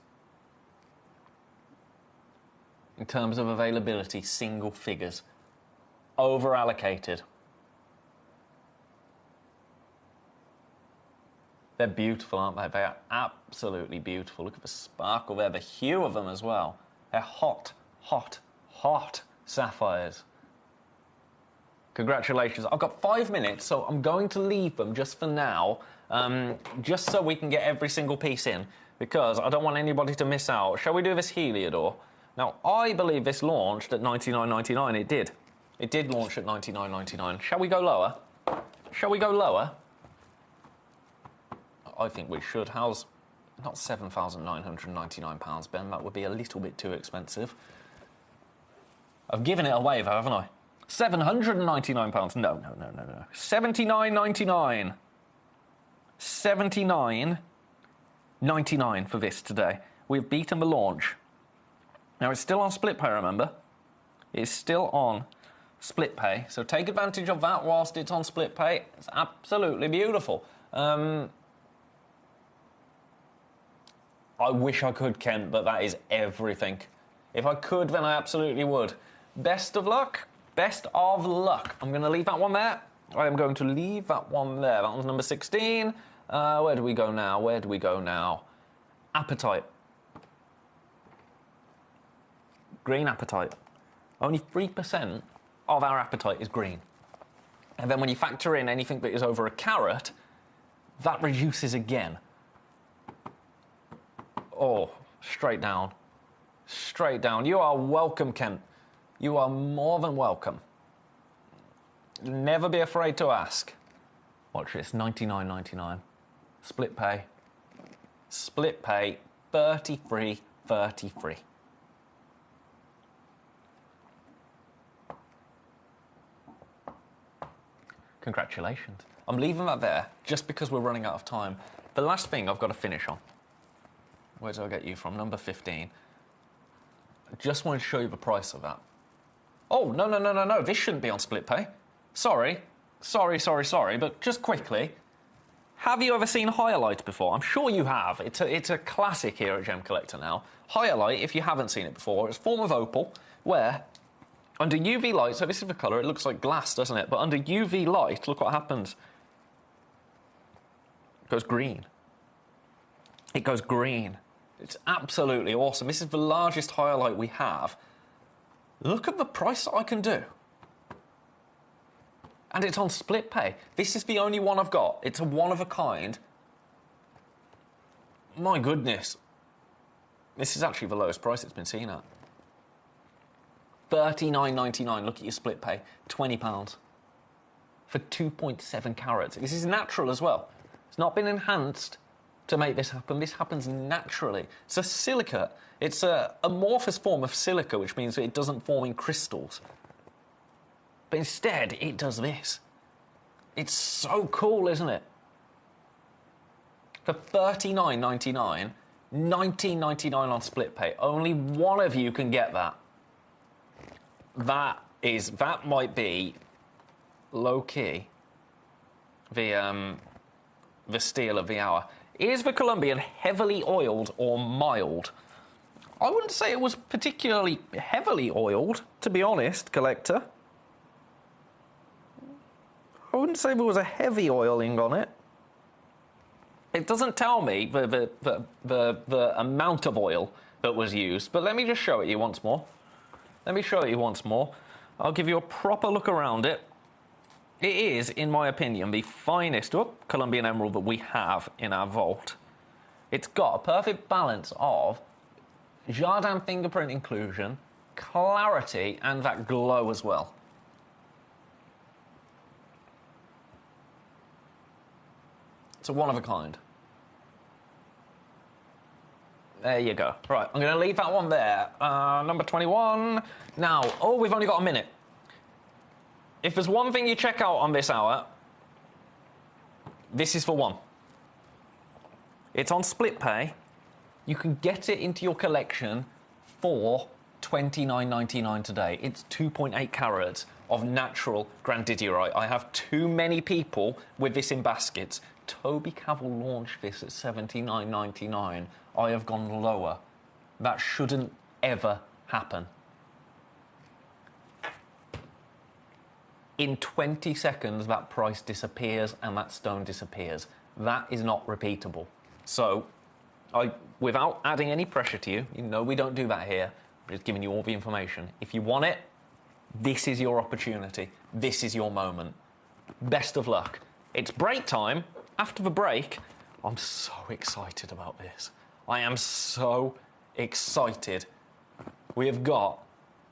In terms of availability, single figures. Over allocated. They're beautiful, aren't they? They are absolutely beautiful. Look at the sparkle there, the hue of them as well. They're hot, hot, hot sapphires. Congratulations. I've got 5 minutes, so I'm going to leave them just for now, just so we can get every single piece in, because I don't want anybody to miss out. Shall we do this Heliodor? Now, I believe this launched at $99.99. It did. It did launch at $99.99. Shall we go lower? Shall we go lower? I think we should. How's... Not £7,999, Ben. That would be a little bit too expensive. I've given it away, though, haven't I? £799. No. $79.99. $79.99 for this today. We've beaten the launch. Now, it's still on split pay, remember? It's still on split pay. So take advantage of that whilst it's on split pay. It's absolutely beautiful. I wish I could, Kent, but that is everything. If I could, then I absolutely would. Best of luck. Best of luck. I'm going to leave that one there. I am going to leave that one there. That one's number 16. Where do we go now? Where do we go now? Appetite. Green appetite. Only 3% of our appetite is green. And then when you factor in anything that is over a carat, that reduces again. Oh, straight down. Straight down. You are welcome, Kent. You are more than welcome. Never be afraid to ask. Watch this, $99.99. Split pay. Split pay, 33, 33. Congratulations. I'm leaving that there just because we're running out of time. The last thing I've got to finish on. Where did I get you from? Number 15. I just want to show you the price of that. Oh, no. This shouldn't be on split pay. Sorry, but just quickly, have you ever seen Hyalite before? I'm sure you have. It's a classic here at Gemcollector now. Hyalite, if you haven't seen it before, it's a form of opal where under UV light, so this is the colour, it looks like glass, doesn't it? But under UV light, look what happens. It goes green. It goes green. It's absolutely awesome. This is the largest Hyalite we have. Look at the price that I can do. And it's on split pay. This is the only one I've got. It's a one of a kind. My goodness. This is actually the lowest price it's been seen at. $39.99. Look at your split pay. £20 for 2.7 carats. This is natural as well. It's not been enhanced to make this happen. This happens naturally. It's a silicate. It's a amorphous form of silica, which means that it doesn't form in crystals. But instead, it does this. It's so cool, isn't it? For $39.99, $19.99 on split pay. Only one of you can get that. That might be low-key the steal of the hour. Is the Colombian heavily oiled or mild? I wouldn't say it was particularly heavily oiled, to be honest, Collector. I wouldn't say there was a heavy oiling on it. It doesn't tell me the amount of oil that was used, but let me just show it you once more. Let me show it you once more. I'll give you a proper look around it. It is, in my opinion, the finest Colombian emerald that we have in our vault. It's got a perfect balance of Jardin fingerprint inclusion, clarity, and that glow as well. It's a one of a kind. There you go. Right, I'm going to leave that one there. Number 21. Now, we've only got a minute. If there's one thing you check out on this hour, this is for one. It's on split pay. You can get it into your collection for $29.99 today. It's 2.8 carats of natural grandidierite. I have too many people with this in baskets. Toby Cavill launched this at $79.99, I have gone lower. That shouldn't ever happen. In 20 seconds, that price disappears and that stone disappears. That is not repeatable. So, without adding any pressure to you, you know we don't do that here, I'm just giving you all the information. If you want it, this is your opportunity. This is your moment. Best of luck. It's break time. After the break, I'm so excited about this. I am so excited. We have got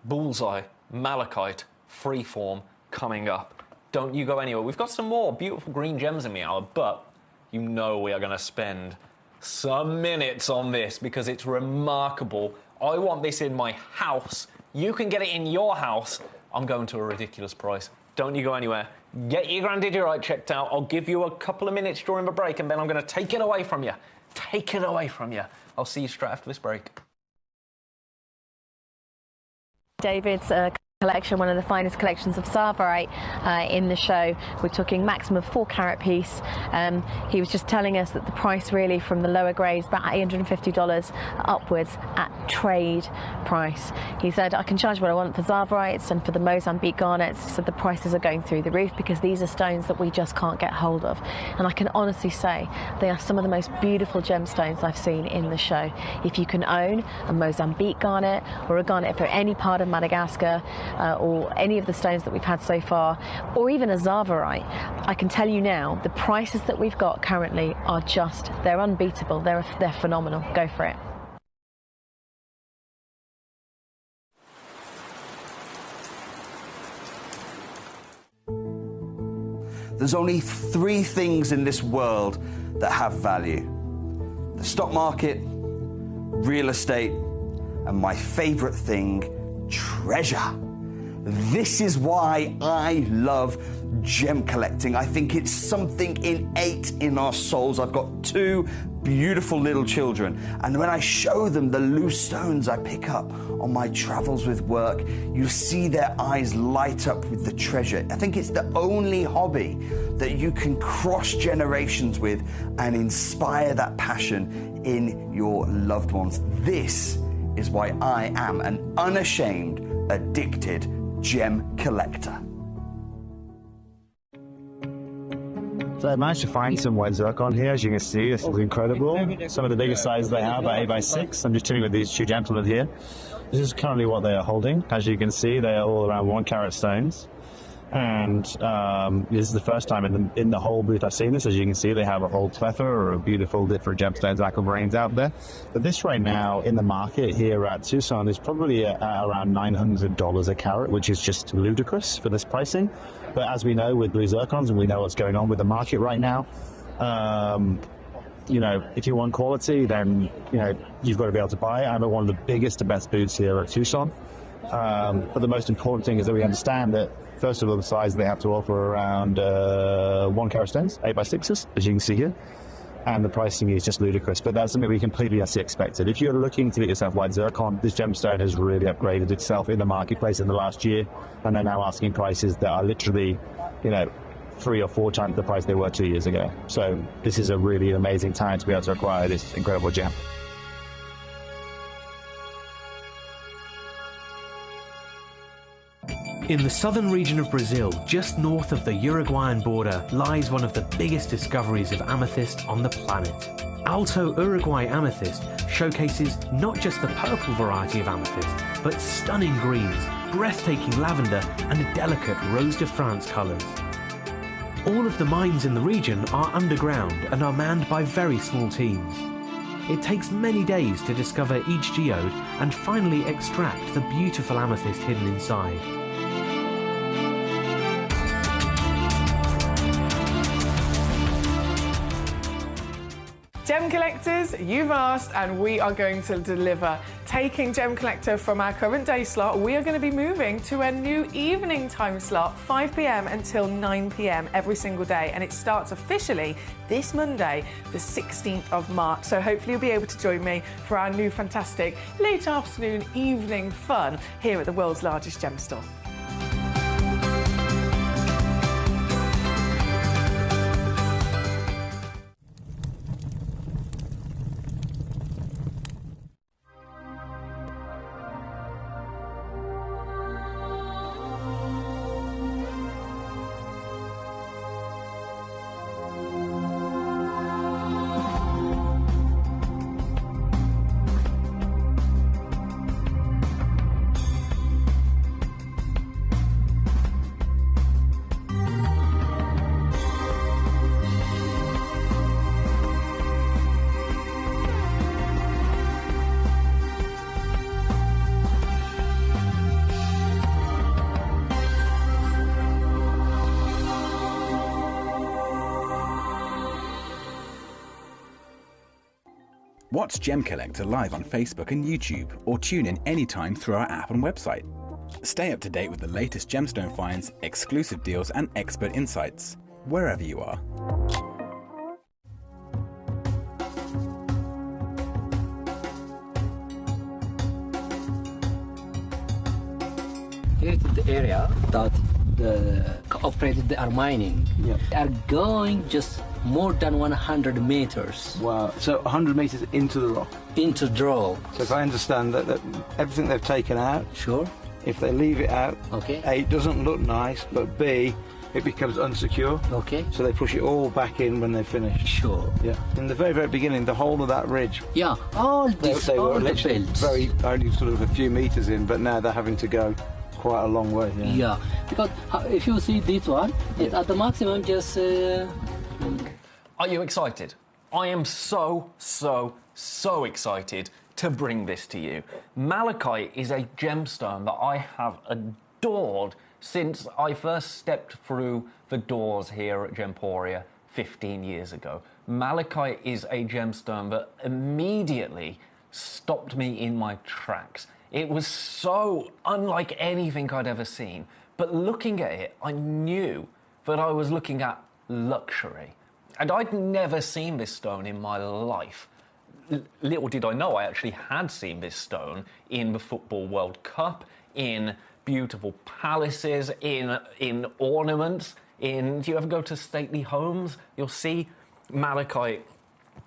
Bullseye, Malachite, Freeform coming up. Don't you go anywhere. We've got some more beautiful green gems in the hour, but you know we are going to spend some minutes on this because it's remarkable. I want this in my house. You can get it in your house. I'm going to a ridiculous price. Don't you go anywhere. Get your Grandidierite checked out. I'll give you a couple of minutes during the break and then I'm going to take it away from you. Take it away from you. I'll see you straight after this break. David's collection, one of the finest collections of Tsavorite in the show. We're talking maximum 4-carat piece. He was just telling us that the price really from the lower grades, about $850 upwards at trade price. He said, I can charge what I want for Tsavorites and for the Mozambique garnets. He said the prices are going through the roof because these are stones that we just can't get hold of. And I can honestly say they are some of the most beautiful gemstones I've seen in the show. If you can own a Mozambique garnet or a garnet for any part of Madagascar, or any of the stones that we've had so far, or even a Tsavorite, I can tell you now, the prices that we've got currently are just, they're unbeatable, they're phenomenal. Go for it. There's only 3 things in this world that have value: the stock market, real estate, and my favorite thing, treasure. This is why I love gem collecting. I think it's something innate in our souls. I've got 2 beautiful little children, and when I show them the loose stones I pick up on my travels with work, you see their eyes light up with the treasure. I think it's the only hobby that you can cross generations with and inspire that passion in your loved ones. This is why I am an unashamed, addicted gem collector. So I managed to find some white zircon here. As you can see, this is incredible. Some of the biggest sizes they have are 8x6. I'm just chilling with these 2 gentlemen here. This is currently what they are holding. As you can see, they are all around 1-carat stones. And this is the first time in the whole booth I've seen this. As you can see, they have a whole plethora of beautiful different gemstones, aquamarines out there. But this right now in the market here at Tucson is probably around $900 a carat, which is just ludicrous for this pricing. But as we know with blue zircons, and we know what's going on with the market right now, you know, if you want quality, then, you know, you've got to be able to buy it. I'm at one of the biggest and best booths here at Tucson. But the most important thing is that we understand that, first of all, the size they have to offer around 1-carat stones, 8x6s, as you can see here. And the pricing is just ludicrous, but that's something we completely expected. If you're looking to get yourself white zircon, this gemstone has really upgraded itself in the marketplace in the last year, and they're now asking prices that are literally, you know, 3 or 4 times the price they were 2 years ago. So this is a really amazing time to be able to acquire this incredible gem. In the southern region of Brazil, just north of the Uruguayan border, lies one of the biggest discoveries of amethyst on the planet. Alto Uruguay Amethyst showcases not just the purple variety of amethyst, but stunning greens, breathtaking lavender, and delicate Rose de France colours. All of the mines in the region are underground and are manned by very small teams. It takes many days to discover each geode and finally extract the beautiful amethyst hidden inside. Gem collectors, you've asked and we are going to deliver. Taking Gem Collector from our current day slot, we are going to be moving to a new evening time slot, 5 p.m. until 9 p.m. every single day, and it starts officially this Monday, the 16th of March. So hopefully you'll be able to join me for our new fantastic late afternoon evening fun here at the world's largest gem store. Watch Gemcollector live on Facebook and YouTube, or tune in anytime through our app and website. Stay up to date with the latest gemstone finds, exclusive deals and expert insights, wherever you are. Here is the area that the operators they are mining. They are going just more than 100 meters. Wow, so 100 meters into the rock? Into the rock. So if I understand that everything they've taken out, sure, if they leave it out, okay, A, it doesn't look nice, but B, it becomes unsecure. Okay. So they push it all back in when they finish. Sure. Yeah. In the very, very beginning, the whole of that ridge. Yeah, all this, they all were the literally belts. only sort of a few meters in, but now they're having to go quite a long way. Yeah, because if you see this one, it's at the maximum just... Are you excited? I am so excited to bring this to you. Malachite is a gemstone that I have adored since I first stepped through the doors here at Gemporia 15 years ago. Malachite is a gemstone that immediately stopped me in my tracks. It was so unlike anything I'd ever seen. But looking at it, I knew that I was looking at luxury. And I'd never seen this stone in my life. Little did I know I actually had seen this stone in the Football World Cup, in beautiful palaces, in ornaments, do you ever go to stately homes? You'll see malachite.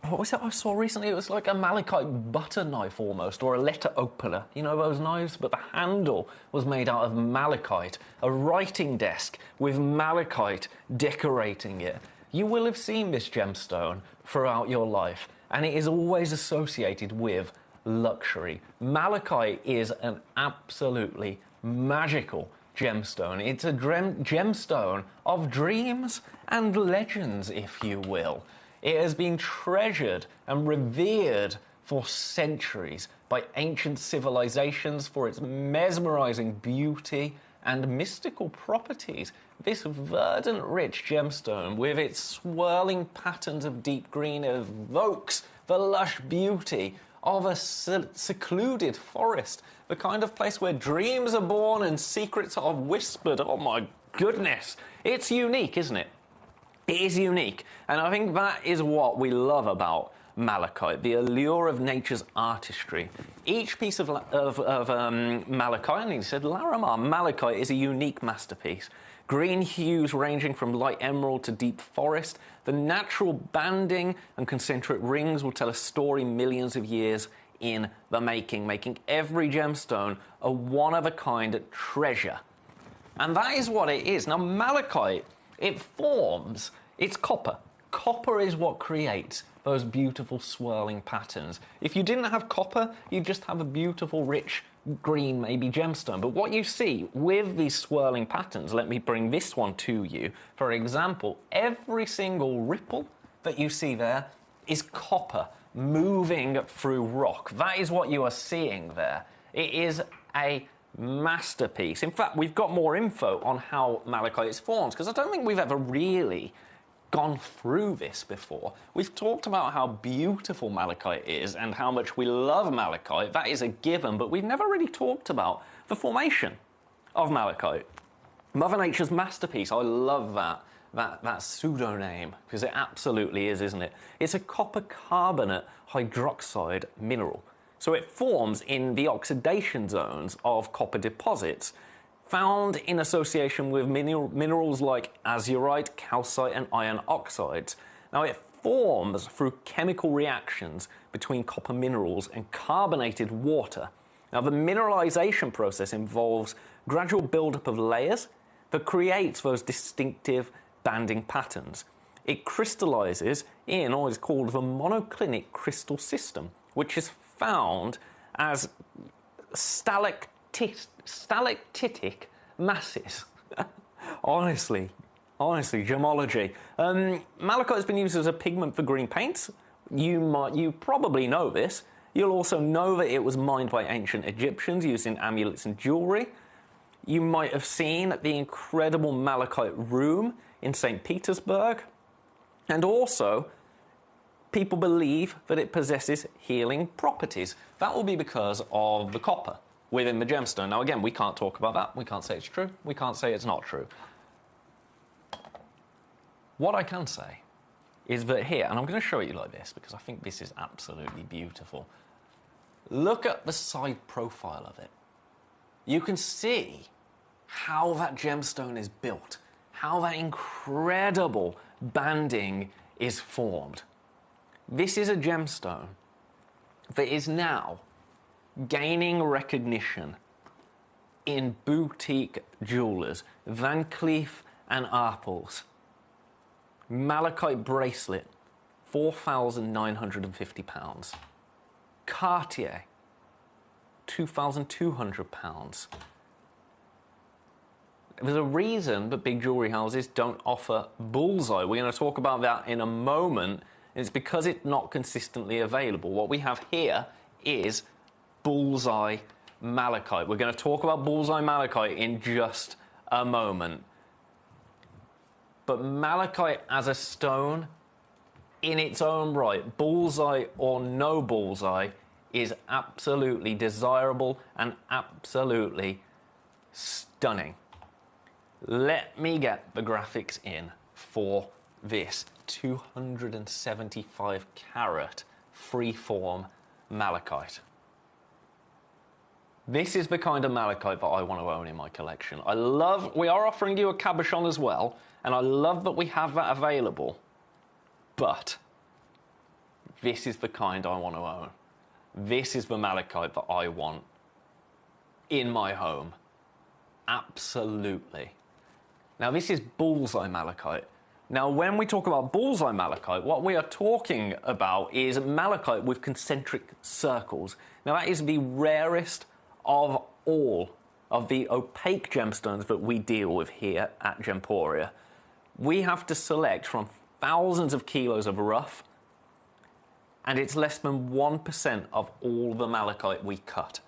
What was it I saw recently? It was like a malachite butter knife almost, or a letter opener. You know those knives? But the handle was made out of malachite. A writing desk with malachite decorating it. You will have seen this gemstone throughout your life, and it is always associated with luxury. Malachite is an absolutely magical gemstone. It's a gemstone of dreams and legends, if you will. It has been treasured and revered for centuries by ancient civilizations for its mesmerizing beauty and mystical properties. This verdant, rich gemstone, with its swirling patterns of deep green, evokes the lush beauty of a secluded forest, the kind of place where dreams are born and secrets are whispered. Oh my goodness. It's unique, isn't it? It is unique, and I think that is what we love about malachite, the allure of nature's artistry. Each piece of malachite, and he said Larimar, malachite is a unique masterpiece. Green hues ranging from light emerald to deep forest. The natural banding and concentric rings will tell a story millions of years in the making every gemstone a one-of-a-kind treasure. And that is what it is. Now, malachite, it's copper. Copper is what creates those beautiful swirling patterns. If you didn't have copper, you'd just have a beautiful, rich, green, maybe gemstone. But what you see with these swirling patterns, let me bring this one to you. For example, every single ripple that you see there is copper moving through rock. That is what you are seeing there. It is a masterpiece. In fact, we've got more info on how malachite is formed, because I don't think we've ever really gone through this before. We've talked about how beautiful malachite is and how much we love malachite. That is a given, but we've never really talked about the formation of malachite. Mother Nature's masterpiece. I love that pseudo-name, because it absolutely is, isn't it? It's a copper carbonate hydroxide mineral. So it forms in the oxidation zones of copper deposits, found in association with minerals like azurite, calcite, and iron oxides. Now, it forms through chemical reactions between copper minerals and carbonated water. Now, the mineralization process involves gradual buildup of layers that creates those distinctive banding patterns. It crystallizes in what is called the monoclinic crystal system, which is found as stalactitic masses. honestly, gemology. Malachite has been used as a pigment for green paints. You probably know this. You'll also know that it was mined by ancient Egyptians used in amulets and jewelry. You might have seen the incredible malachite room in St. Petersburg. And also, people believe that it possesses healing properties. That will be because of the copper within the gemstone. Now, again, we can't talk about that. We can't say it's true. We can't say it's not true. What I can say is that here, and I'm going to show you like this because I think this is absolutely beautiful. Look at the side profile of it. You can see how that gemstone is built, how that incredible banding is formed. This is a gemstone that is now gaining recognition in boutique jewelers, Van Cleef and Arpels. Malachite bracelet, £4,950. Cartier, £2,200. There's a reason that big jewellery houses don't offer bullseye. We're going to talk about that in a moment. It's because it's not consistently available. What we have here is bullseye malachite. We're going to talk about bullseye malachite in just a moment. But malachite as a stone, in its own right, bullseye or no bullseye, is absolutely desirable and absolutely stunning. Let me get the graphics in for this 275 carat freeform malachite. This is the kind of malachite that I want to own in my collection. We are offering you a cabochon as well, and I love that we have that available, but this is the kind I want to own. This is the malachite that I want in my home. Absolutely. Now, this is bullseye malachite. Now, when we talk about bullseye malachite, what we are talking about is malachite with concentric circles. Now, that is the rarest of all of the opaque gemstones that we deal with here at Gemporia. We have to select from thousands of kilos of rough, and it's less than 1% of all the malachite we cut.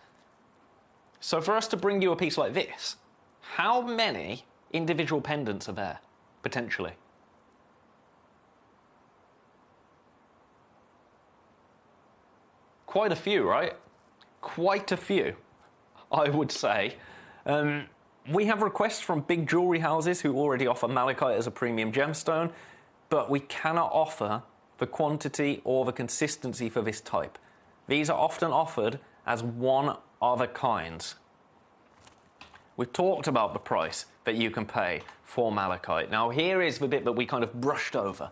So for us to bring you a piece like this, how many individual pendants are there, potentially? Quite a few, right? Quite a few, I would say. We have requests from big jewellery houses who already offer malachite as a premium gemstone, but we cannot offer the quantity or the consistency for this type. These are often offered as one-of-a-kinds. We've talked about the price that you can pay for malachite. Now, here is the bit that we kind of brushed over.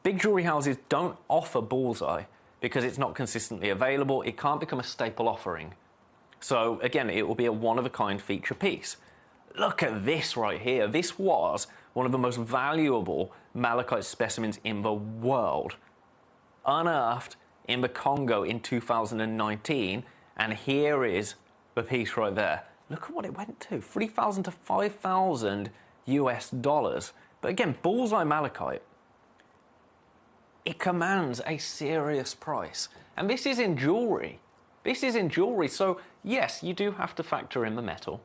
Big jewellery houses don't offer bullseye because it's not consistently available. It can't become a staple offering. So, again, it will be a one-of-a-kind feature piece. Look at this right here. This was one of the most valuable malachite specimens in the world. Unearthed in the Congo in 2019, and here is the piece right there. Look at what it went to, $3,000 to $5,000 US. But again, bullseye malachite, it commands a serious price. And this is in jewellery. This is in jewellery, so yes, you do have to factor in the metal.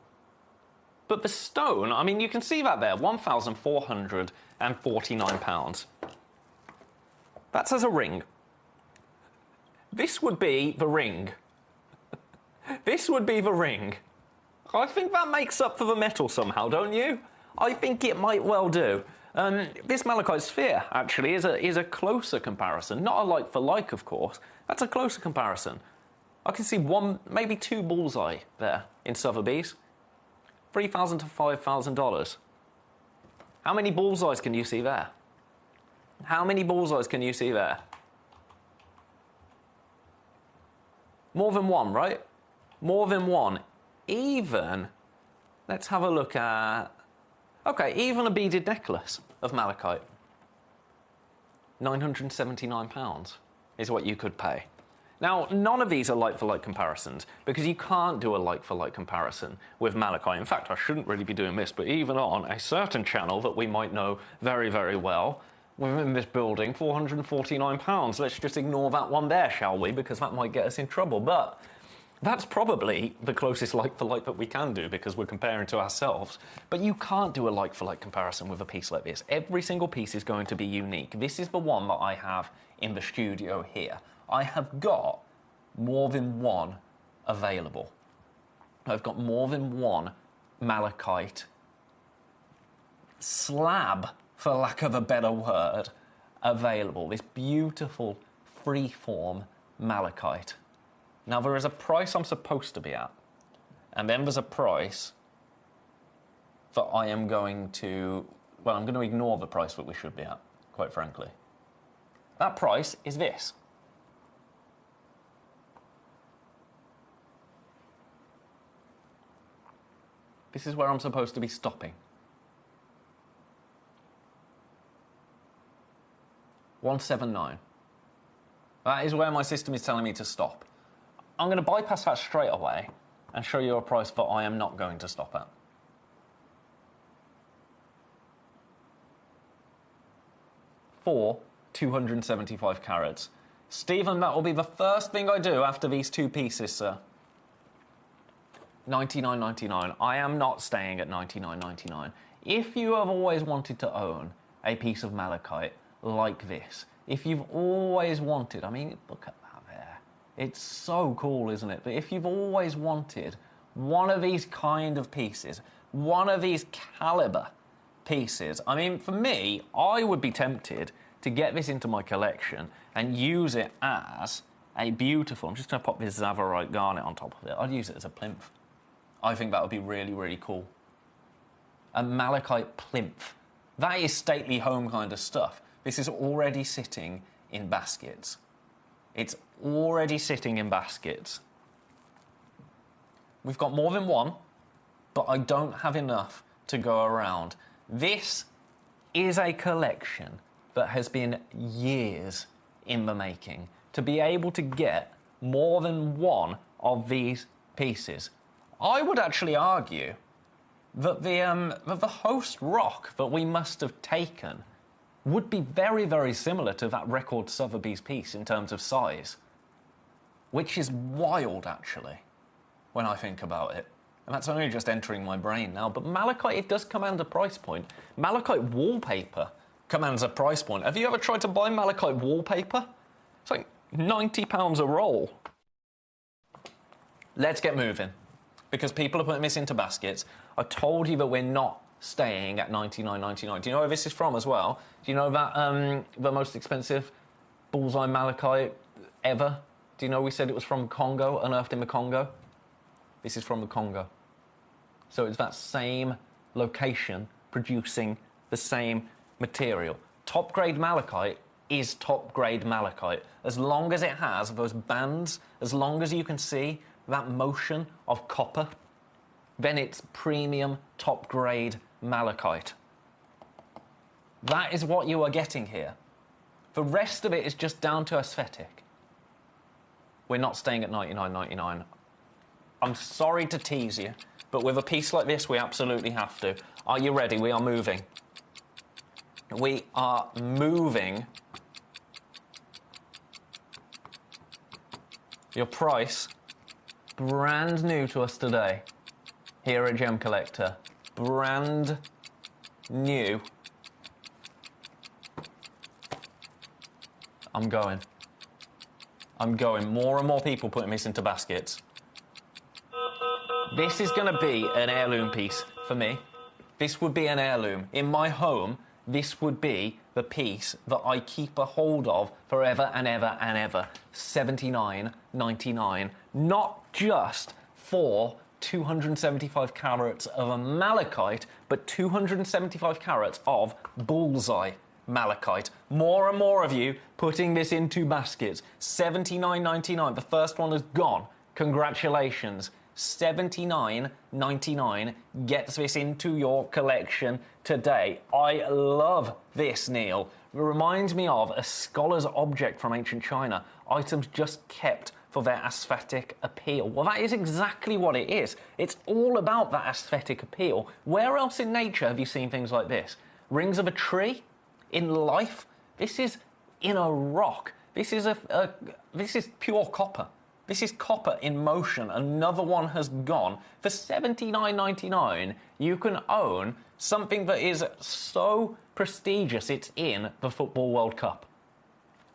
But the stone, I mean, you can see that there, £1,449. That's as a ring. This would be the ring. This would be the ring. I think that makes up for the metal somehow, don't you? I think it might well do. This malachite sphere, actually, is a closer comparison. Not a like for like, of course. That's a closer comparison. I can see one, maybe two bullseye there in Sotheby's. $3,000 to $5,000. How many bullseyes can you see there? How many bullseyes can you see there? More than one, right? More than one. Even, let's have a look at, okay, even a beaded necklace of malachite. £979 is what you could pay. Now, none of these are like-for-like comparisons, because you can't do a like-for-like comparison with malachite. In fact, I shouldn't really be doing this, but even on a certain channel that we might know very, very well, within this building, £449. Let's just ignore that one there, shall we? Because that might get us in trouble. But That's probably the closest like-for-like that we can do because we're comparing to ourselves. But you can't do a like-for-like comparison with a piece like this. Every single piece is going to be unique. This is the one that I have in the studio here. I have got more than one available. I've got more than one malachite slab, for lack of a better word, available. This beautiful freeform malachite. Now, there is a price I'm supposed to be at, and then there's a price that I am going to, well, I'm going to ignore the price that we should be at, quite frankly. That price is this. This is where I'm supposed to be stopping. 179. That is where my system is telling me to stop. I'm going to bypass that straight away and show you a price that I am not going to stop at. For 275 carats. Stephen, that will be the first thing I do after these two pieces, sir. 99.99. I am not staying at 99.99. If you have always wanted to own a piece of malachite like this, if you've always wanted, I mean, look at that there. It's so cool, isn't it? But if you've always wanted one of these kind of pieces, one of these caliber pieces, I mean, for me, I would be tempted to get this into my collection and use it as a beautiful, I'm just going to pop this Zavarite garnet on top of it. I'd use it as a plinth. I think that would be really, really cool. A malachite plinth. That is stately home kind of stuff. This is already sitting in baskets. It's already sitting in baskets. We've got more than one, but I don't have enough to go around. This is a collection that has been years in the making. To be able to get more than one of these pieces. I would actually argue that the host rock that we must have taken would be very, very similar to that record Sotheby's piece in terms of size, which is wild, actually, when I think about it. And that's only just entering my brain now. But malachite, it does command a price point. Malachite wallpaper commands a price point. Have you ever tried to buy malachite wallpaper? It's like £90 a roll. Let's get moving, because people are putting this into baskets. I told you that we're not staying at $99.99. Do you know where this is from as well? Do you know that the most expensive bullseye malachite ever? Do you know we said it was from Congo, unearthed in the Congo? This is from the Congo. So it's that same location producing the same material. Top grade malachite is top grade malachite. As long as it has those bands, as long as you can see that motion of copper, then it's premium top grade malachite. That is what you are getting here. The rest of it is just down to aesthetic. We're not staying at $99.99. I'm sorry to tease you, but with a piece like this, we absolutely have to. Are you ready? We are moving. We are moving. Your price, brand new to us today, here at Gemcollector. Brand new. I'm going. More and more people putting this into baskets. This is going to be an heirloom piece for me. This would be an heirloom. In my home, this would be the piece that I keep a hold of forever and ever and ever. $79.99. Not just for 275 carats of a malachite, but 275 carats of bullseye malachite. More and more of you putting this into baskets. $79.99. The first one is gone. Congratulations. $79.99 gets this into your collection today. I love this, Neil. It reminds me of a scholar's object from ancient China. Items just kept for their aesthetic appeal. Well, that is exactly what it is. It's all about that aesthetic appeal. Where else in nature have you seen things like this? Rings of a tree? In life? This is in a rock. This is pure copper. This is copper in motion. Another one has gone. For $79.99, you can own something that is so prestigious it's in the Football World Cup.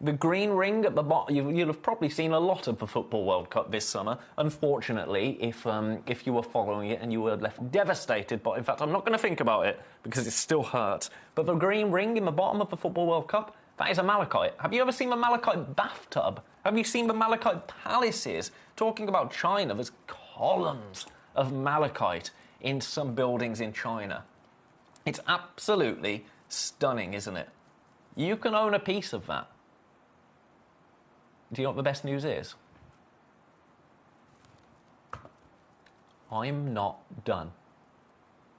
The green ring at the bottom, you'll have probably seen a lot of the Football World Cup this summer. Unfortunately, if you were following it and you were left devastated, but in fact, I'm not going to think about it because it still hurts. But the green ring in the bottom of the Football World Cup, that is a malachite. Have you ever seen the malachite bathtub? Have you seen the malachite palaces? Talking about China, there's columns of malachite in some buildings in China. It's absolutely stunning, isn't it? You can own a piece of that. Do you know what the best news is? I'm not done.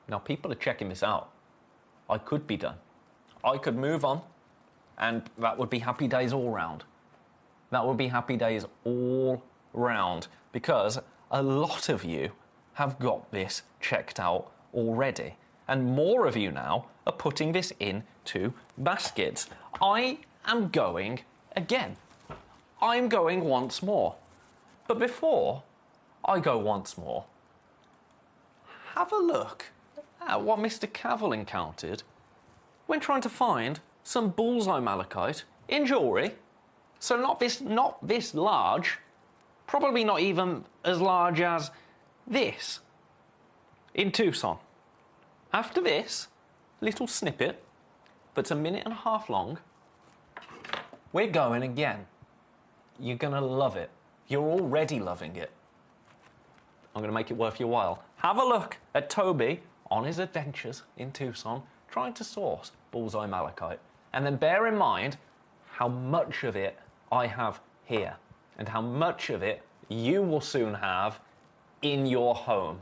Now, people are checking this out. I could be done. I could move on, and that would be happy days all round. That would be happy days all round, because a lot of you have got this checked out already. And more of you now are putting this into baskets. I am going again. I'm going once more. But before I go once more, have a look at what Mr. Cavill encountered when trying to find some bullseye malachite in jewellery. So not this large, probably not even as large as this, in Tucson. After this little snippet, that's a minute and a half long, we're going again. You're going to love it. You're already loving it. I'm going to make it worth your while. Have a look at Toby on his adventures in Tucson, trying to source bullseye malachite. And then bear in mind how much of it I have here, and how much of it you will soon have in your home.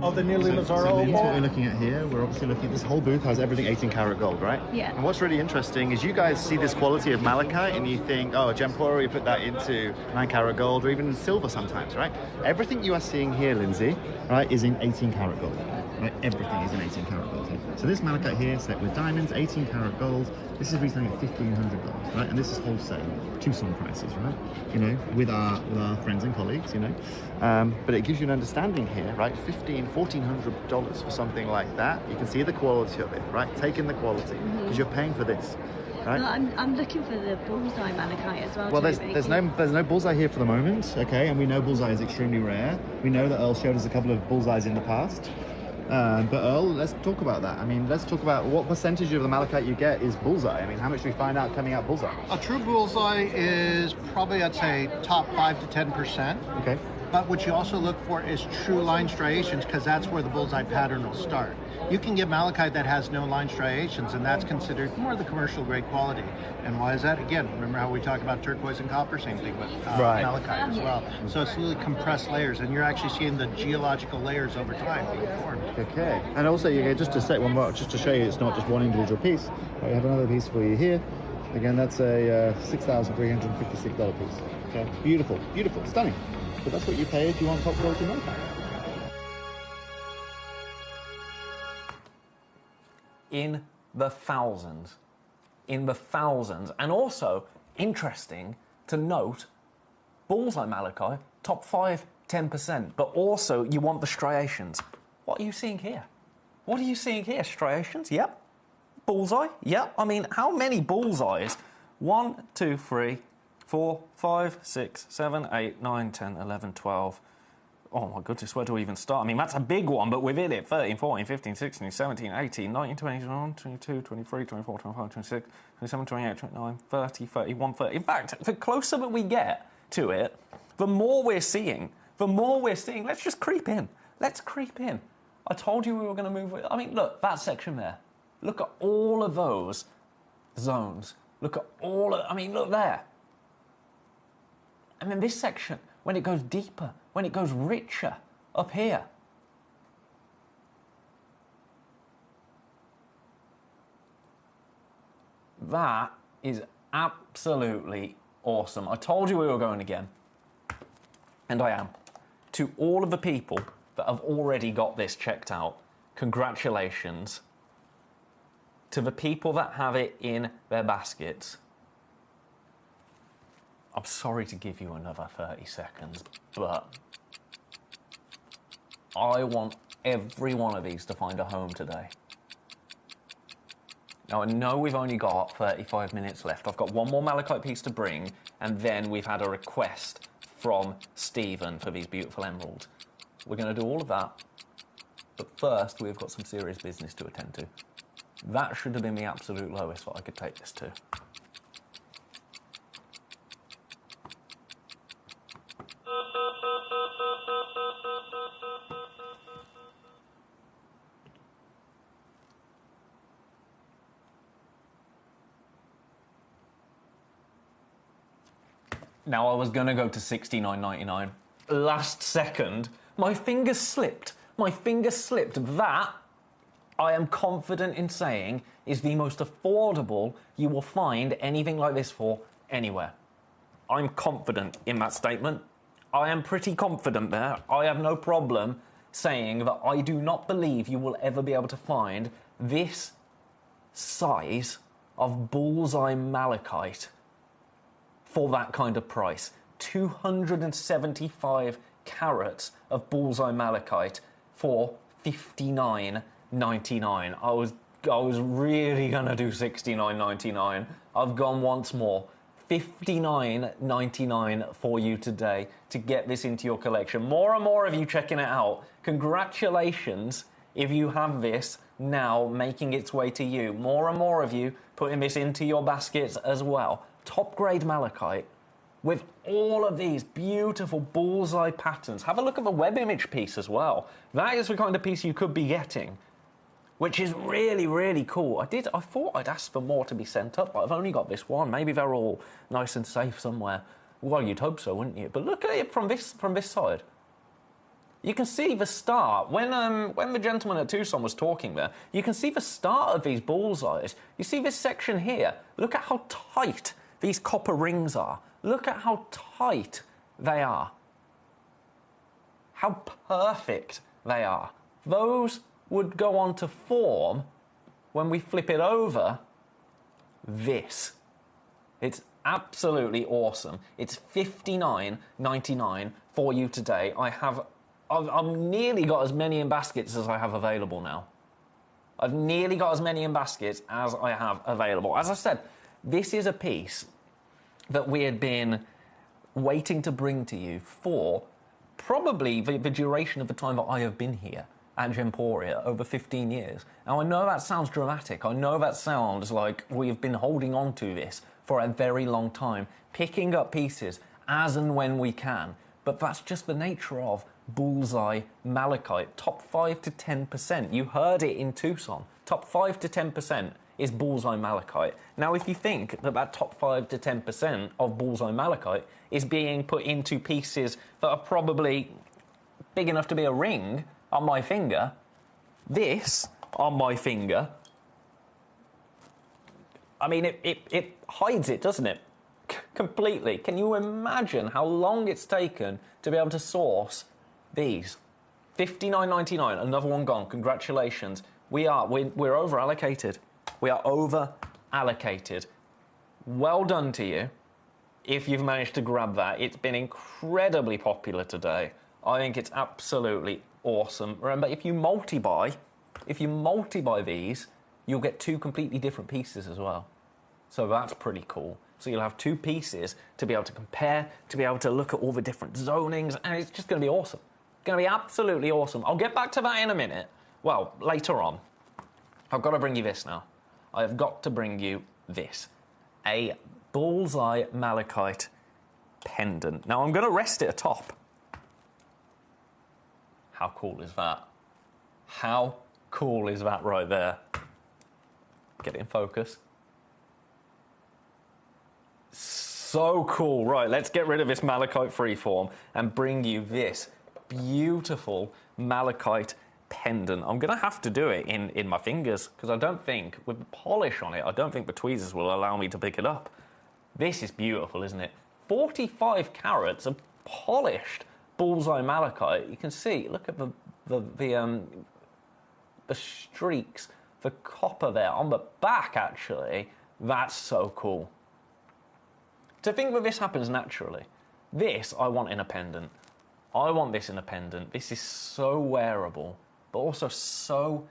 Oh, the Nearly So Liz, what we're looking at here, we're obviously looking at this whole booth has everything 18 karat gold, right? Yeah. And what's really interesting is you guys see this quality of malachite and you think, oh, Gemporia, we put that into 9 karat gold or even in silver sometimes, right? Everything you are seeing here, Lindsay, right, is in 18 karat gold. Right? Everything is in 18 karat gold here. So this malachite here, set with diamonds, 18 karat gold. This is retailing at $1,500, right? And this is wholesale, Tucson prices, right? You know, with our friends and colleagues, you know. But it gives you an understanding here, right? $1,400 for something like that. You can see the quality of it, right? Take in the quality, because you're paying for this, right? Well, I'm looking for the bullseye malachite as well. Well, there's no bullseye here for the moment, okay? And we know bullseye is extremely rare. We know that Earl showed us a couple of bullseyes in the past. But Earl, let's talk about that. I mean, let's talk about what percentage of the malachite you get is bullseye. I mean, how much do we find out coming out bullseye? A true bullseye is probably, I'd say, top 5 to 10%. Okay. But what you also look for is true line striations, because that's where the bullseye pattern will start. You can get malachite that has no line striations, and that's considered more the commercial grade quality. And why is that? Again, remember how we talked about turquoise and copper, same thing with malachite as well. So it's really compressed layers, and you're actually seeing the geological layers over time being formed. Okay. And also, just to say one more, just to show you, it's not just one individual piece. I have another piece for you here. Again, that's a $6,356 piece. Okay. Beautiful, beautiful, stunning. But that's what you pay if you want top quality malachite. In the thousands. In the thousands. And also, interesting to note, bullseye malachite, top 5, 10%. But also, you want the striations. What are you seeing here? What are you seeing here? Striations? Yep. Bullseye? Yep. I mean, how many bullseyes? 1, 2, 3, 4, 5, 6, 7, 8, 9, 10, 11, 12. Oh my goodness, where do we even start? I mean, that's a big one, but within it, 13, 14, 15, 16, 17, 18, 19, 20, 21, 22, 23, 24, 25, 26, 27, 28, 29, 30, 31, 30. In fact, the closer that we get to it, the more we're seeing. Let's just creep in. Let's creep in. I told you we were going to move. I mean, look, that section there. Look at all of those zones. Look at all of, I mean, look there. And then this section, when it goes deeper, when it goes richer, up here. That is absolutely awesome. I told you we were going again. And I am. To all of the people that have already got this checked out, congratulations. To the people that have it in their baskets, I'm sorry to give you another 30 seconds, but I want every one of these to find a home today. Now, I know we've only got 35 minutes left. I've got one more malachite piece to bring, and then we've had a request from Stephen for these beautiful emeralds. We're going to do all of that, but first we've got some serious business to attend to. That should have been the absolute lowest that I could take this to. Now, I was going to go to $69.99. Last second, my finger slipped. My finger slipped. That, I am confident in saying, is the most affordable you will find anything like this for anywhere. I'm confident in that statement. I am pretty confident there. I have no problem saying that I do not believe you will ever be able to find this size of bullseye malachite for that kind of price. 275 carats of bullseye malachite for $59.99. I was really gonna do $69.99. I've gone once more. $59.99 for you today to get this into your collection. More and more of you checking it out. Congratulations if you have this now making its way to you. More and more of you putting this into your baskets as well. Top grade malachite with all of these beautiful bullseye patterns. Have a look at the web image piece as well. That is the kind of piece you could be getting, which is really, really cool. I thought I'd ask for more to be sent up, but I've only got this one. Maybe they're all nice and safe somewhere. Well, you'd hope so, wouldn't you? But look at it from this side. You can see the start. When the gentleman at Tucson was talking there, you can see the start of these bullseyes. You see this section here. Look at how tight these copper rings are. Look at how tight they are. How perfect they are. Those would go on to form, when we flip it over, this. It's absolutely awesome. It's $59.99 for you today. I've nearly got as many in baskets as I have available now. I've nearly got as many in baskets as I have available. As I said, this is a piece that we had been waiting to bring to you for probably the duration of the time that I have been here at Gemporia, over 15 years. Now, I know that sounds dramatic. I know that sounds like we've been holding on to this for a very long time, picking up pieces as and when we can. But that's just the nature of bullseye malachite. Top 5 to 10%. You heard it in Tucson. Top 5 to 10% is bullseye malachite. Now, if you think that that top 5 to 10% of bullseye malachite is being put into pieces that are probably big enough to be a ring on my finger, this on my finger, I mean, it hides it, doesn't it? Completely. Can you imagine how long it's taken to be able to source these? $59.99, another one gone. Congratulations. We're over allocated. We are over allocated. Well done to you if you've managed to grab that. It's been incredibly popular today. I think it's absolutely awesome. Remember, if you multi-buy these, you'll get two completely different pieces as well. So that's pretty cool. So you'll have two pieces to be able to compare, to be able to look at all the different zonings, and it's just going to be awesome. It's going to be absolutely awesome. I'll get back to that in a minute. Well, later on. I've got to bring you this now. I have got to bring you this. A bullseye malachite pendant. Now, I'm going to rest it atop. How cool is that? How cool is that right there? Get it in focus. So cool. Right, let's get rid of this malachite freeform and bring you this beautiful malachite pendant. I'm going to have to do it in my fingers because I don't think, with the polish on it, I don't think the tweezers will allow me to pick it up. This is beautiful, isn't it? 45 carats of polished bullseye malachite. You can see, look at the streaks, the copper there on the back, actually. That's so cool. To think that this happens naturally. This I want in a pendant. I want this in a pendant. This is so wearable, but also so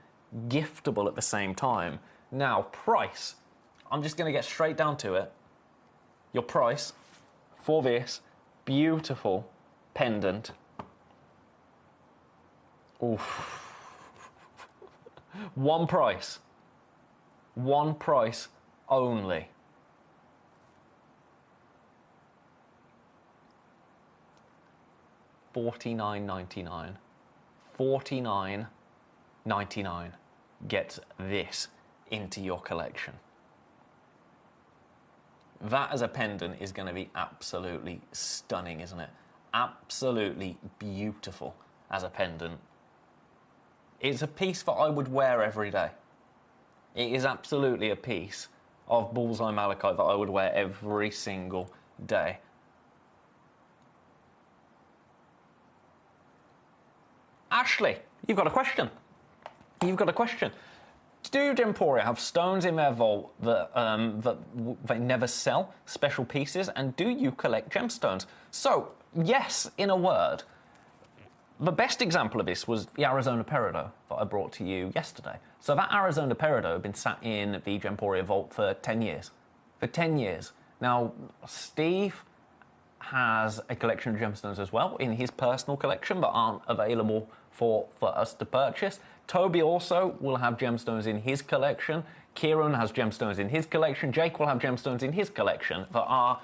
giftable at the same time. Now, price. I'm just going to get straight down to it. Your price for this beautiful pendant. Oof. One price. One price only. $49.99. $49.99 gets this into your collection. That as a pendant is going to be absolutely stunning, isn't it? Absolutely beautiful as a pendant. It's a piece that I would wear every day. It is absolutely a piece of bullseye malachite that I would wear every single day. Ashley, you've got a question. You've got a question. Do Gemporia have stones in their vault that they never sell, special pieces, and do you collect gemstones? So, yes, in a word. The best example of this was the Arizona Peridot that I brought to you yesterday. So that Arizona Peridot had been sat in the Gemporia vault for 10 years. For 10 years. Now, Steve has a collection of gemstones as well in his personal collection that aren't available for us to purchase. Toby also will have gemstones in his collection. Kieran has gemstones in his collection. Jake will have gemstones in his collection that are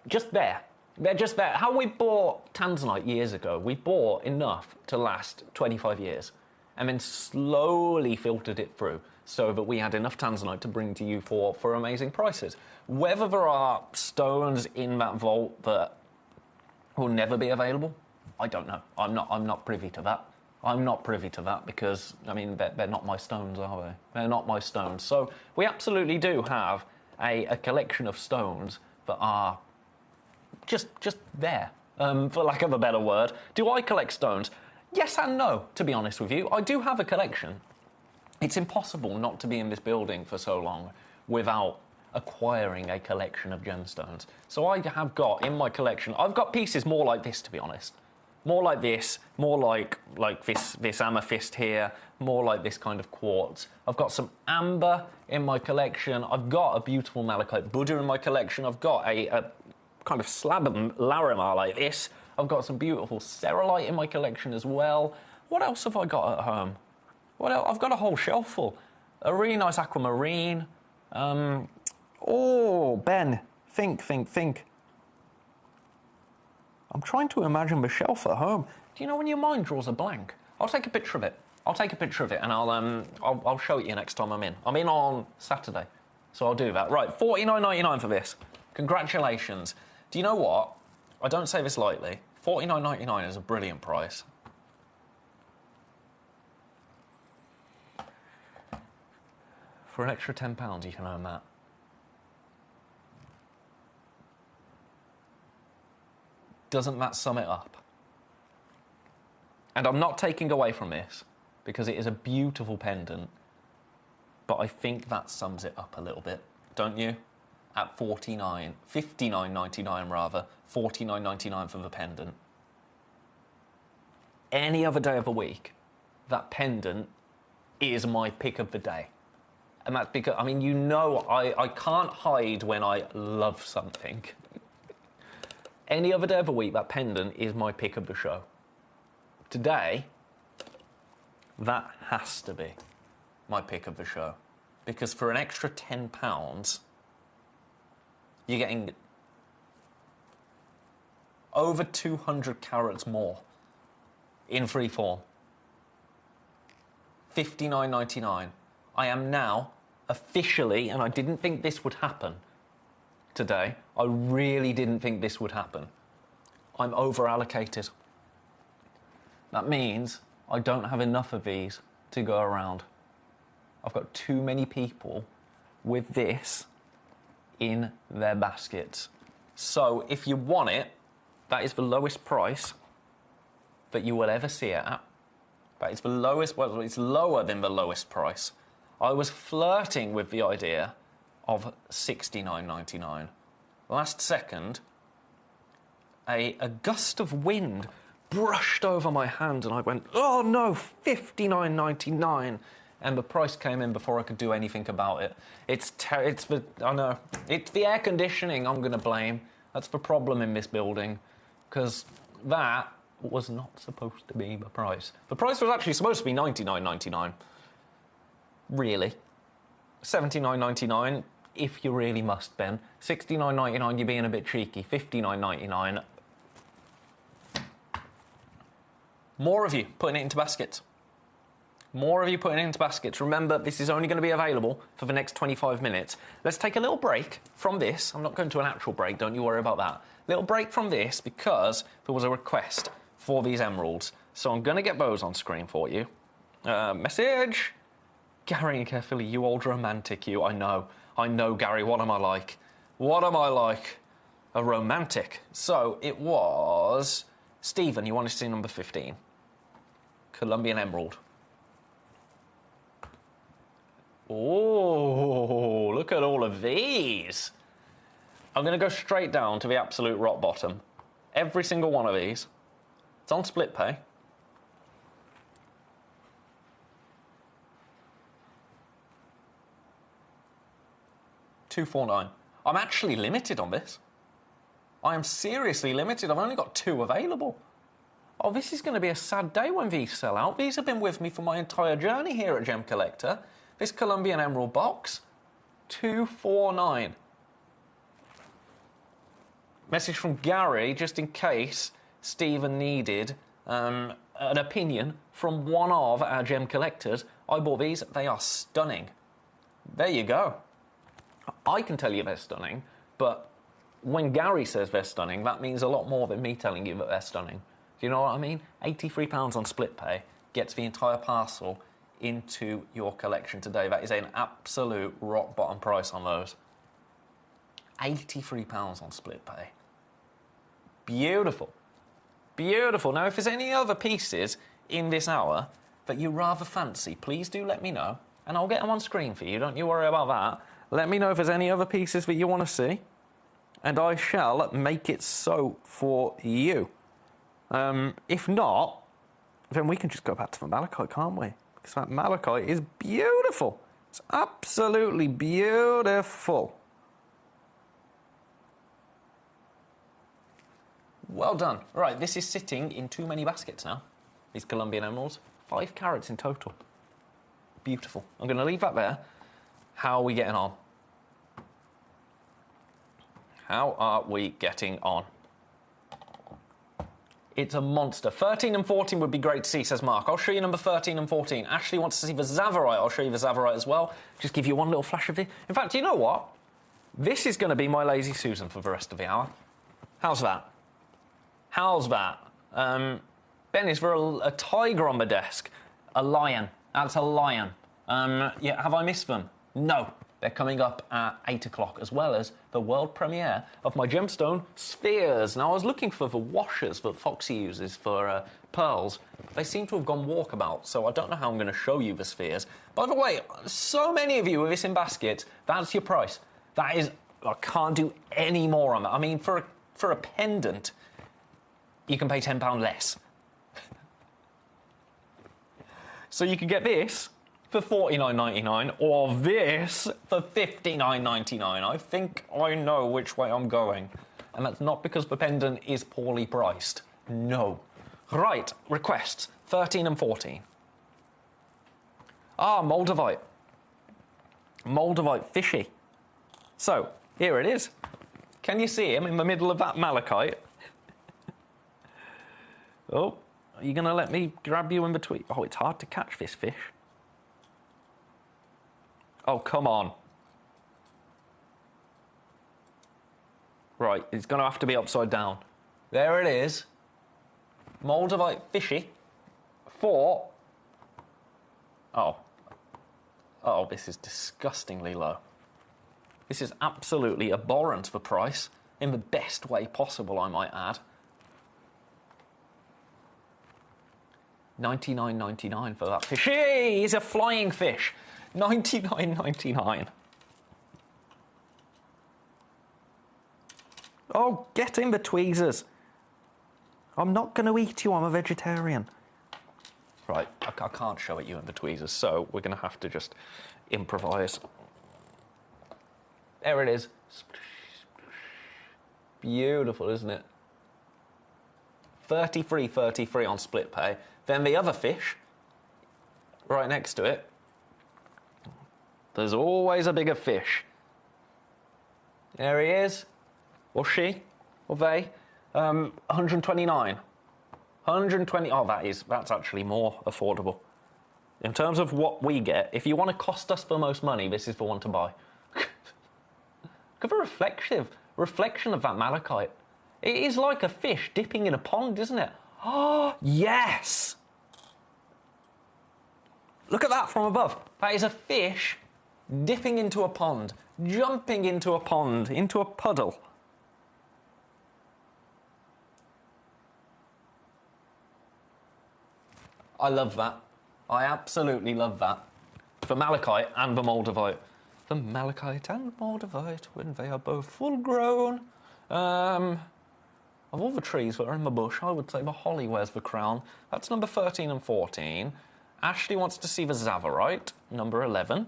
just there. They're just there. How we bought tanzanite years ago, we bought enough to last 25 years and then slowly filtered it through so that we had enough tanzanite to bring to you for amazing prices. Whether there are stones in that vault that will never be available, I don't know. I'm not privy to that. I'm not privy to that because, I mean, they're not my stones, are they? They're not my stones. So we absolutely do have a collection of stones that are just there, for lack of a better word. Do I collect stones? Yes and no, to be honest with you. I do have a collection. It's impossible not to be in this building for so long without acquiring a collection of gemstones. So I have got in my collection, I've got pieces more like this, to be honest. More like this, more like this amethyst here, more like this kind of quartz. I've got some amber in my collection. I've got a beautiful malachite Buddha in my collection. I've got a kind of slab of Larimar like this. I've got some beautiful cerulite in my collection as well. What else have I got at home? What else? I've got a whole shelf full. A really nice aquamarine. Oh, Ben, think. I'm trying to imagine the shelf at home. Do you know when your mind draws a blank? I'll take a picture of it. And I'll show it you next time I'm in. I'm in on Saturday, so I'll do that. Right, $49.99 for this. Congratulations. Do you know what? I don't say this lightly. $49.99 is a brilliant price. For an extra £10, you can earn that. Doesn't that sum it up? And I'm not taking away from this, because it is a beautiful pendant, but I think that sums it up a little bit, don't you? At $59.99 rather, $49.99 for the pendant. Any other day of the week, that pendant is my pick of the day. And that's because, I mean, you know, I can't hide when I love something. Any other day of the week, that pendant is my pick of the show. Today, that has to be my pick of the show. Because for an extra £10, you're getting over 200 carats more in free form. $59.99. I am now officially, and I didn't think this would happen today. I really didn't think this would happen. I'm over allocated. That means I don't have enough of these to go around. I've got too many people with this in their baskets. So if you want it, that is the lowest price that you will ever see it at. That is the lowest, well, it's lower than the lowest price. I was flirting with the idea of $69.99. last second, a gust of wind brushed over my hand and I went, oh no, $59.99. And the price came in before I could do anything about it. It's the air conditioning I'm going to blame. That's the problem in this building, because that was not supposed to be the price. The price was actually supposed to be $99.99. Really. $79.99 if you really must, Ben. $69.99, you're being a bit cheeky. $59.99. More of you putting it into baskets. More of you putting it into baskets. Remember, this is only going to be available for the next 25 minutes. Let's take a little break from this. I'm not going to an actual break, don't you worry about that. Little break from this because there was a request for these emeralds. So I'm going to get those on screen for you. Message. Gary, carefully, you old romantic, you. I know, Gary, what am I like? What am I like? A romantic. So it was Stephen, you wanted to see number 15. Colombian emerald. Oh, look at all of these. I'm going to go straight down to the absolute rock bottom. Every single one of these. It's on split pay. $249. I'm actually limited on this. I am seriously limited. I've only got 2 available. Oh, this is going to be a sad day when these sell out. These have been with me for my entire journey here at Gemcollector. This Colombian emerald box, $249. Message from Gary, just in case Stephen needed an opinion from one of our gem collectors. I bought these. They are stunning. There you go. I can tell you they're stunning, but when Gary says they're stunning, that means a lot more than me telling you that they're stunning. Do you know what I mean? £83 on split pay gets the entire parcel into your collection today. That is an absolute rock bottom price on those. £83 on split pay. Beautiful. Beautiful. Now, if there's any other pieces in this hour that you rather fancy, please do let me know, and I'll get them on screen for you. Don't you worry about that. Let me know if there's any other pieces that you want to see, and I shall make it so for you. If not, then we can just go back to the malachite, can't we? Because that malachite is beautiful. It's absolutely beautiful. Well done. Right, this is sitting in too many baskets now. These Colombian emeralds. 5 carats in total. Beautiful. I'm going to leave that there. How are we getting on? How are we getting on? It's a monster. 13 and 14 would be great to see, says Mark. I'll show you number 13 and 14. Ashley wants to see the Zavarite. I'll show you the Zavarite as well. Just give you one little flash of it. In fact, you know what? This is going to be my Lazy Susan for the rest of the hour. How's that? How's that? Ben, is there a tiger on the desk? A lion. That's a lion. Yeah, have I missed them? No. They're coming up at 8 o'clock, as well as the world premiere of my gemstone spheres. Now, I was looking for the washers that Foxy uses for pearls. They seem to have gone walkabout, so I don't know how I'm going to show you the spheres. By the way, so many of you with this in basket, that's your price. That is, I can't do any more on that. I mean, for a pendant, you can pay £10 less. So you can get this for $49.99 or this for $59.99. I think I know which way I'm going. And that's not because the pendant is poorly priced. No. Right, requests 13 and 14. Ah, Moldavite. Moldavite fishy. So, here it is. Can you see him in the middle of that malachite? Oh, are you going to let me grab you in between? Oh, it's hard to catch this fish. Oh, come on. Right, it's going to have to be upside down. There it is. Moldavite fishy for... Oh. Oh, this is disgustingly low. This is absolutely abhorrent for price, in the best way possible, I might add. $99.99 for that fish. He's a flying fish. $99.99. Oh, get in the tweezers. I'm not going to eat you, I'm a vegetarian. Right, I can't show it you in the tweezers, so we're going to have to just improvise. There it is. Beautiful, isn't it? 33 on split pay. Then the other fish, right next to it, there's always a bigger fish. There he is, or she, or they. 129. 120. Oh, that's actually more affordable. In terms of what we get, if you want to cost us the most money, this is the one to buy. Look at the reflection of that malachite. It is like a fish dipping in a pond, isn't it? Oh, yes! Look at that from above. That is a fish dipping into a pond, jumping into a pond, into a puddle. I love that. I absolutely love that. The malachite and the moldavite. The malachite and moldavite, when they are both full grown. Of all the trees that are in the bush, I would say the holly wears the crown. That's number 13 and 14. Ashley wants to see the zavarite, number 11.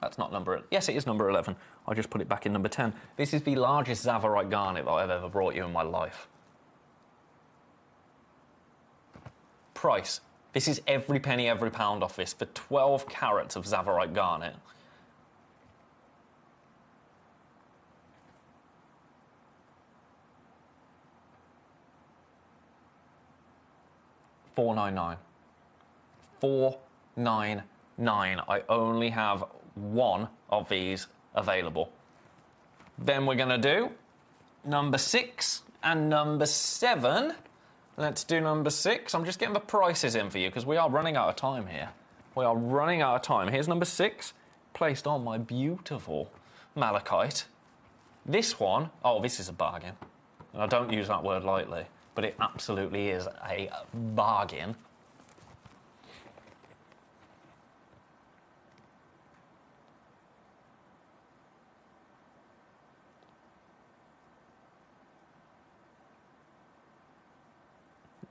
That's not number... Yes, it is number 11. I just put it back in number 10. This is the largest zavarite garnet that I've ever brought you in my life. Price. This is every penny, every pound off this for 12 carats of zavarite garnet. $499. $499. I only have one of these available. Then we're going to do number 6 and number 7. Let's do number 6. I'm just getting the prices in for you because we are running out of time here. We are running out of time. Here's number 6, placed on my beautiful malachite. This one, oh, this is a bargain. And I don't use that word lightly, but it absolutely is a bargain.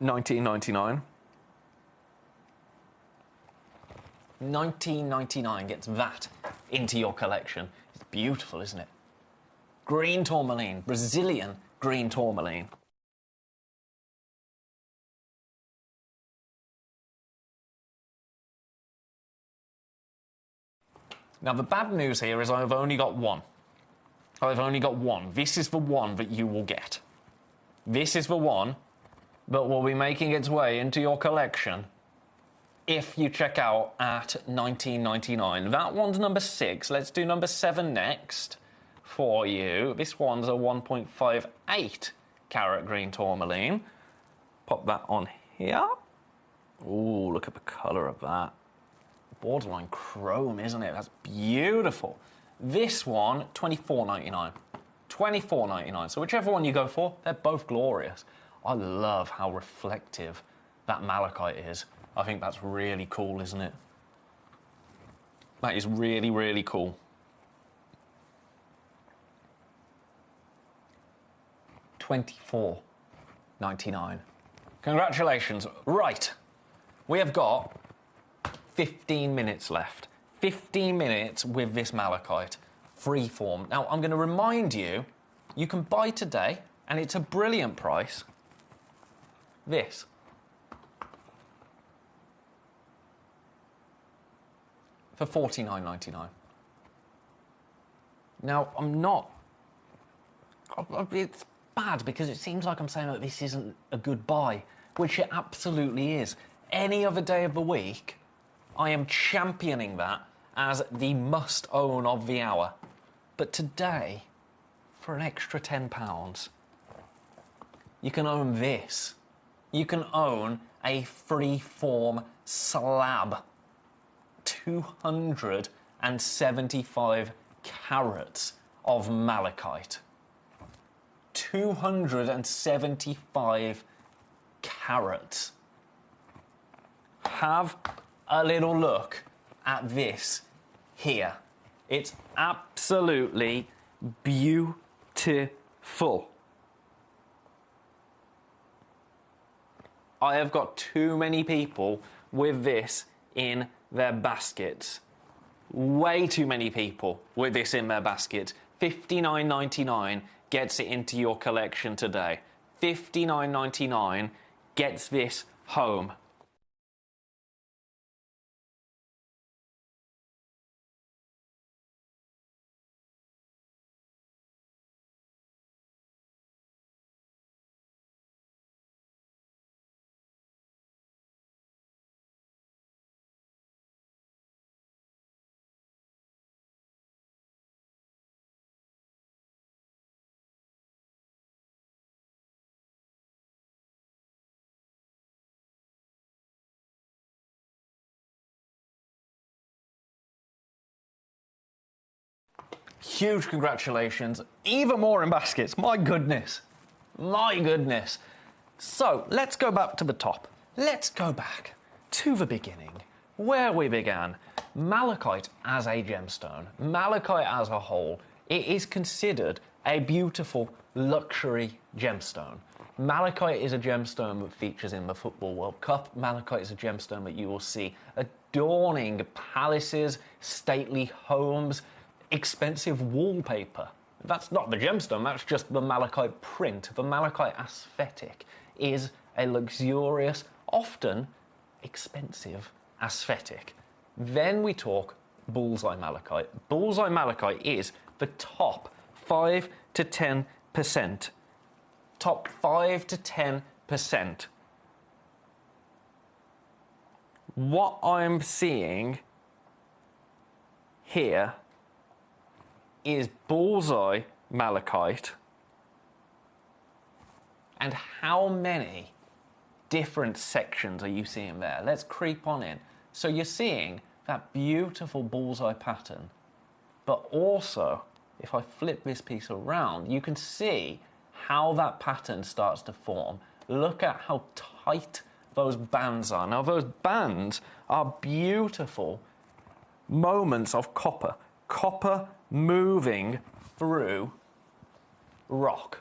$19.99. $19.99 gets that into your collection. It's beautiful, isn't it? Green tourmaline, Brazilian green tourmaline. Now, the bad news here is I've only got one. I've only got one. This is the one that you will get. This is the one that will be making its way into your collection if you check out at $19.99. That one's number 6. Let's do number 7 next for you. This one's a 1.58 carat green tourmaline. Pop that on here. Ooh, look at the colour of that. Borderline chrome, isn't it? That's beautiful. This one, $24.99. $24.99. So whichever one you go for, they're both glorious. I love how reflective that malachite is. I think that's really cool, isn't it? That is really, really cool. $24.99. Congratulations. Right. We have got 15 minutes left. 15 minutes with this malachite. Freeform. Now, I'm going to remind you, you can buy today, and it's a brilliant price. This. For $49.99. Now, I'm not... It's bad because it seems like I'm saying that this isn't a good buy, which it absolutely is. Any other day of the week, I am championing that as the must-own of the hour. But today, for an extra £10, you can own this. You can own a freeform slab. 275 carats of malachite. 275 carats. Have a little look at this here. It's absolutely beautiful. full. I have got too many people with this in their baskets. Way too many people with this in their baskets. $59.99 gets it into your collection today. $59.99 gets this home. Huge congratulations. Even more in baskets. My goodness. My goodness. So, let's go back to the top. Let's go back to the beginning, where we began. Malachite as a gemstone, malachite as a whole, it is considered a beautiful luxury gemstone. Malachite is a gemstone that features in the Football World Cup. Malachite is a gemstone that you will see adorning palaces, stately homes, expensive wallpaper. That's not the gemstone, that's just the malachite print. The malachite aesthetic is a luxurious, often expensive aesthetic. Then we talk bullseye malachite. Bullseye malachite is the top 5 to 10%. Top 5 to 10%. What I'm seeing here is bullseye malachite. And how many different sections are you seeing there? Let's creep on in. So you're seeing that beautiful bullseye pattern, but also, if I flip this piece around, you can see how that pattern starts to form. Look at how tight those bands are. Now, those bands are beautiful moments of copper. Copper moving through rock.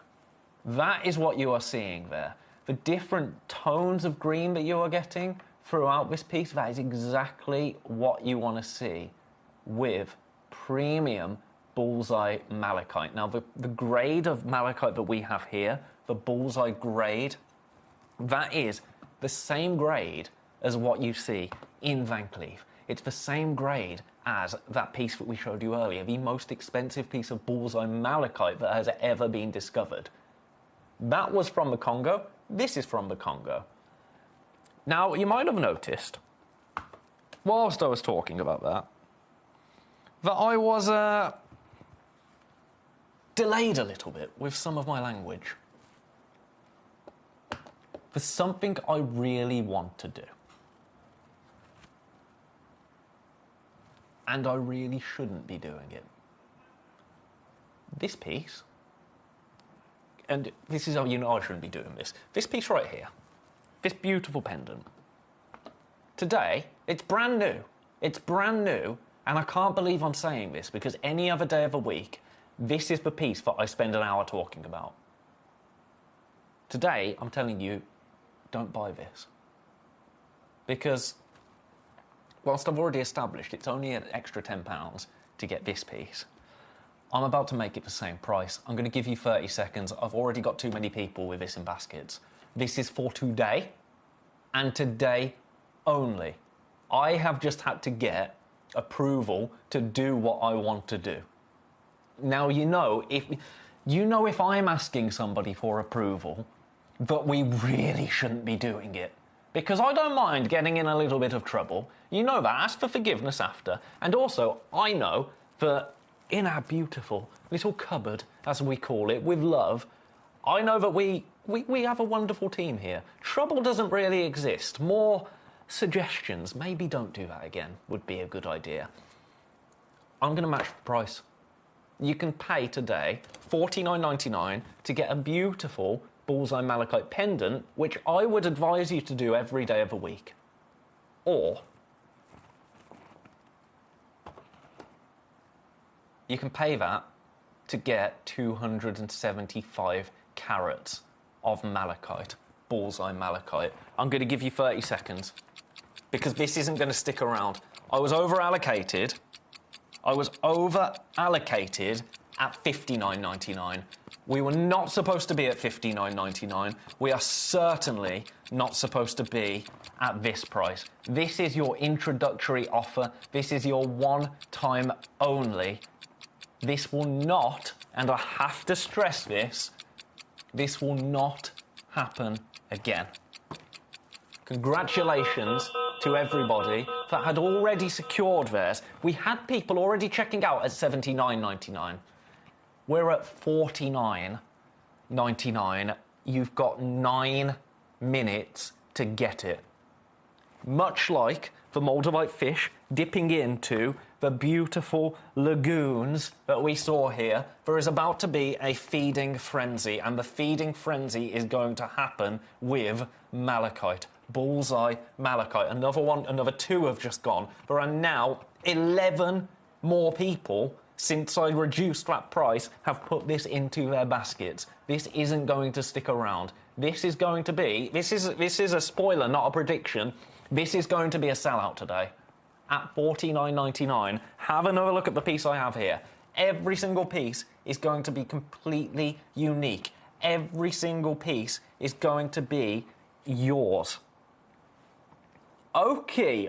That is what you are seeing there. The different tones of green that you are getting throughout this piece, that is exactly what you want to see with premium bullseye malachite. Now, the grade of malachite that we have here, the bullseye grade, that is the same grade as what you see in Van Cleef. It's the same grade as that piece that we showed you earlier, the most expensive piece of bullseye malachite that has ever been discovered. That was from the Congo. This is from the Congo. Now, you might have noticed, whilst I was talking about that I was delayed a little bit with some of my language. There's something I really want to do. And I really shouldn't be doing it. This piece, and this is how you know I shouldn't be doing this, this piece right here, this beautiful pendant. Today, it's brand new. It's brand new, and I can't believe I'm saying this because any other day of the week, this is the piece that I spend an hour talking about. Today, I'm telling you, don't buy this. Because whilst I've already established it's only an extra £10 to get this piece, I'm about to make it the same price. I'm going to give you 30 seconds. I've already got too many people with this in baskets. This is for today, and today only. I have just had to get approval to do what I want to do. Now, you know if I'm asking somebody for approval, that we really shouldn't be doing it. Because I don't mind getting in a little bit of trouble. You know that. Ask for forgiveness after. And also, I know that in our beautiful little cupboard, as we call it, with love, I know that we have a wonderful team here. Trouble doesn't really exist. More suggestions. Maybe don't do that again would be a good idea. I'm going to match the price. You can pay today $49.99 to get a beautiful bullseye malachite pendant, which I would advise you to do every day of the week. Or you can pay that to get 275 carats of malachite, bullseye malachite. I'm going to give you 30 seconds because this isn't going to stick around. I was over-allocated. I was over-allocated at $59.99. We were not supposed to be at $59.99. We are certainly not supposed to be at this price. This is your introductory offer. This is your one-time only. This will not, and I have to stress this will not happen again. Congratulations to everybody that had already secured theirs. We had people already checking out at $79.99. We're at $49.99. You've got 9 minutes to get it. Much like the Moldavite fish dipping into the beautiful lagoons that we saw here, there is about to be a feeding frenzy, and the feeding frenzy is going to happen with malachite. Bullseye malachite. Another 2 have just gone. There are now 11 more people, since I reduced that price, have put this into their baskets. This isn't going to stick around. This is going to be, this is a spoiler, not a prediction. This is going to be a sellout today at $49.99. Have another look at the piece I have here. Every single piece is going to be completely unique. Every single piece is going to be yours. Okay.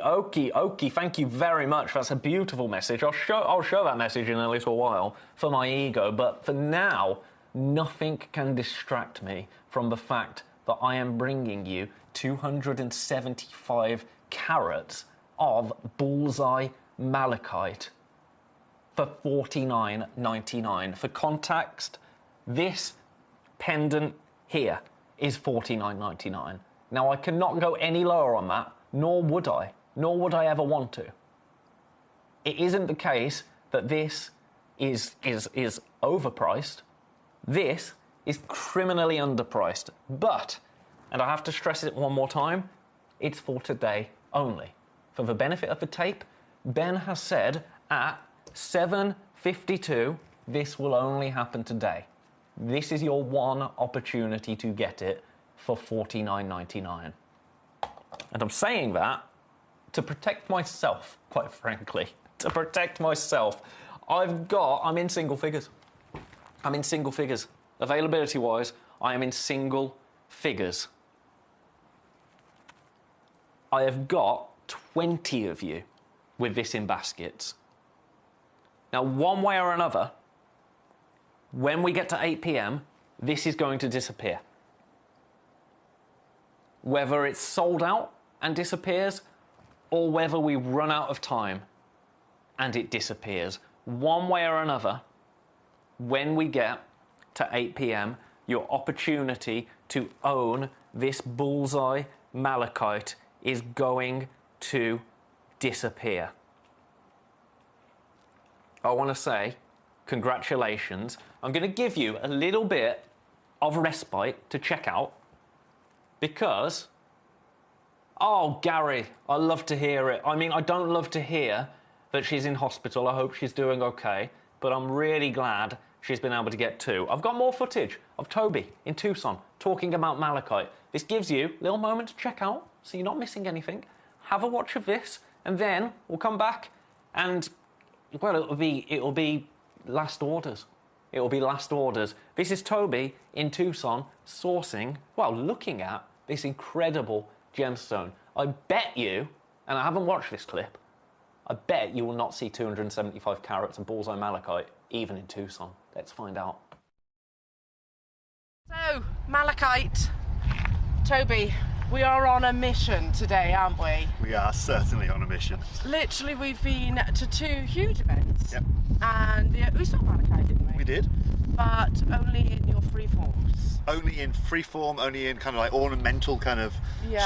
Thank you very much. That's a beautiful message. I'll show that message in a little while for my ego, but for now, nothing can distract me from the fact that I am bringing you 275 carats of bullseye malachite for $49.99. For context, this pendant here is $49.99. Now, I cannot go any lower on that, nor would I ever want to. It isn't the case that this is overpriced. This is criminally underpriced. But, and I have to stress it one more time, it's for today only. For the benefit of the tape, Ben has said at 7:52, this will only happen today. This is your one opportunity to get it for $49.99. And I'm saying that to protect myself, quite frankly. To protect myself. I'm in single figures. Availability-wise, I am in single figures. I have got 20 of you with this in baskets. Now, one way or another, when we get to 8 p.m, this is going to disappear. Whether it's sold out and disappears, or whether we run out of time and it disappears. One way or another, when we get to 8 p.m, your opportunity to own this bullseye malachite is going to disappear. I want to say congratulations. I'm going to give you a little bit of respite to check out because, oh, Gary, I love to hear it. I mean, I don't love to hear that she's in hospital. I hope she's doing okay, but I'm really glad she's been able to get 2. I've got more footage of Toby in Tucson talking about malachite. This gives you a little moment to check out so you're not missing anything. Have a watch of this, and then we'll come back and, well, it'll be last orders. It will be last orders. This is Toby in Tucson sourcing, well, looking at this incredible gemstone. I bet you, and I haven't watched this clip, I bet you will not see 275 carats of bullseye malachite even in Tucson. Let's find out. So, malachite, Toby, we are on a mission today, aren't we? We are certainly on a mission. Literally, we've been to 2 huge events. Yep. And we saw malachite, didn't we? We did. But only in your free forms. Only in free form, only in kind of like ornamental kind of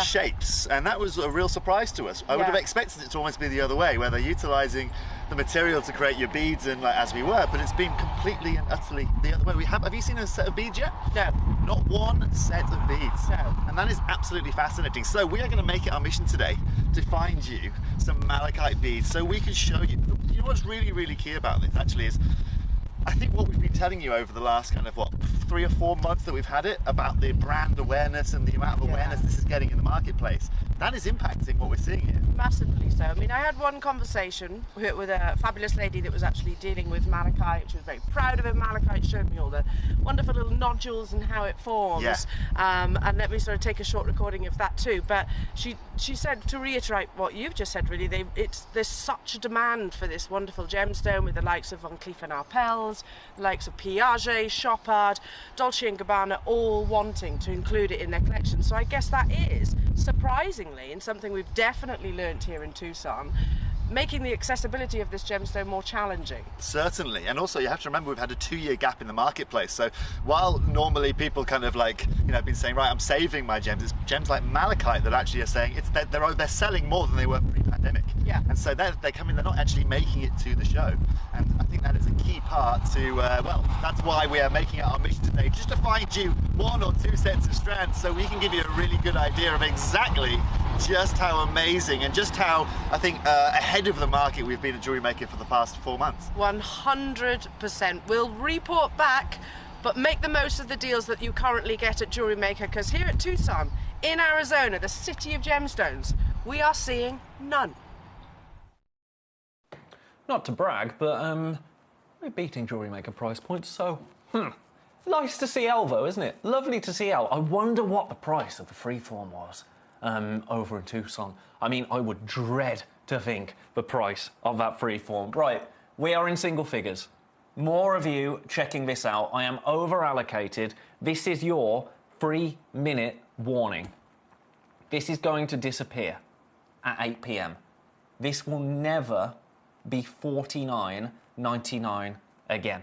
shapes. And that was a real surprise to us. I would have expected it to almost be the other way, where they're utilising the material to create your beads and like as we were, but it's been completely and utterly the other way. Have you seen a set of beads yet? No. Not one set of beads. No. And that is absolutely fascinating. So we are going to make it our mission today to find you some malachite beads so we can show you. You know what's really, really key about this actually is I think what we've been telling you over the last kind of, 3 or 4 months that we've had it, about the brand awareness and the amount of awareness this is getting in the marketplace, that is impacting what we're seeing here. Massively so. I mean, I had one conversation with a fabulous lady that was actually dealing with malachite. She was very proud of her malachite, showed me all the wonderful little nodules and how it forms. Yeah. And let me sort of take a short recording of that too. But she said, to reiterate what you've just said, really, there's such a demand for this wonderful gemstone, with the likes of Van Cleef & Arpels, the likes of Piaget, Chopard, Dolce & Gabbana, all wanting to include it in their collection. So I guess that is, surprisingly, and something we've definitely learnt here in Tucson, making the accessibility of this gemstone more challenging. Certainly, and also you have to remember we've had a 2-year gap in the marketplace. So while normally people kind of like, have been saying, right, I'm saving my gems, it's gems like malachite that actually are saying they're selling more than they were pre-pandemic. Yeah. And so they're coming, they're not actually making it to the show. And I think that is a key part to, that's why we are making it our mission today, just to find you 1 or 2 sets of strands so we can give you a really good idea of exactly just how amazing and just how, I think, ahead of the market we've been a jewelry maker for the past 4 months. 100%. We'll report back, but make the most of the deals that you currently get at Jewelry Maker, because here at Tucson, in Arizona, the city of gemstones, we are seeing none. Not to brag, but we're beating Jewelry Maker price points, so nice to see Elle, though, isn't it? Lovely to see Elle. I wonder what the price of the freeform was over in Tucson. I mean, I would dread to think the price of that freeform. Right, we are in single figures. More of you checking this out. I am over allocated. This is your 3-minute warning. This is going to disappear at 8 p.m. This will never be $49.99 again.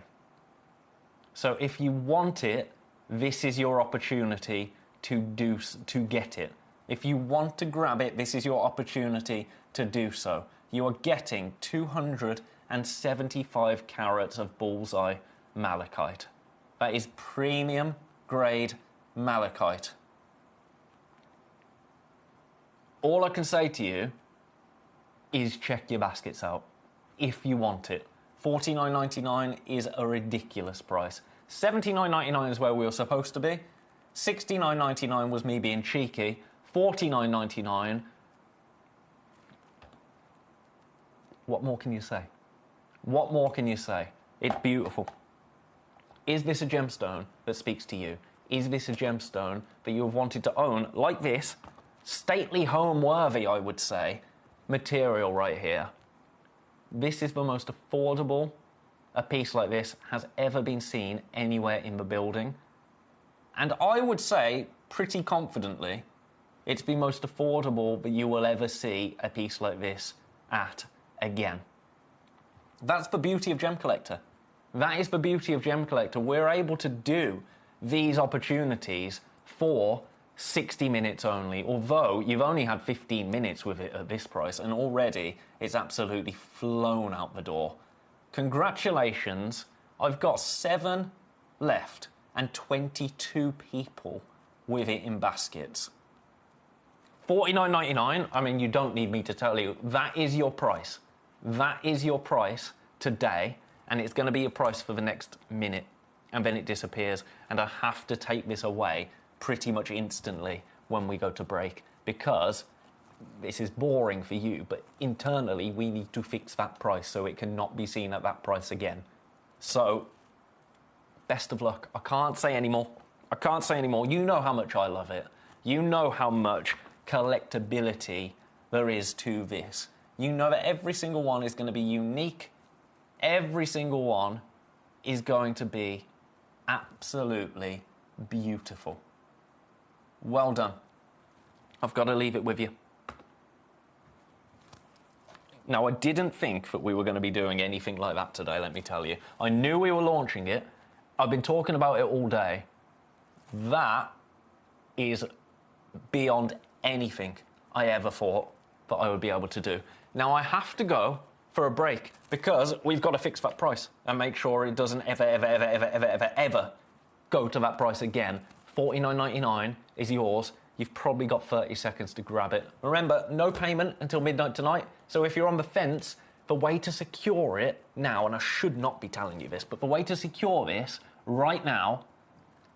So if you want it, this is your opportunity to get it. If you want to grab it, this is your opportunity to do so. You are getting 275 carats of bullseye malachite. That is premium grade malachite. All I can say to you is check your baskets out if you want it. $49.99 is a ridiculous price. $79.99 is where we were supposed to be. $69.99 was me being cheeky. $49.99. What more can you say? What more can you say? It's beautiful. Is this a gemstone that speaks to you? Is this a gemstone that you have wanted to own like this? Stately home worthy, I would say, material right here. This is the most affordable a piece like this has ever been seen anywhere in the building. And I would say, pretty confidently, it's the most affordable that you will ever see a piece like this at again. That's the beauty of Gemcollector. That is the beauty of Gemcollector. We're able to do these opportunities for 60 minutes only, although you've only had 15 minutes with it at this price, and already it's absolutely flown out the door. Congratulations. I've got 7 left and 22 people with it in baskets. $49.99, I mean, you don't need me to tell you, that is your price. That is your price today, and it's going to be your price for the next minute, and then it disappears, and I have to take this away pretty much instantly when we go to break, because this is boring for you, but internally we need to fix that price so it cannot be seen at that price again. So, best of luck. I can't say anymore. I can't say anymore. You know how much I love it. You know how much collectability there is to this. You know that every single one is going to be unique. Every single one is going to be absolutely beautiful. Well done. I've got to leave it with you. Now, I didn't think that we were going to be doing anything like that today, let me tell you. I knew we were launching it. I've been talking about it all day. That is beyond anything I ever thought that I would be able to do. Now, I have to go for a break because we've got to fix that price and make sure it doesn't ever go to that price again. $49.99 is yours. You've probably got 30 seconds to grab it. Remember, no payment until midnight tonight. So if you're on the fence, the way to secure it now, and I should not be telling you this, but the way to secure this right now,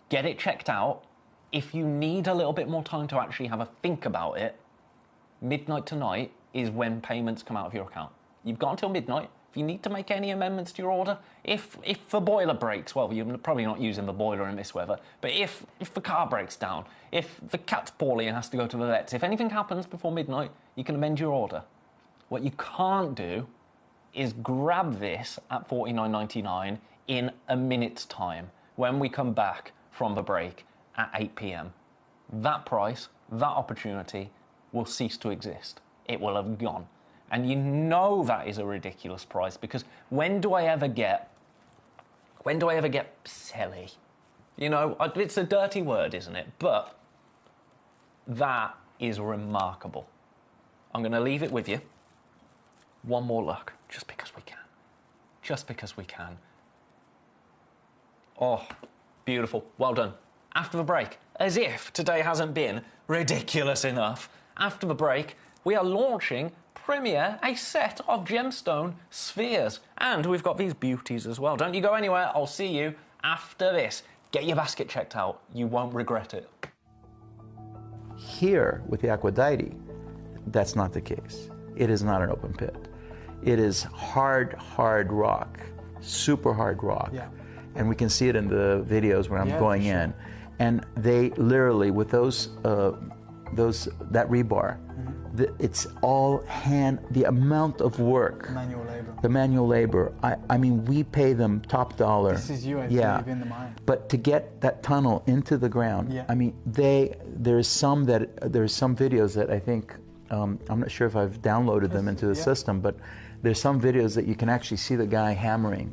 get it checked out. If you need a little bit more time to actually have a think about it, midnight tonight is when payments come out of your account. You've got until midnight. If you need to make any amendments to your order, if the boiler breaks, well, you're probably not using the boiler in this weather, but if the car breaks down, if the cat's poorly and has to go to the vets, if anything happens before midnight, you can amend your order. What you can't do is grab this at $49.99 in a minute's time when we come back from the break at 8 p.m. That price, that opportunity will cease to exist. It will have gone. And you know that is a ridiculous price, because when do I ever get silly? You know, it's a dirty word, isn't it? But that is remarkable. I'm going to leave it with you. One more look, just because we can. Just because we can. Oh, beautiful. Well done. After the break, as if today hasn't been ridiculous enough, after the break, we are launching Premiere, a set of gemstone spheres. And we've got these beauties as well. Don't you go anywhere. I'll see you after this. Get your basket checked out. You won't regret it. Here, with the Aquadite, that's not the case. It is not an open pit. It is hard rock, super hard rock. Yeah. And we can see it in the videos where I'm going in. And they literally, with that rebar, it's all hand, the amount of work. Manual labor. The manual labor. I mean, we pay them top dollar. This is you, I believe, in the mine. But to get that tunnel into the ground, I mean, there's some videos that I think, I'm not sure if I've downloaded them into the system, but there's some videos that you can actually see the guy hammering.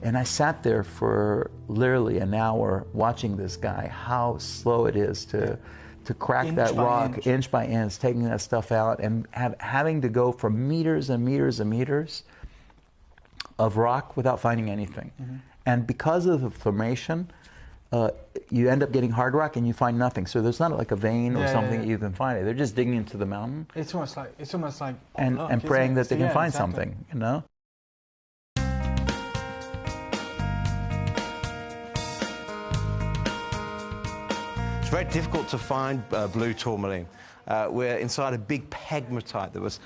And I sat there for literally an hour watching this guy, how slow it is to crack that rock inch by inch, taking that stuff out, and having to go for meters and meters and meters of rock without finding anything. And because of the formation, you end up getting hard rock and you find nothing. So there's not like a vein or something that you can find. They're just digging into the mountain. It's almost like and praying that they can find something, you know? It's very difficult to find blue tourmaline. We're inside a big pegmatite that was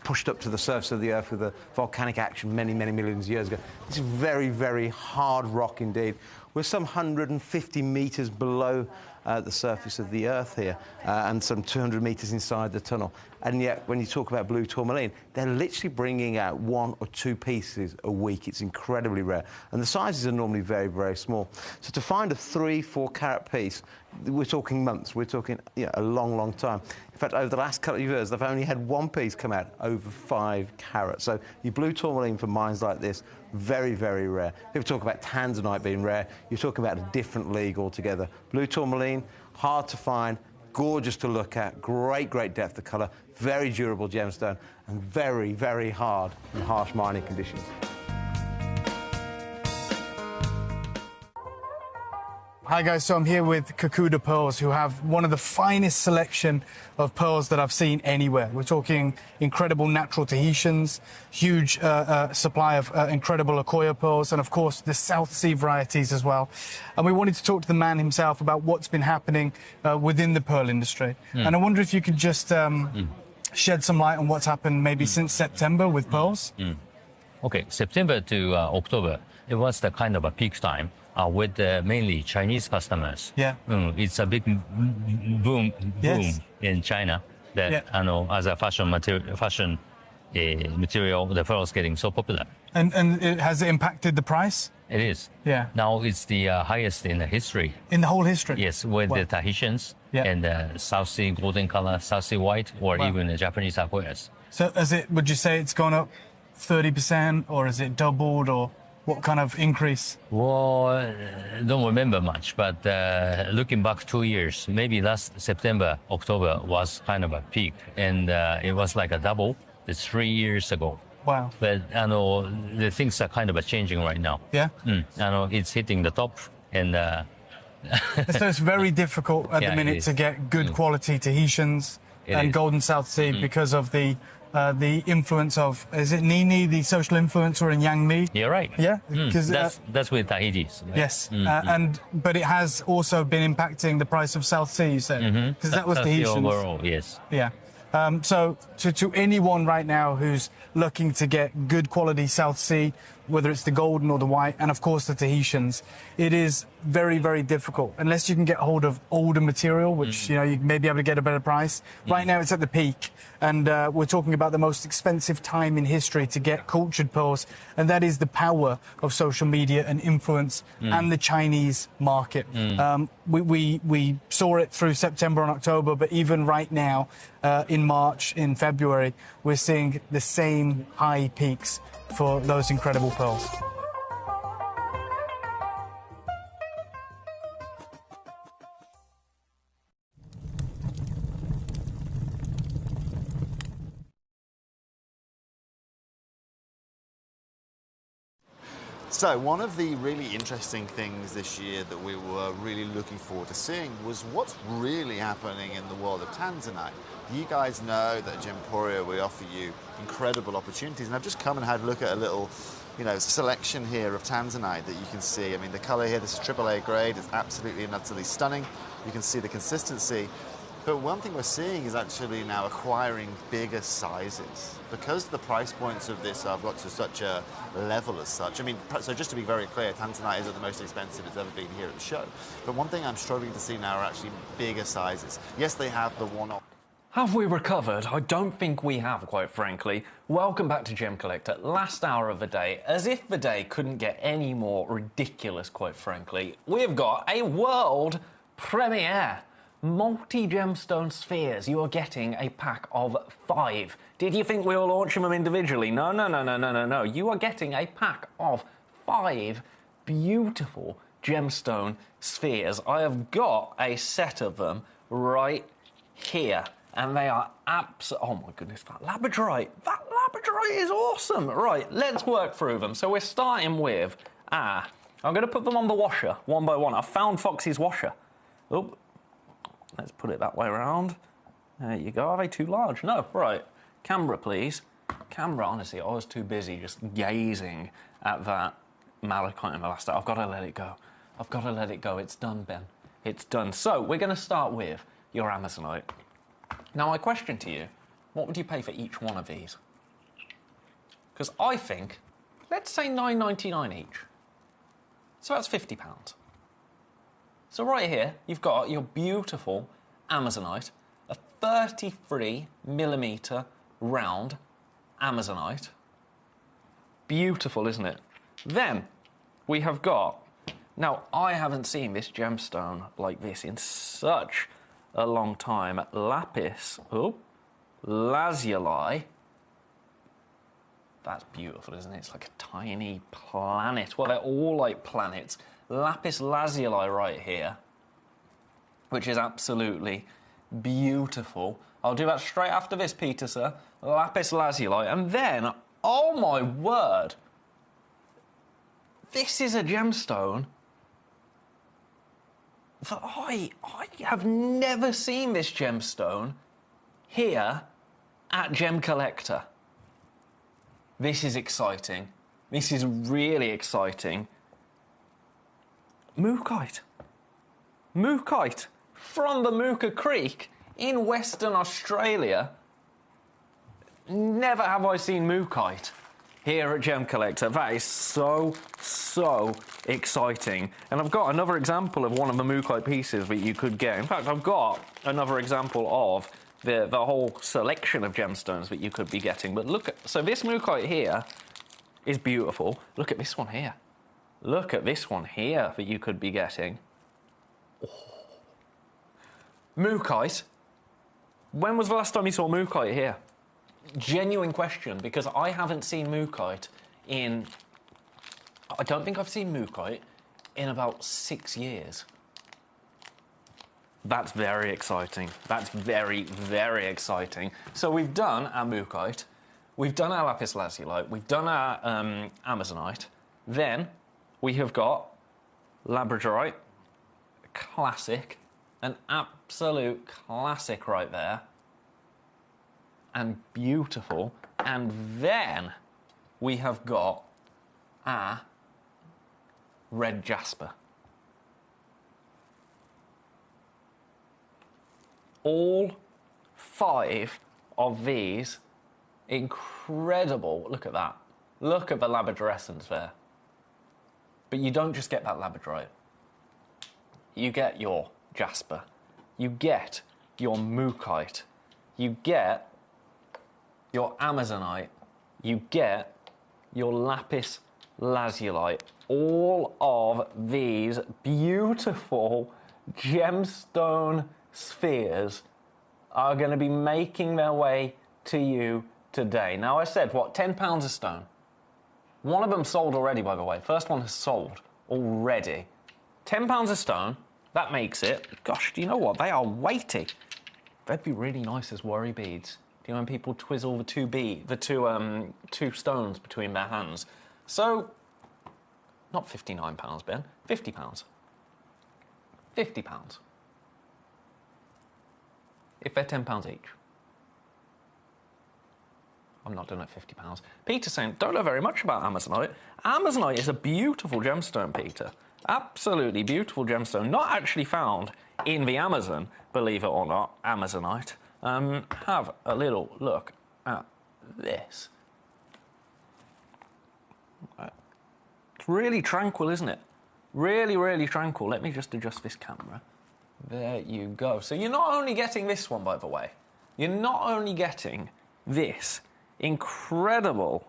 pushed up to the surface of the Earth with a volcanic action many, many millions of years ago. This is very, very hard rock indeed. We're some 150 meters below the surface of the Earth here, and some 200 meters inside the tunnel. And yet, when you talk about blue tourmaline, they're literally bringing out 1 or 2 pieces a week. It's incredibly rare. And the sizes are normally very, very small. So to find a 3-4 carat piece, we're talking months. We're talking a long, long time. In fact, over the last couple of years, they've only had 1 piece come out over 5 carats. So your blue tourmaline for mines like this, very, very rare. People talk about tanzanite being rare. You're talking about a different league altogether. Blue tourmaline, hard to find, gorgeous to look at, great, great depth of colour, very durable gemstone, and very, very hard in harsh mining conditions. Hi guys, so I'm here with Kakuda Pearls, who have one of the finest selection of pearls that I've seen anywhere. We're talking incredible natural Tahitians, huge supply of incredible Akoya pearls, and of course the South Sea varieties as well. And we wanted to talk to the man himself about what's been happening within the pearl industry. And I wonder if you could just shed some light on what's happened maybe since September with pearls. Okay, September to October, it was the kind of a peak time. With mainly Chinese customers. Yeah. It's a big boom in China that as a fashion material, the pearl is getting so popular. And has it impacted the price? It is. Yeah. Now it's the highest in the history. In the whole history? Yes, with the Tahitians and the South Sea golden color, South Sea white, or even the Japanese Akoyas. So would you say it's gone up 30%, or is it doubled, or what kind of increase? Well, don't remember much, but looking back 2 years, maybe last September, October was kind of a peak, and it was like a double. It's 3 years ago. Wow. But I know the things are kind of changing right now. Yeah. I know it's hitting the top, and so it's very difficult at the minute to get good quality Tahitians and Golden South Sea because of the the influence of, is it Nini, the social influencer in Yang Mi? You're right. Yeah, because that's with Tahiti's. Right? yes, but it has also been impacting the price of South Sea. You said because that was that's Tahitians. the overall, yes. Yeah. So to anyone right now who's looking to get good quality South Sea, whether it's the golden or the white, and of course the Tahitians, it is very, very difficult unless you can get hold of older material, which you may be able to get a better price. Right now it's at the peak, and we're talking about the most expensive time in history to get cultured pearls, and that is the power of social media and influence and the Chinese market. We saw it through September and October, but even right now, in March, in February, we're seeing the same high peaks for those incredible pearls. So one of the really interesting things this year that we were really looking forward to seeing was what's really happening in the world of Tanzanite. You guys know that at Gemporia we offer you incredible opportunities, and I've just come and had a look at a little selection here of Tanzanite that you can see. I mean, the color here, this is AAA grade, it's absolutely and utterly stunning. You can see the consistency. But one thing we're seeing is actually now acquiring bigger sizes. Because the price points of this have got to such a level as such. I mean, so just to be very clear, Tanzanite isn't the most expensive it's ever been here at the show. But one thing I'm struggling to see now are actually bigger sizes. Yes, they have the one-off. Have we recovered? I don't think we have, quite frankly. Welcome back to Gemcollector, last hour of the day. As if the day couldn't get any more ridiculous, quite frankly. We've got a world premiere. Multi-gemstone spheres. You are getting a pack of 5. Did you think we were launching them individually? No. You are getting a pack of 5 beautiful gemstone spheres. I have got a set of them right here. And they are oh my goodness, that labradorite is awesome. Right, let's work through them. So we're starting with, I'm going to put them on the washer, one by one. I found Foxy's washer. Oh, let's put it that way around. There you go. Are they too large? No. Right. Camera, please. Camera, honestly, I was too busy just gazing at that malachite in the last hour. I've got to let it go. I've got to let it go. It's done, Ben. It's done. So we're going to start with your Amazonite. Now, my question to you, what would you pay for each one of these? Because I think, let's say £9.99 each. So that's £50. So right here, you've got your beautiful Amazonite, a 33mm round Amazonite. Beautiful, isn't it? Then we have got, now I haven't seen this gemstone like this in such a long time. Lapis lazuli. That's beautiful, isn't it? It's like a tiny planet. Well, they're all like planets. Lapis lazuli right here, which is absolutely beautiful. I'll do that straight after this, Peter, sir. Lapis lazuli. And then, oh my word, this is a gemstone that I have never seen this gemstone here at Gemcollector. This is exciting. This is really exciting. Mookite. Mookite from the Mooka Creek in Western Australia. Never have I seen mookite here at Gemcollector. That is so exciting. And I've got another example of one of the mookite pieces that you could get. In fact, I've got another example of the whole selection of gemstones that you could be getting. But look at, so this mookite here is beautiful. Look at this one here. Look at this one here that you could be getting. Oh. Mookite. When was the last time you saw mookite here? Genuine question, because I haven't seen mookite in... I don't think I've seen mookite in about 6 years. That's very exciting. That's very exciting. So we've done our mookite, we've done our lapis lazuli, we've done our amazonite, then we have got labradorite, classic, an absolute classic right there. and beautiful. And then we have got our red jasper. All 5 of these incredible, look at that. Look at the labradorescence there. But you don't just get that labradorite. You get your jasper. You get your mookaite. You get your amazonite. You get your lapis lazulite. All of these beautiful gemstone spheres are going to be making their way to you today. Now, I said, what, £10 a stone? One of them sold already, by the way. First one has sold already. £10 a stone, that makes it, gosh, do you know what? They are weighty. They'd be really nice as worry beads. Do you know when people twizzle the two stones between their hands? So, not £59, Ben, £50. £50. If they're £10 each. I'm not doing it at £50. Peter's saying, don't know very much about amazonite. Amazonite is a beautiful gemstone, Peter. Absolutely beautiful gemstone. Not actually found in the Amazon, believe it or not, amazonite. Have a little look at this. It's really tranquil, isn't it? Really, really tranquil. Let me just adjust this camera. There you go. So you're not only getting this one, by the way. You're not only getting this incredible...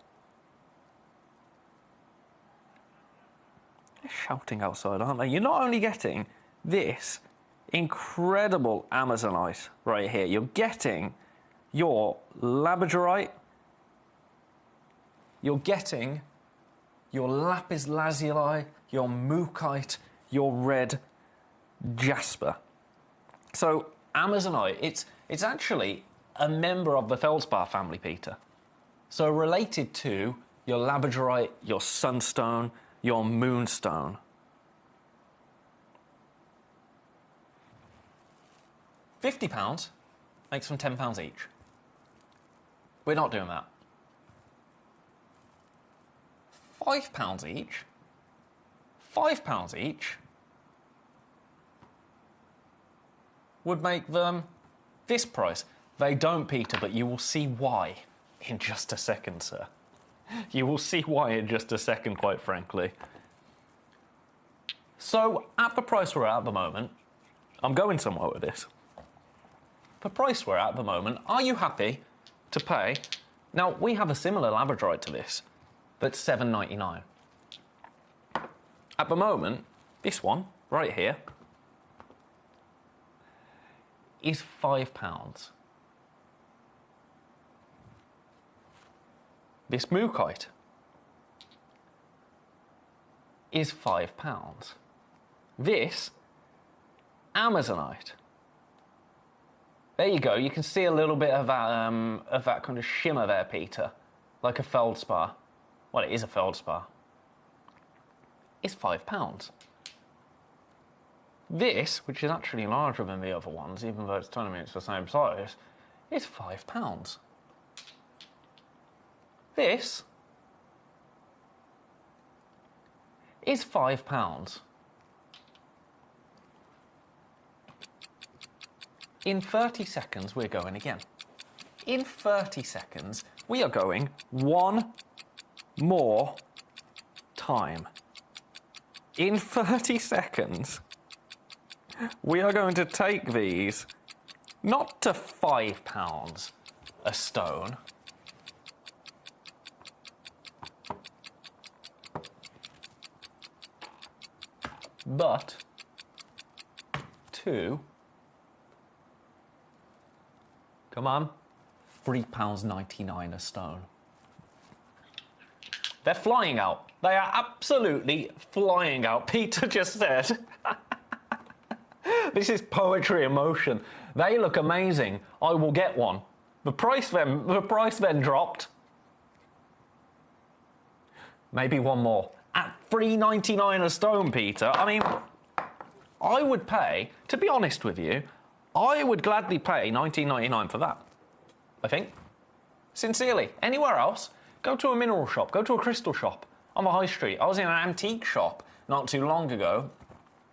They're shouting outside, aren't they? You're not only getting this incredible amazonite right here. You're getting your labradorite. You're getting your lapis lazuli, your mookaite, your red jasper. So amazonite, it's actually a member of the feldspar family, Peter. So related to your labradorite, your sunstone, your moonstone. £50 makes them £10 each. We're not doing that. £5 each. £5 each would make them this price. They don't, Peter, but you will see why in just a second, sir. You will see why in just a second, quite frankly. So, at the price we're at the moment, I'm going somewhere with this. The price we're at the moment, are you happy to pay? Now, we have a similar labradorite to this, that's $7.99. At the moment, this one, right here, is £5. This mookaite is £5. This amazonite. There you go. You can see a little bit of that kind of shimmer there, Peter, like a feldspar. Well, it is a feldspar. It's £5. This, which is actually larger than the other ones, even though it's telling me it's the same size, is £5. This is £5. In 30 seconds, we're going again. In 30 seconds, we are going one more time. In 30 seconds, we are going to take these not to £5 a stone, but to, come on, £3.99 a stone. They're flying out. They are absolutely flying out. Peter just said, this is poetry in motion. They look amazing. I will get one. The price then dropped. Maybe one more. At $3.99 a stone, Peter. I mean, I would pay, to be honest with you, I would gladly pay $19.99 for that. I think. Sincerely, anywhere else, go to a mineral shop, go to a crystal shop on the high street. I was in an antique shop not too long ago.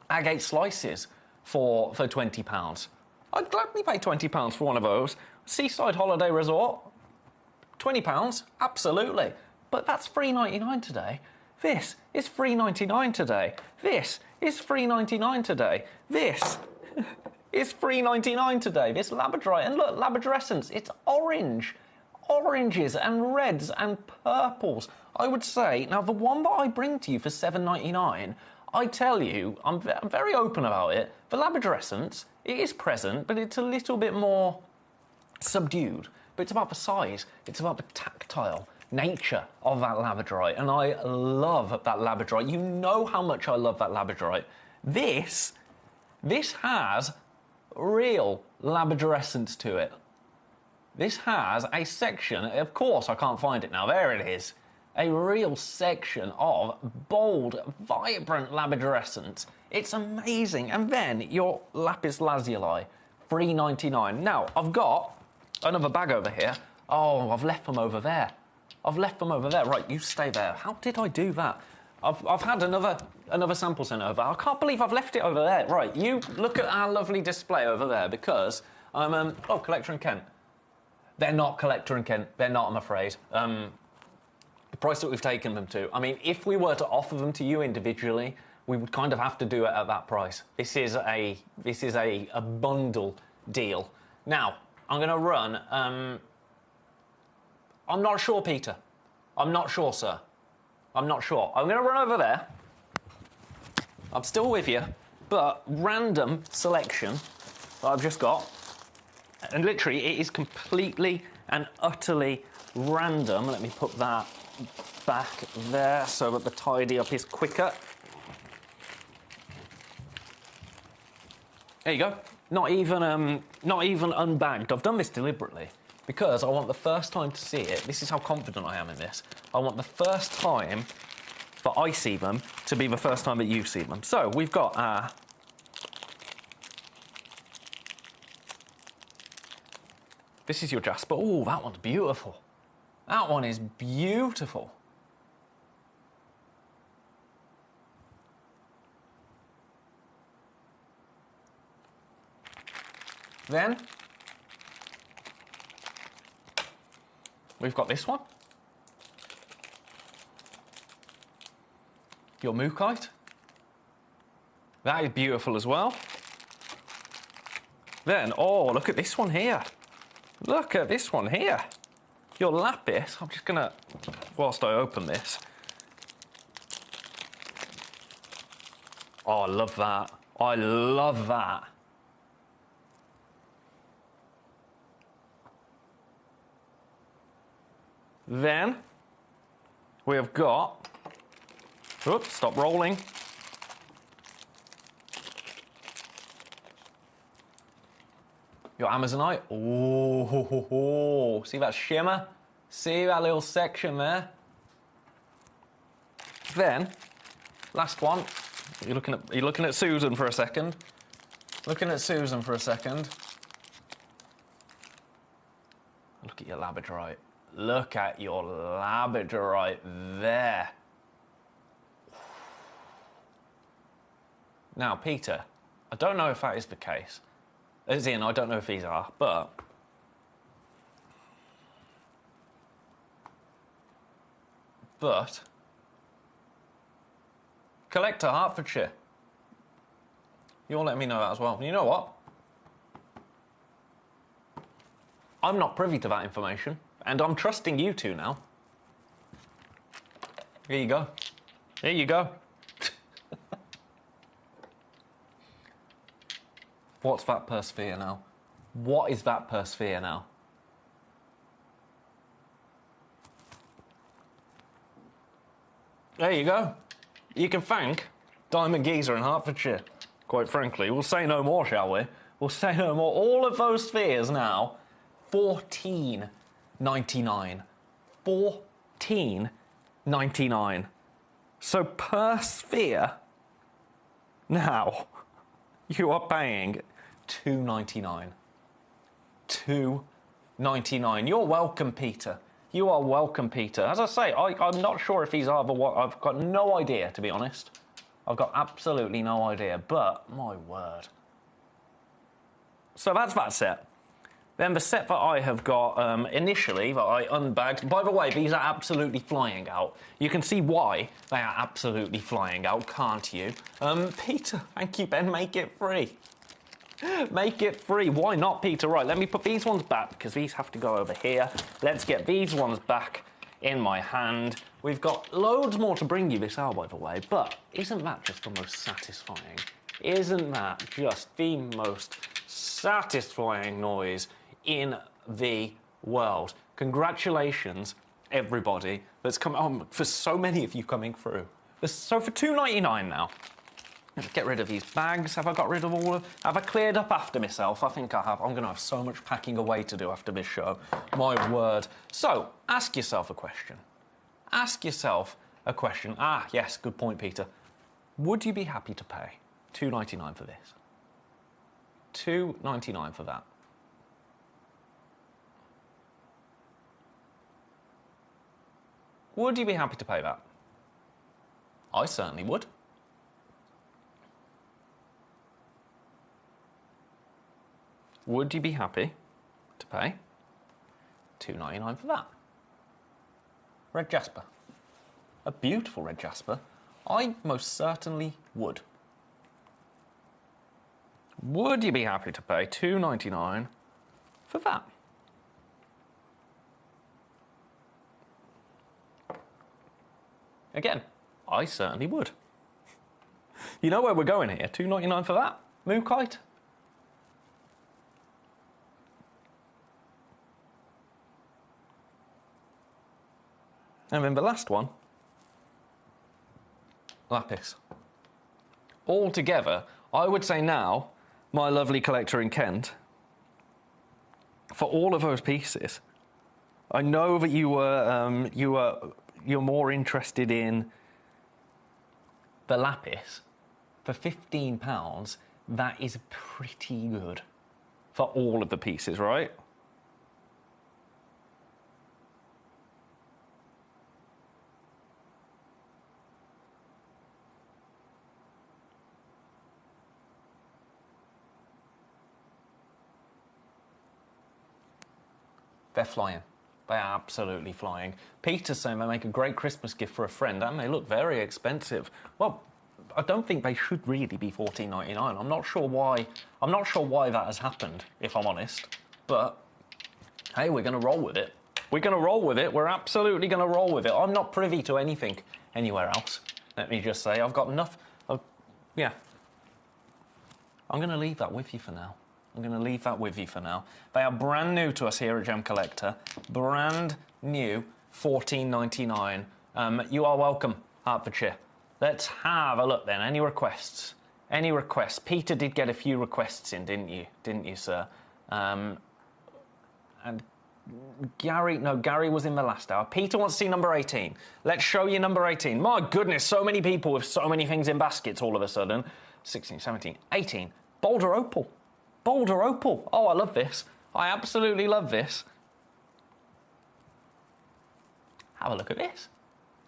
Agate slices for £20. I'd gladly pay £20 for one of those. Seaside holiday resort, £20, absolutely. But that's $3.99 today. This is $3.99 today. This is $3.99 today. This is $3.99 today. This labradorite, and look, labradorescence, it's orange. Oranges and reds and purples. I would say, now the one that I bring to you for $7.99, I tell you, I'm very open about it. The labradorescence, it is present, but it's a little bit more subdued. But it's about the size, it's about the tactile nature of that labradorite, and I love that labradorite. You know how much I love that labradorite. This has real labradorescence to it. This has a section, of course I can't find it now, there it is. A real section of bold, vibrant labradorescence. It's amazing. And then your lapis lazuli, $3.99. Now, I've got another bag over here. Oh, I've left them over there. I've left them over there. Right, you stay there. How did I do that? I've had another sample sent over. I can't believe I've left it over there. Right, you look at our lovely display over there because I'm, oh, Collector and Kent. They're not Collector and Kent. They're not, I'm afraid. The price that we've taken them to. I mean, if we were to offer them to you individually, we would kind of have to do it at that price. This is a bundle deal. Now, I'm going to run. I'm not sure, Peter. I'm not sure, sir. I'm not sure. I'm going to run over there. I'm still with you, but random selection that I've just got. And literally, it is completely and utterly random. Let me put that back there so that the tidy up is quicker. There you go. Not even unbagged. I've done this deliberately because I want the first time to see it. This is how confident I am in this. I want the first time that I see them to be the first time that you see them. So we've got this is your jasper. Oh, that one's beautiful. That one is beautiful. Then we've got this one. Your mookite. That is beautiful as well. Then, oh, look at this one here. Look at this one here. Your lapis. I'm just gonna, whilst I open this. Oh, I love that. I love that. Then we have got, oops, stop rolling. Your Amazonite. Oh, ho, ho, ho. See that shimmer? See that little section there? Then, last one. You're looking at Susan for a second. Looking at Susan for a second. Look at your labradorite. Look at your labradorite there. Now, Peter, I don't know if that is the case. As in, I don't know if these are, but Collector, Hertfordshire. You'll let me know that as well. You know what? I'm not privy to that information, and I'm trusting you two now. Here you go. Here you go. What's that per sphere now? What is that per sphere now? There you go. You can thank Diamond Geezer in Hertfordshire, quite frankly. We'll say no more, shall we? We'll say no more. All of those spheres now, $14.99. $14.99. So per sphere, now, you are paying $2.99. $2.99. $2.99. You're welcome, Peter. You are welcome, Peter. As I say, I'm not sure if he's either what. I've got no idea, to be honest. I've got absolutely no idea, but my word. So that's that set. Then the set that I have got initially, that I unbagged. By the way, these are absolutely flying out. You can see why they are absolutely flying out, can't you? Peter, thank you, Ben. Make it free. Make it free. Why not, Peter? Right, let me put these ones back, because these have to go over here. Let's get these ones back in my hand. We've got loads more to bring you this hour, by the way, but isn't that just the most satisfying? Isn't that just the most satisfying noise in the world? Congratulations, everybody that's come on, for so many of you coming through. So for $2.99 now. Let's get rid of these bags. Have I got rid of all of... Have I cleared up after myself? I think I have. I'm going to have so much packing away to do after this show. My word. So, ask yourself a question. Ask yourself a question. Ah, yes, good point, Peter. Would you be happy to pay $2.99 for this? $2.99 for that. Would you be happy to pay that? I certainly would. Would you be happy to pay $2.99 for that? Red Jasper. A beautiful red Jasper. I most certainly would. Would you be happy to pay $2.99 for that? Again, I certainly would. You know where we're going here. $2.99 for that? Moo Kite? And then the last one, Lapis. Altogether, I would say now, my lovely collector in Kent, for all of those pieces, I know that you're more interested in the Lapis. For £15, that is pretty good for all of the pieces, right? They're flying. They are absolutely flying. Peter's saying they make a great Christmas gift for a friend, and they look very expensive. Well, I don't think they should really be $14.99. I'm not sure why that has happened, if I'm honest. But hey, we're going to roll with it. We're going to roll with it. We're absolutely going to roll with it. I'm not privy to anything anywhere else. Let me just say, I've got enough. Yeah. I'm going to leave that with you for now. I'm going to leave that with you for now. They are brand new to us here at Gemcollector. Brand new, $14.99. You are welcome, Hertfordshire. Let's have a look then. Any requests? Any requests? Peter did get a few requests in, didn't you? Didn't you, sir? And Gary, no, Gary was in the last hour. Peter wants to see number 18. Let's show you number 18. My goodness, so many people with so many things in baskets all of a sudden. 16, 17, 18. Boulder Opal. Boulder Opal. Oh, I love this. I absolutely love this. Have a look at this.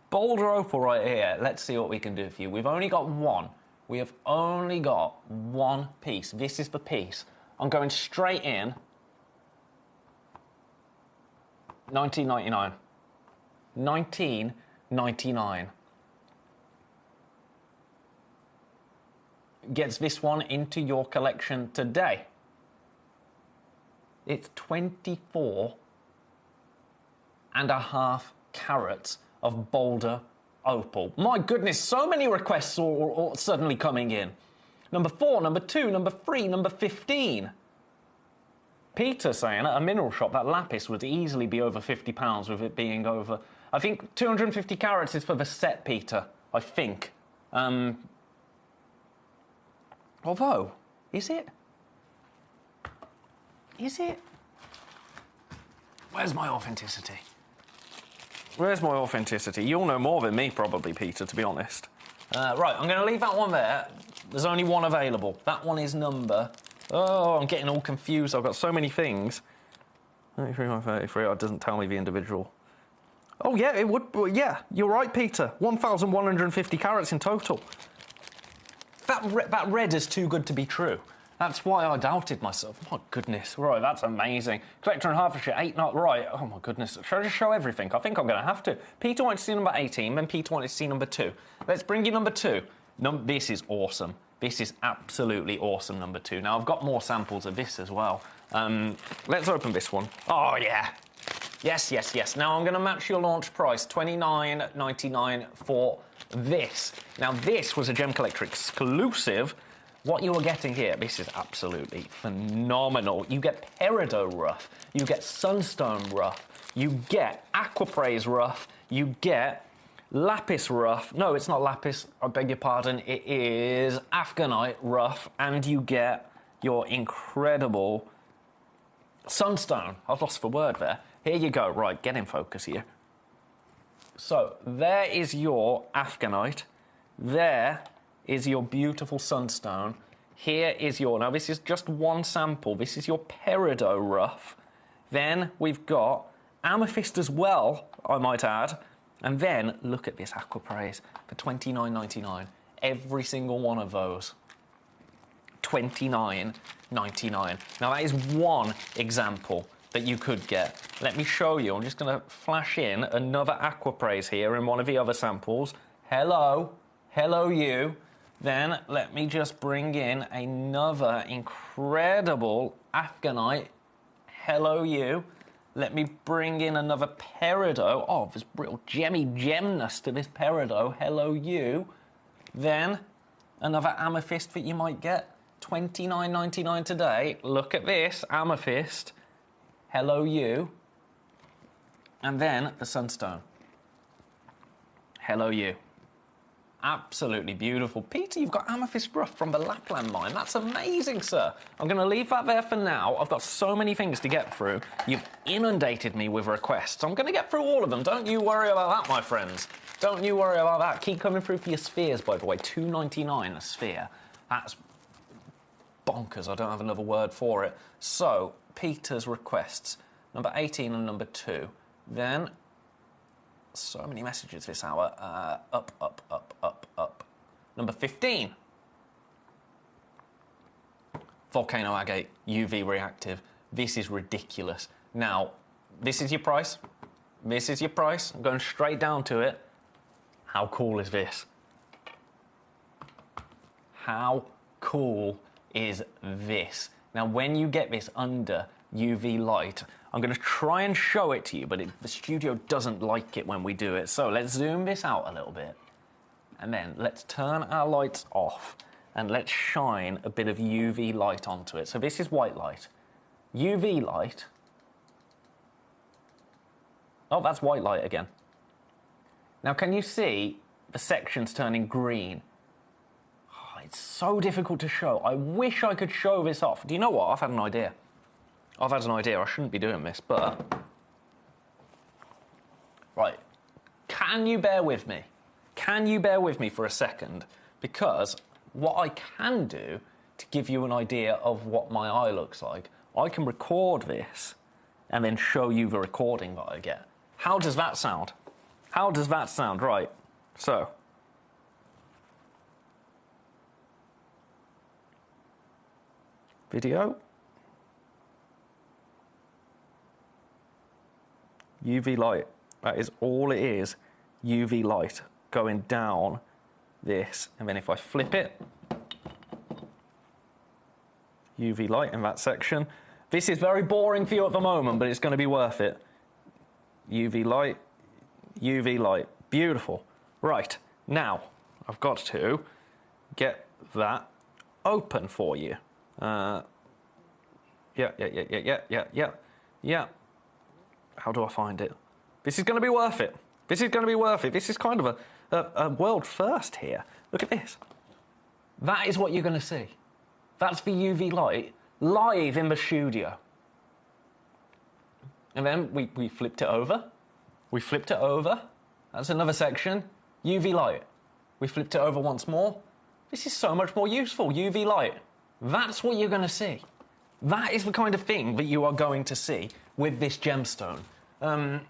Boulder Opal right here. Let's see what we can do for you. We've only got one. We have only got one piece. This is the piece. I'm going straight in. $19.99. $19.99. Gets this one into your collection today. It's 24.5 carats of Boulder Opal. My goodness, so many requests are suddenly coming in. Number 4, number 2, number 3, number 15. Peter saying at a mineral shop that lapis would easily be over £50 with it being over... I think 250 carats is for the set, Peter. I think. Although, is it? Is it? Where's my authenticity? Where's my authenticity? You'll know more than me, probably, Peter, to be honest. Right, I'm going to leave that one there. There's only one available. That one is number... Oh, I'm getting all confused. I've got so many things. 33 by 33. Oh, it doesn't tell me the individual. Oh, yeah, it would. Well, yeah, you're right, Peter. 1,150 carats in total. That red is too good to be true. That's why I doubted myself. My goodness. Right, that's amazing. Collector in Hertfordshire, 8 not right. Oh, my goodness. Should I just show everything? I think I'm going to have to. Peter wanted to see number 18, then Peter wanted to see number 2. Let's bring you number 2. This is awesome. This is absolutely awesome, number 2. Now, I've got more samples of this as well. Let's open this one. Oh, yeah. Yes, yes, yes. Now, I'm going to match your launch price, $29.99 for this. Now, this was a Gemcollector exclusive. What you are getting here, this is absolutely phenomenal. You get peridot rough, you get sunstone rough, you get aquapraise rough, you get lapis rough. No, it's not lapis, I beg your pardon. It is afghanite rough, and you get your incredible sunstone. I've lost the word there. Here you go. Right, get in focus here. So, there is your afghanite. There is your beautiful sunstone. Here is your... Now, this is just one sample. This is your peridot rough. Then we've got amethyst as well, I might add. And then, look at this aquapraise for $29.99. Every single one of those. $29.99. Now, that is one example that you could get. Let me show you. I'm just going to flash in another aquapraise here in one of the other samples. Hello. Hello, you. Then let me just bring in another incredible afghanite. Hello, you. Let me bring in another peridot. Oh, there's real gemness to this peridot. Hello, you. Then another amethyst that you might get. $29.99 today. Look at this, amethyst. Hello, you. And then the sunstone. Hello, you. Absolutely beautiful. Peter, you've got amethyst rough from the Lapland mine. That's amazing, sir. I'm going to leave that there for now. I've got so many things to get through. You've inundated me with requests. I'm going to get through all of them. Don't you worry about that, my friends. Don't you worry about that. Keep coming through for your spheres, by the way. $2.99 a sphere. That's bonkers. I don't have another word for it. So, Peter's requests. Number 18 and number 2. Then... so many messages this hour. Up. Number 15. Volcano agate, UV reactive. This is ridiculous. Now, this is your price. This is your price. I'm going straight down to it. How cool is this? How cool is this? Now, when you get this under UV light, I'm going to try and show it to you, but the studio doesn't like it when we do it. So let's zoom this out a little bit. And then let's turn our lights off and let's shine a bit of UV light onto it. So this is white light. UV light. Oh, that's white light again. Now, can you see the sections turning green? Oh, it's so difficult to show. I wish I could show this off. Do you know what? I've had an idea. I've had an idea. I shouldn't be doing this, but... right. Can you bear with me? Can you bear with me for a second? Because what I can do to give you an idea of what my eye looks like, I can record this and then show you the recording that I get. How does that sound? How does that sound? Right. So... video. UV light. That is all it is. UV light going down this. And then if I flip it, UV light in that section. This is very boring for you at the moment, but it's going to be worth it. UV light, UV light. Beautiful. Right. Now, I've got to get that open for you. Yeah. How do I find it? This is going to be worth it. This is going to be worth it. This is kind of a world first here. Look at this. That is what you're going to see. That's the UV light live in the studio. And then we flipped it over. We flipped it over. That's another section. UV light. We flipped it over once more. This is so much more useful. UV light. That's what you're going to see. That is the kind of thing that you are going to see with this gemstone. And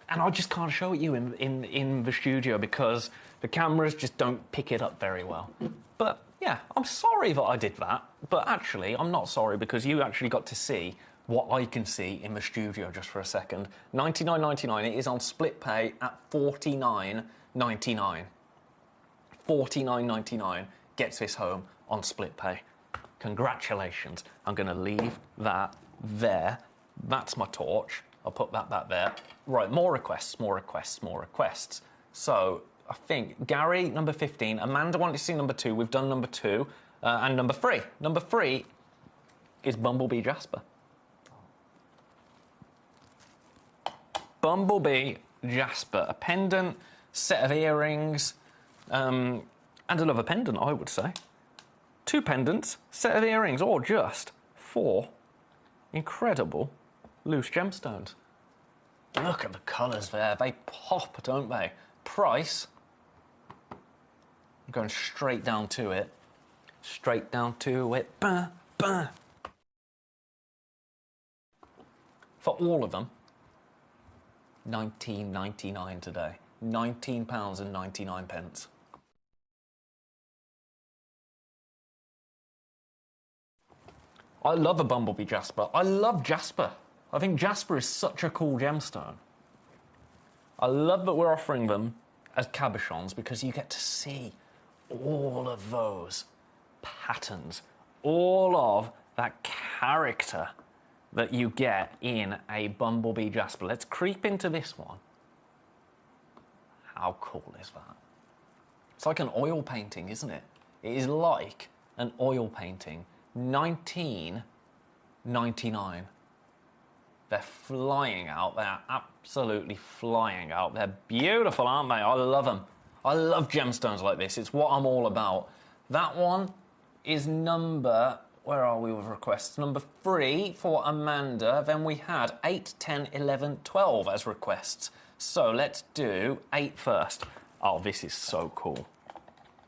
I just can't show it you in the studio because the cameras just don't pick it up very well. But yeah, I'm sorry that I did that. But actually, I'm not sorry because you actually got to see what I can see in the studio just for a second. $99.99. It is on split pay at $49.99. $49.99 gets this home on split pay. Congratulations. I'm going to leave that there. That's my torch. I'll put that back there. Right, more requests, more requests, more requests. So I think Gary, number 15. Amanda wanted to see number 2. We've done number 2. And number 3. Number 3 is Bumblebee Jasper. Bumblebee Jasper. A pendant, set of earrings, and another pendant, I would say. 2 pendants, set of earrings, or just 4 incredible loose gemstones. Look at the colours there. They pop, don't they? Price. I'm going straight down to it. Straight down to it. Bah, bah. For all of them, £19.99 today. £19.99. I love a Bumblebee Jasper. I love Jasper. I think Jasper is such a cool gemstone. I love that we're offering them as cabochons because you get to see all of those patterns, all of that character that you get in a Bumblebee Jasper. Let's creep into this one. How cool is that? It's like an oil painting, isn't it? It is like an oil painting. $19.99. They're flying out. They're absolutely flying out. They're beautiful, aren't they? I love them. I love gemstones like this. It's what I'm all about. That one is number... Where are we with requests? Number 3 for Amanda. Then we had 8, 10, 11, 12 as requests. So let's do 8 first. Oh, this is so cool.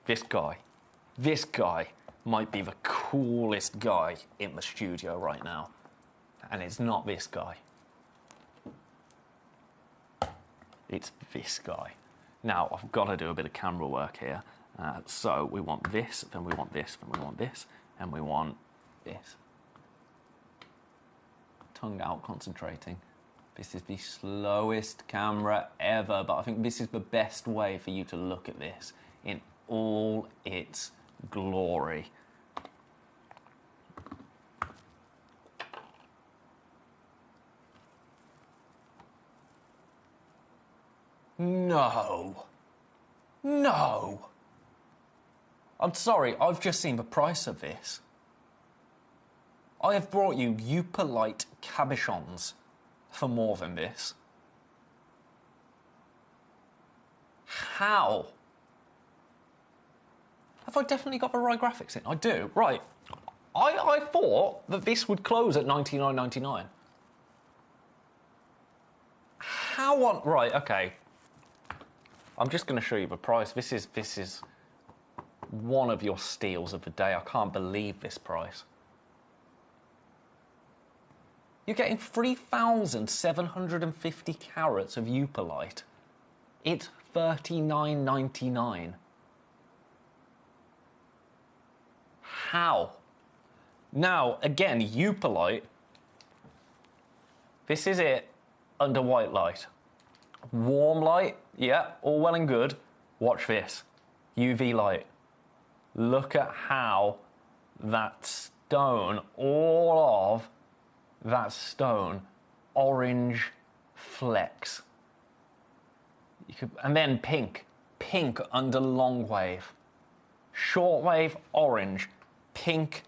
This guy might be the coolest guy in the studio right now. And it's not this guy. It's this guy. Now, I've got to do a bit of camera work here. So we want this, then we want this, then we want this, and we want this. Tongue out, concentrating. This is the slowest camera ever, but I think this is the best way for you to look at this in all its glory. No. No. I'm sorry, I've just seen the price of this. I have brought you Eupolite cabochons for more than this. How? Have I definitely got the right graphics in? I do. Right. I thought that this would close at $99.99. How on... Right, okay. I'm just going to show you the price. This is one of your steals of the day. I can't believe this price. You're getting 3,750 carats of Eupolite. It's $39.99. How? Now, again, Eupolite. This is it under white light. Warm light, yeah, all well and good. Watch this. UV light. Look at how that stone, all of that stone, orange flecks. And then pink. Pink under long wave. Short wave, orange. Pink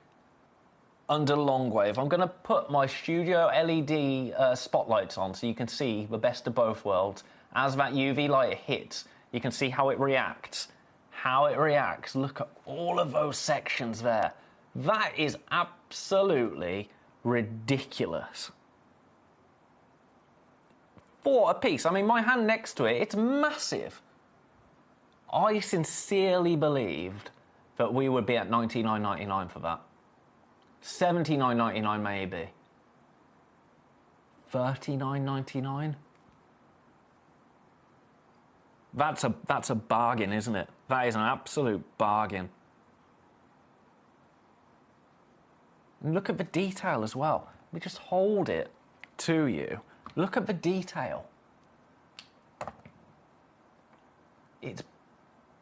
under long wave. I'm going to put my studio LED spotlights on so you can see the best of both worlds. As that UV light hits, you can see how it reacts. How it reacts. Look at all of those sections there. That is absolutely ridiculous. 4 a piece. I mean, my hand next to it, it's massive. I sincerely believed that we would be at $99.99 for that. $79.99 maybe. $39.99. That's a bargain, isn't it? That is an absolute bargain. And look at the detail as well. Let me just hold it to you. Look at the detail. It's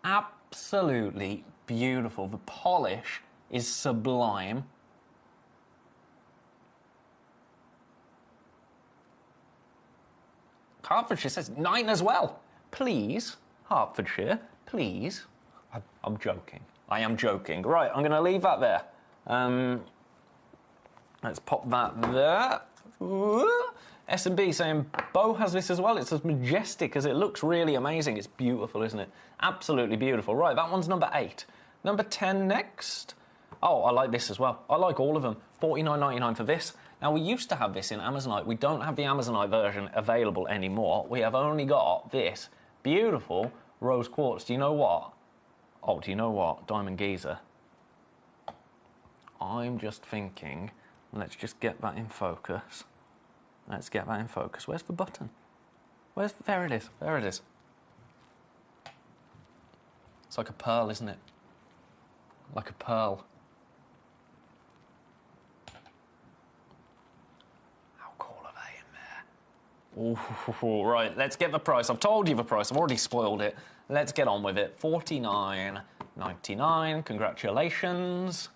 absolutely beautiful. The polish is sublime. Hertfordshire says 9 as well. Please, Hertfordshire, please. I'm joking. I am joking. Right, I'm going to leave that there. Let's pop that there. S&B saying Bo has this as well. It's as majestic as it looks. Really amazing. It's beautiful, isn't it? Absolutely beautiful. Right, that one's number 8. Number 10 next. Oh, I like this as well. I like all of them. $49.99 for this. Now, we used to have this in Amazonite. We don't have the Amazonite version available anymore. We have only got this beautiful rose quartz. Do you know what? Oh, do you know what? Diamond Giza. I'm just thinking, let's just get that in focus. Let's get that in focus. Where's the button? There it is. There it is. It's like a pearl, isn't it? Like a pearl. How cool are they in there? Ooh, right, let's get the price. I've told you the price. I've already spoiled it. Let's get on with it. $49.99. Congratulations.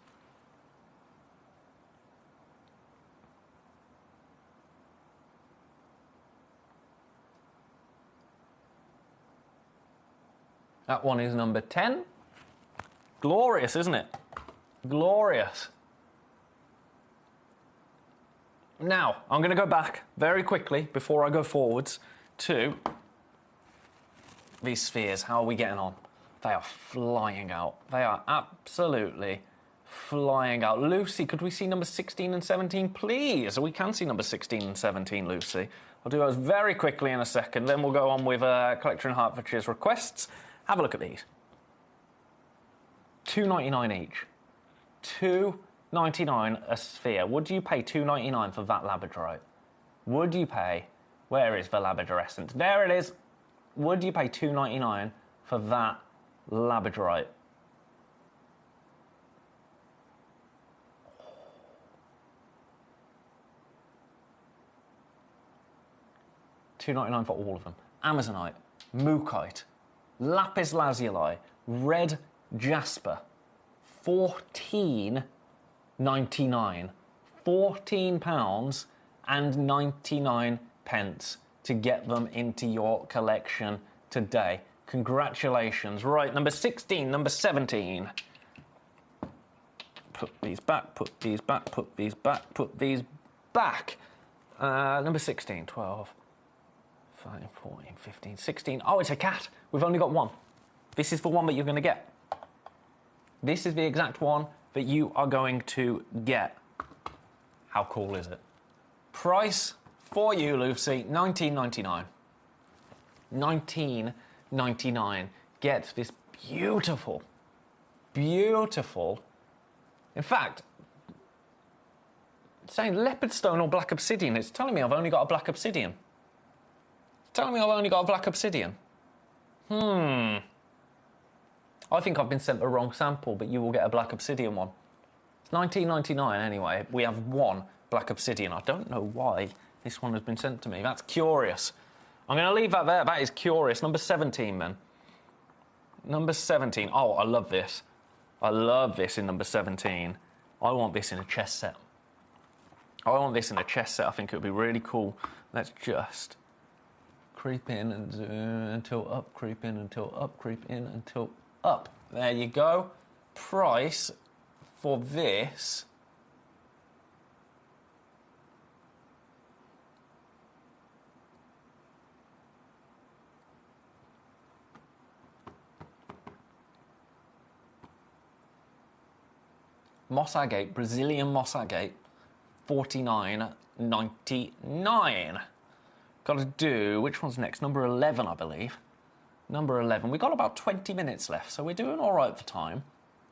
That one is number 10. Glorious, isn't it? Glorious. Now, I'm going to go back very quickly before I go forwards to these spheres. How are we getting on? They are flying out. They are absolutely flying out. Lucy, could we see number 16 and 17, please? We can see number 16 and 17, Lucy. I'll do those very quickly in a second. Then we'll go on with Collector in Hertfordshire's requests. Have a look at these. $2.99 each. $2.99 a sphere. Would you pay $2.99 for that labradorite? Would you pay? Where is the labradorescent? There it is. Would you pay $2.99 for that labradorite? $2.99 for all of them. Amazonite, Mookite, Lapis Lazuli, Red Jasper, £14.99. £14.99 to get them into your collection today. Congratulations. Right, number 16, number 17. Put these back, put these back, put these back, put these back. Number 16, 12. 13, 14, 15, 16. Oh, it's a cat. We've only got one. This is the one that you're going to get. This is the exact one that you are going to get. How cool is it? Price for you, Lucy, $19.99. $19.99. Get this beautiful, beautiful. In fact, it's saying leopard stone or black obsidian. It's telling me I've only got a black obsidian. Telling me I've only got a black obsidian. I think I've been sent the wrong sample, but you will get a black obsidian one. It's $19.99 anyway. We have one black obsidian. I don't know why this one has been sent to me. That's curious. I'm going to leave that there. That is curious. Number 17, then. Number 17. Oh, I love this. I love this in number 17. I want this in a chess set. I want this in a chess set. I think it would be really cool. Let's just creep in and until up, creep in until up, creep in until up. There you go. Price for this. Moss agate, Brazilian moss agate, $49.99. Got to do, which one's next? Number 11, I believe. Number 11. We've got about 20 minutes left, so we're doing all right for time.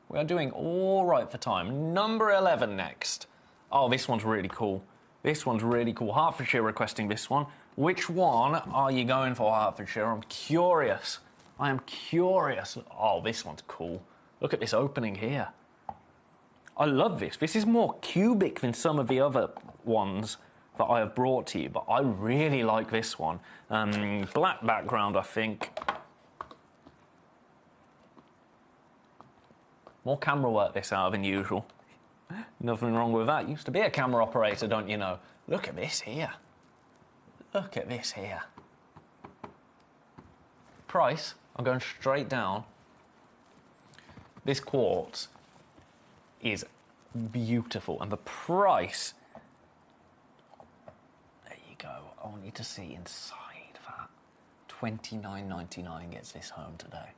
We are doing all right for time. Number 11 next. Oh, this one's really cool. This one's really cool. Hertfordshire requesting this one. Which one are you going for, Hertfordshire? I'm curious. I am curious. Oh, this one's cool. Look at this opening here. I love this. This is more cubic than some of the other ones that I have brought to you, but I really like this one. Black background, I think. More camera work this out than usual. Nothing wrong with that. Used to be a camera operator, don't you know? Look at this here. Look at this here. Price, I'm going straight down. This quartz is beautiful, and the price, there you go. I want you to see inside that. $29.99 gets this home today.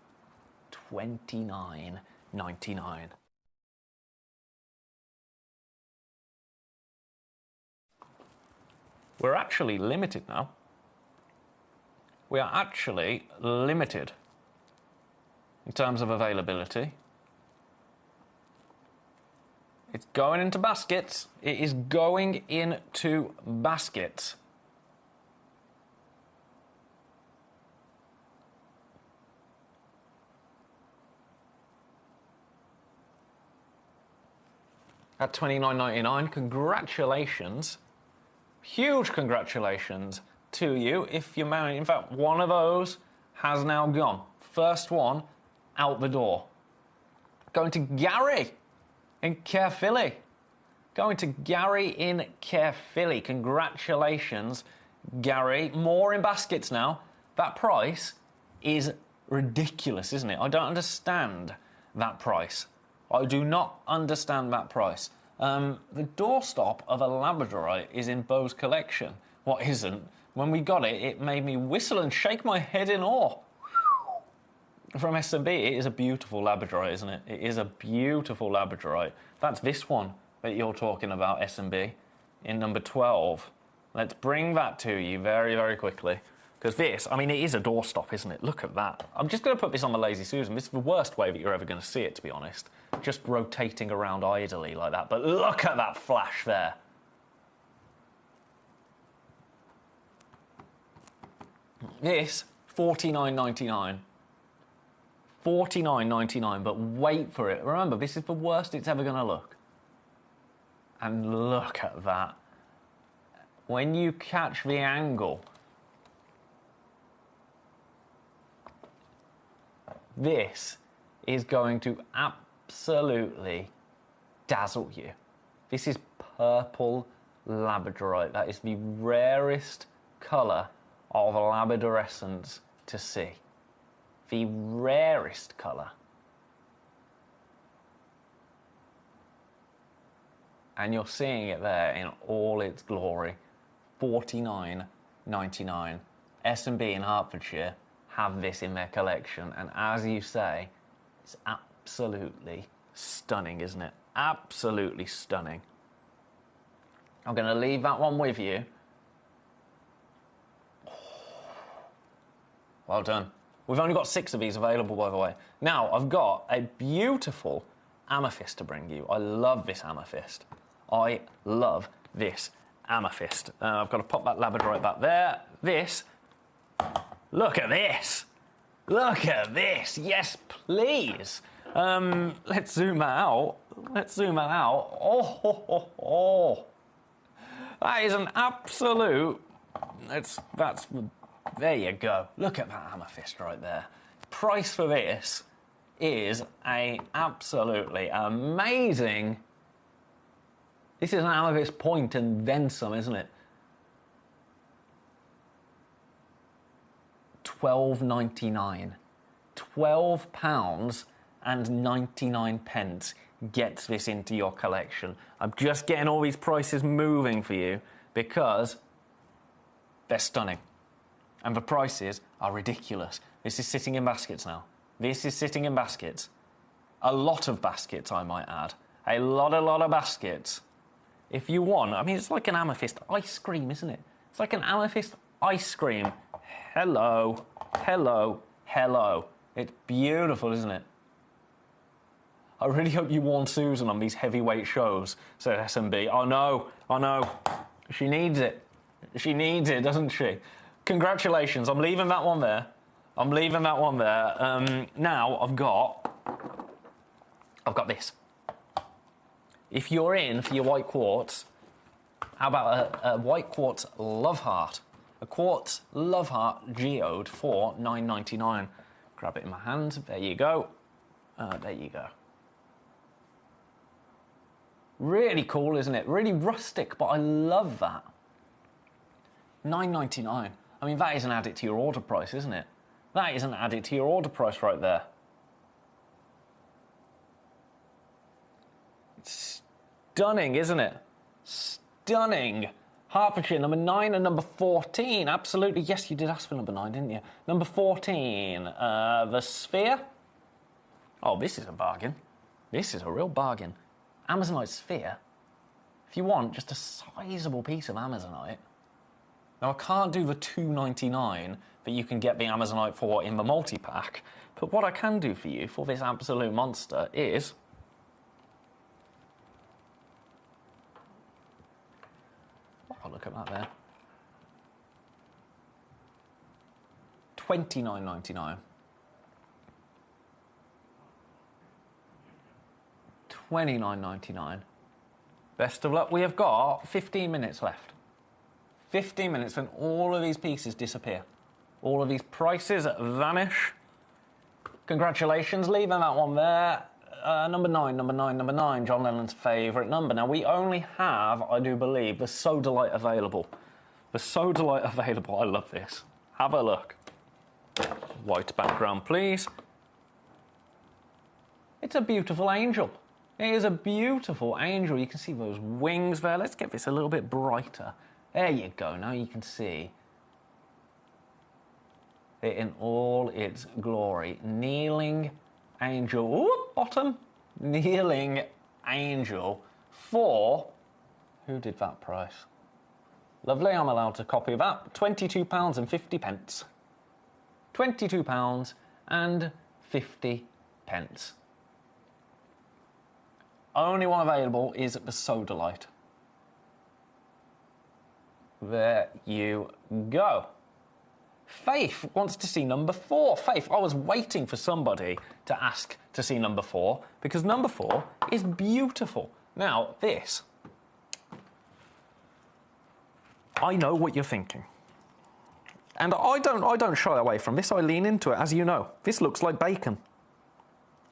$29.99. We're actually limited now. We are actually limited in terms of availability. It's going into baskets. It is going into baskets. At $29.99, congratulations. Huge congratulations to you if you're married. In fact, one of those has now gone. First one out the door. Going to Gary in Caerphilly. Going to Gary in Caerphilly. Congratulations, Gary. More in baskets now. That price is ridiculous, isn't it? I don't understand that price. I do not understand that price. The doorstop of a labradorite is in Beau's collection. What isn't? When we got it, it made me whistle and shake my head in awe. From S&B, it is a beautiful labradorite, isn't it? It is a beautiful labradorite. That's this one that you're talking about, S&B, in number 12. Let's bring that to you very, very quickly. Because this, I mean, it is a doorstop, isn't it? Look at that. I'm just going to put this on the Lazy Susan. This is the worst way that you're ever going to see it, to be honest. Just rotating around idly like that. But look at that flash there. This, $49.99. $49.99, but wait for it. Remember, this is the worst it's ever going to look. And look at that. When you catch the angle, this is going to absolutely dazzle you. This is purple labradorite. That is the rarest colour of labradorescence to see. The rarest colour. And you're seeing it there in all its glory. $49.99. S&B in Hertfordshire have this in their collection, and as you say, it's absolutely stunning, isn't it? Absolutely stunning. I'm going to leave that one with you. Well done. We've only got 6 of these available, by the way. Now, I've got a beautiful amethyst to bring you. I love this amethyst. I love this amethyst. I've got to pop that labradorite back there. This, look at this. Look at this. Yes, please. Let's zoom that out. Let's zoom that out. Oh. That is an absolute... There you go. Look at that amethyst right there. Price for this is a absolutely amazing... This is an amethyst point and then some, isn't it? £12.99. £12.99 gets this into your collection. I'm just getting all these prices moving for you because they're stunning. And the prices are ridiculous. This is sitting in baskets now. This is sitting in baskets. A lot of baskets, I might add. A lot of baskets. If you want, I mean, it's like an amethyst ice cream, isn't it? It's like an amethyst ice cream. Hello, hello, hello. It's beautiful, isn't it? I really hope you warn Susan on these heavyweight shows, said S&B. I know. She needs it. She needs it, doesn't she? Congratulations. I'm leaving that one there. I'm leaving that one there. Now I've got this. If you're in for your white quartz, how about a white quartz love heart? A quartz love heart geode for $9.99. Grab it in my hand. There you go. There you go. Really cool, isn't it? Really rustic, but I love that. $9.99. I mean, that isn't added to your order price, isn't it? That isn't added to your order price right there. It's stunning, isn't it? Stunning. Hertfordshire, number 9 and number 14. Absolutely. Yes, you did ask for number 9, didn't you? Number 14, the Sphere. Oh, this is a bargain. This is a real bargain. Amazonite Sphere. If you want just a sizable piece of Amazonite. Now, I can't do the $2.99 that you can get the Amazonite for in the multi-pack, but what I can do for you for this absolute monster is... Oh, look at that there. $29.99. $29.99. Best of luck. We have got 15 minutes left. 15 minutes and all of these pieces disappear. All of these prices vanish. Congratulations, leaving that one there. Number 9, number 9, number 9, John Lennon's favourite number. Now, we only have, I do believe, the Sodalite available. The Sodalite available. I love this. Have a look. White background, please. It's a beautiful angel. It is a beautiful angel. You can see those wings there. Let's get this a little bit brighter. There you go. Now you can see it in all its glory. Kneeling angel. Ooh, bottom. Kneeling angel for... Who did that price? Lovely. I'm allowed to copy that. £22.50. £22.50. Only one available is the Sodalite. There you go. Faith wants to see number 4. Faith, I was waiting for somebody to ask to see number 4 because number 4 is beautiful. Now, this. I know what you're thinking. And I don't shy away from this. I lean into it, as you know. This looks like bacon.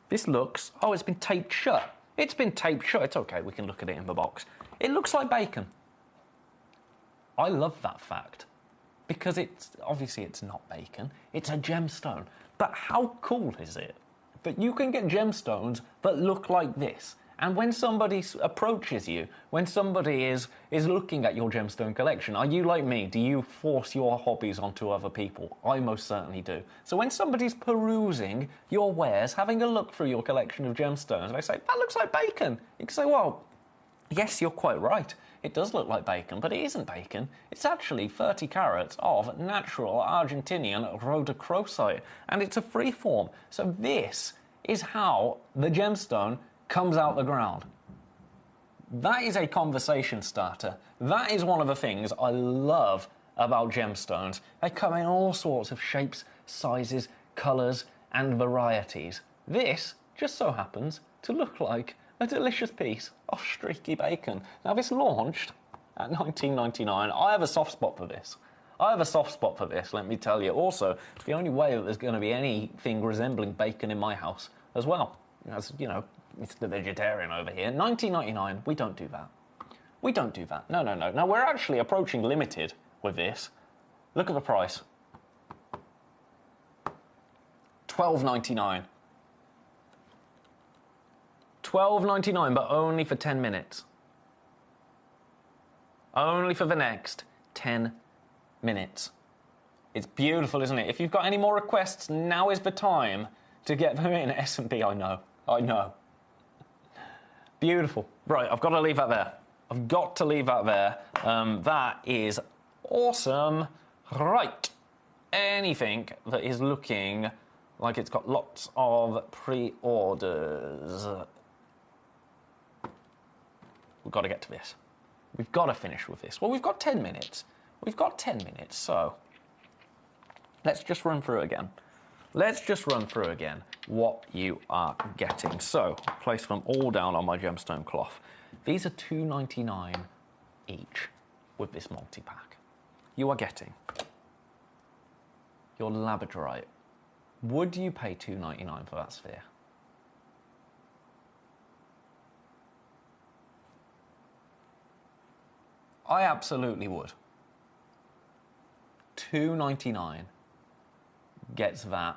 This looks... Oh, it's been taped shut. It's been taped shut. It's okay. We can look at it in the box. It looks like bacon. I love that fact because obviously it's not bacon, it's a gemstone. But how cool is it that you can get gemstones that look like this? And when somebody approaches you, when somebody is looking at your gemstone collection, are you like me? Do you force your hobbies onto other people? I most certainly do. So when somebody's perusing your wares, having a look through your collection of gemstones, they say, that looks like bacon. You can say, well, yes, you're quite right. It does look like bacon, but it isn't bacon. It's actually 30 carats of natural Argentinian rhodochrosite, and it's a free form. So this is how the gemstone comes out the ground. That is a conversation starter. That is one of the things I love about gemstones. They come in all sorts of shapes, sizes, colours, and varieties. This just so happens to look like a delicious piece of streaky bacon. Now, this launched at $19.99. I have a soft spot for this. I have a soft spot for this, let me tell you. Also, it's the only way that there's going to be anything resembling bacon in my house as well. As, you know, it's the vegetarian over here. $19.99, we don't do that. We don't do that. No, no, no. Now, we're actually approaching limited with this. Look at the price. $12.99. $12.99, but only for 10 minutes. Only for the next 10 minutes. It's beautiful, isn't it? If you've got any more requests, now is the time to get them in. S&P, I know. I know. Beautiful. Right, I've got to leave that there. I've got to leave that there. That is awesome. Right. Anything that is looking like it's got lots of pre-orders. We've got to get to this. We've got to finish with this. Well, we've got 10 minutes. We've got 10 minutes, so let's just run through again. Let's just run through again what you are getting. So, place them all down on my gemstone cloth. These are $2.99 each with this multi-pack. You are getting your labradorite. Would you pay $2.99 for that sphere? I absolutely would. $2.99 gets that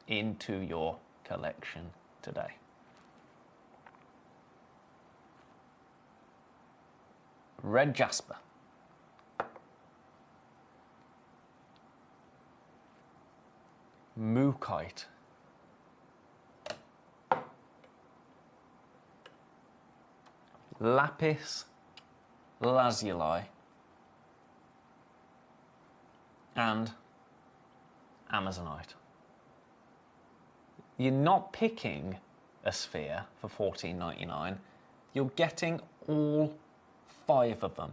into your collection today. Red jasper. Mookite. Lapis lazuli. And Amazonite. You're not picking a sphere for $14.99. You're getting all 5 of them.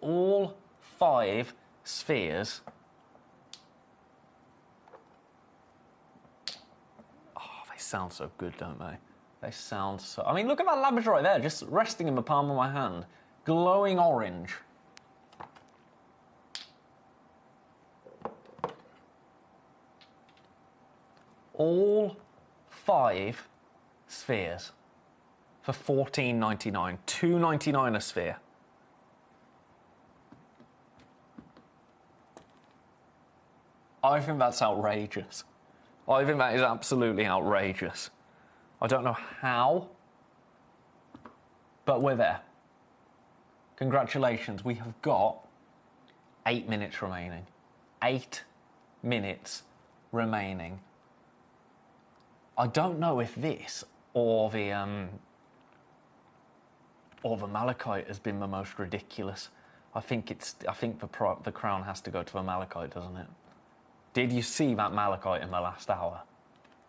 All 5 spheres. Oh, they sound so good, don't they? They sound so... I mean, look at that labradorite there, just resting in the palm of my hand. Glowing orange. All 5 spheres for $14.99. $2.99 a sphere. I think that's outrageous. I think that is absolutely outrageous. I don't know how, but we're there. Congratulations, we have got 8 minutes remaining. 8 minutes remaining. I don't know if this or the malachite has been the most ridiculous. I think the crown has to go to the malachite, doesn't it? Did you see that malachite in the last hour?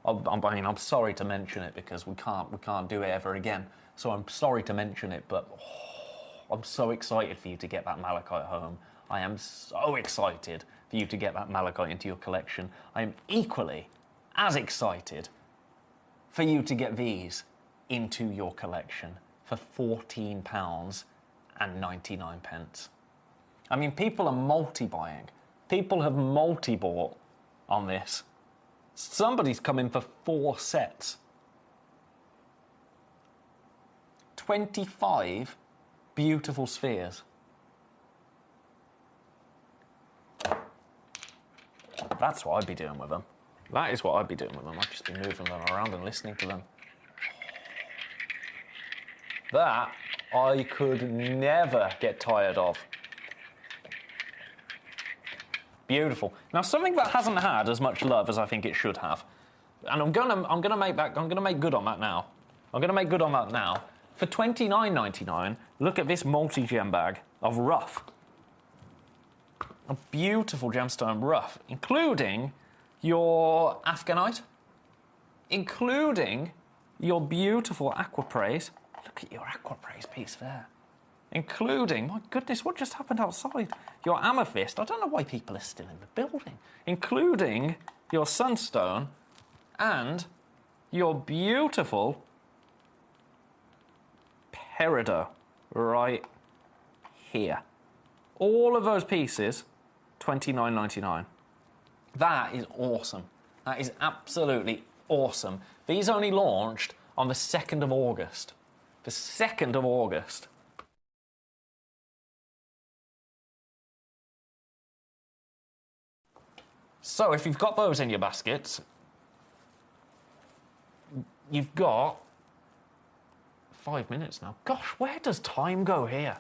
I mean, I'm sorry to mention it because we can't do it ever again. So I'm sorry to mention it, but I'm so excited for you to get that malachite home. I am so excited for you to get that malachite into your collection. I am equally as excited for you to get these into your collection for £14.99. I mean, people are multi-buying. People have multi-bought on this. Somebody's come in for 4 sets. 25 beautiful spheres. That's what I'd be doing with them. That is what I'd be doing with them. I'd just be moving them around and listening to them. That I could never get tired of. Beautiful. Now, something that hasn't had as much love as I think it should have, and I'm gonna make good on that now. I'm gonna make good on that now. For $29.99, look at this multi-gem bag of rough. A beautiful gemstone rough, including your Afghanite, including your beautiful aquapraise. Look at your aquapraise piece there. Including, my goodness, what just happened outside? Your amethyst. I don't know why people are still in the building. Including your sunstone and your beautiful peridot right here. All of those pieces, $29.99. That is awesome. That is absolutely awesome. These only launched on the 2nd of August. The 2nd of August. So if you've got those in your baskets, you've got 5 minutes now. Gosh, where does time go here?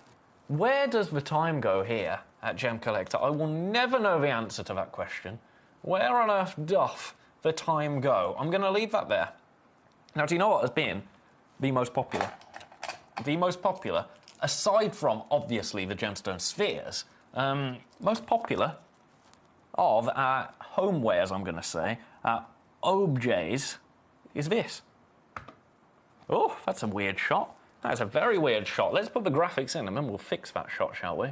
Where does the time go here at Gemcollector? I will never know the answer to that question. Where on earth doth the time go? I'm going to leave that there. Now, do you know what has been the most popular? The most popular, aside from, obviously, the gemstone spheres, most popular of our homewares, I'm going to say, our objets, is this. Oh, that's a weird shot. That's a very weird shot. Let's put the graphics in and then we'll fix that shot, shall we?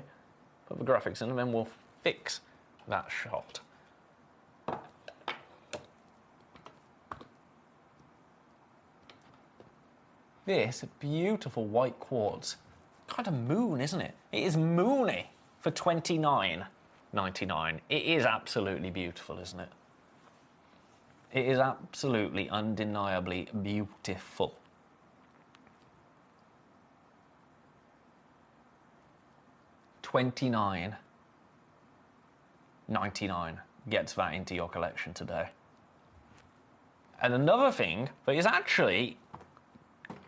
Put the graphics in and then we'll fix that shot. This beautiful white quartz. Kind of moon, isn't it? It is moony for $29.99. It is absolutely beautiful, isn't it? It is absolutely, undeniably beautiful. $29.99 gets that into your collection today. And another thing that is actually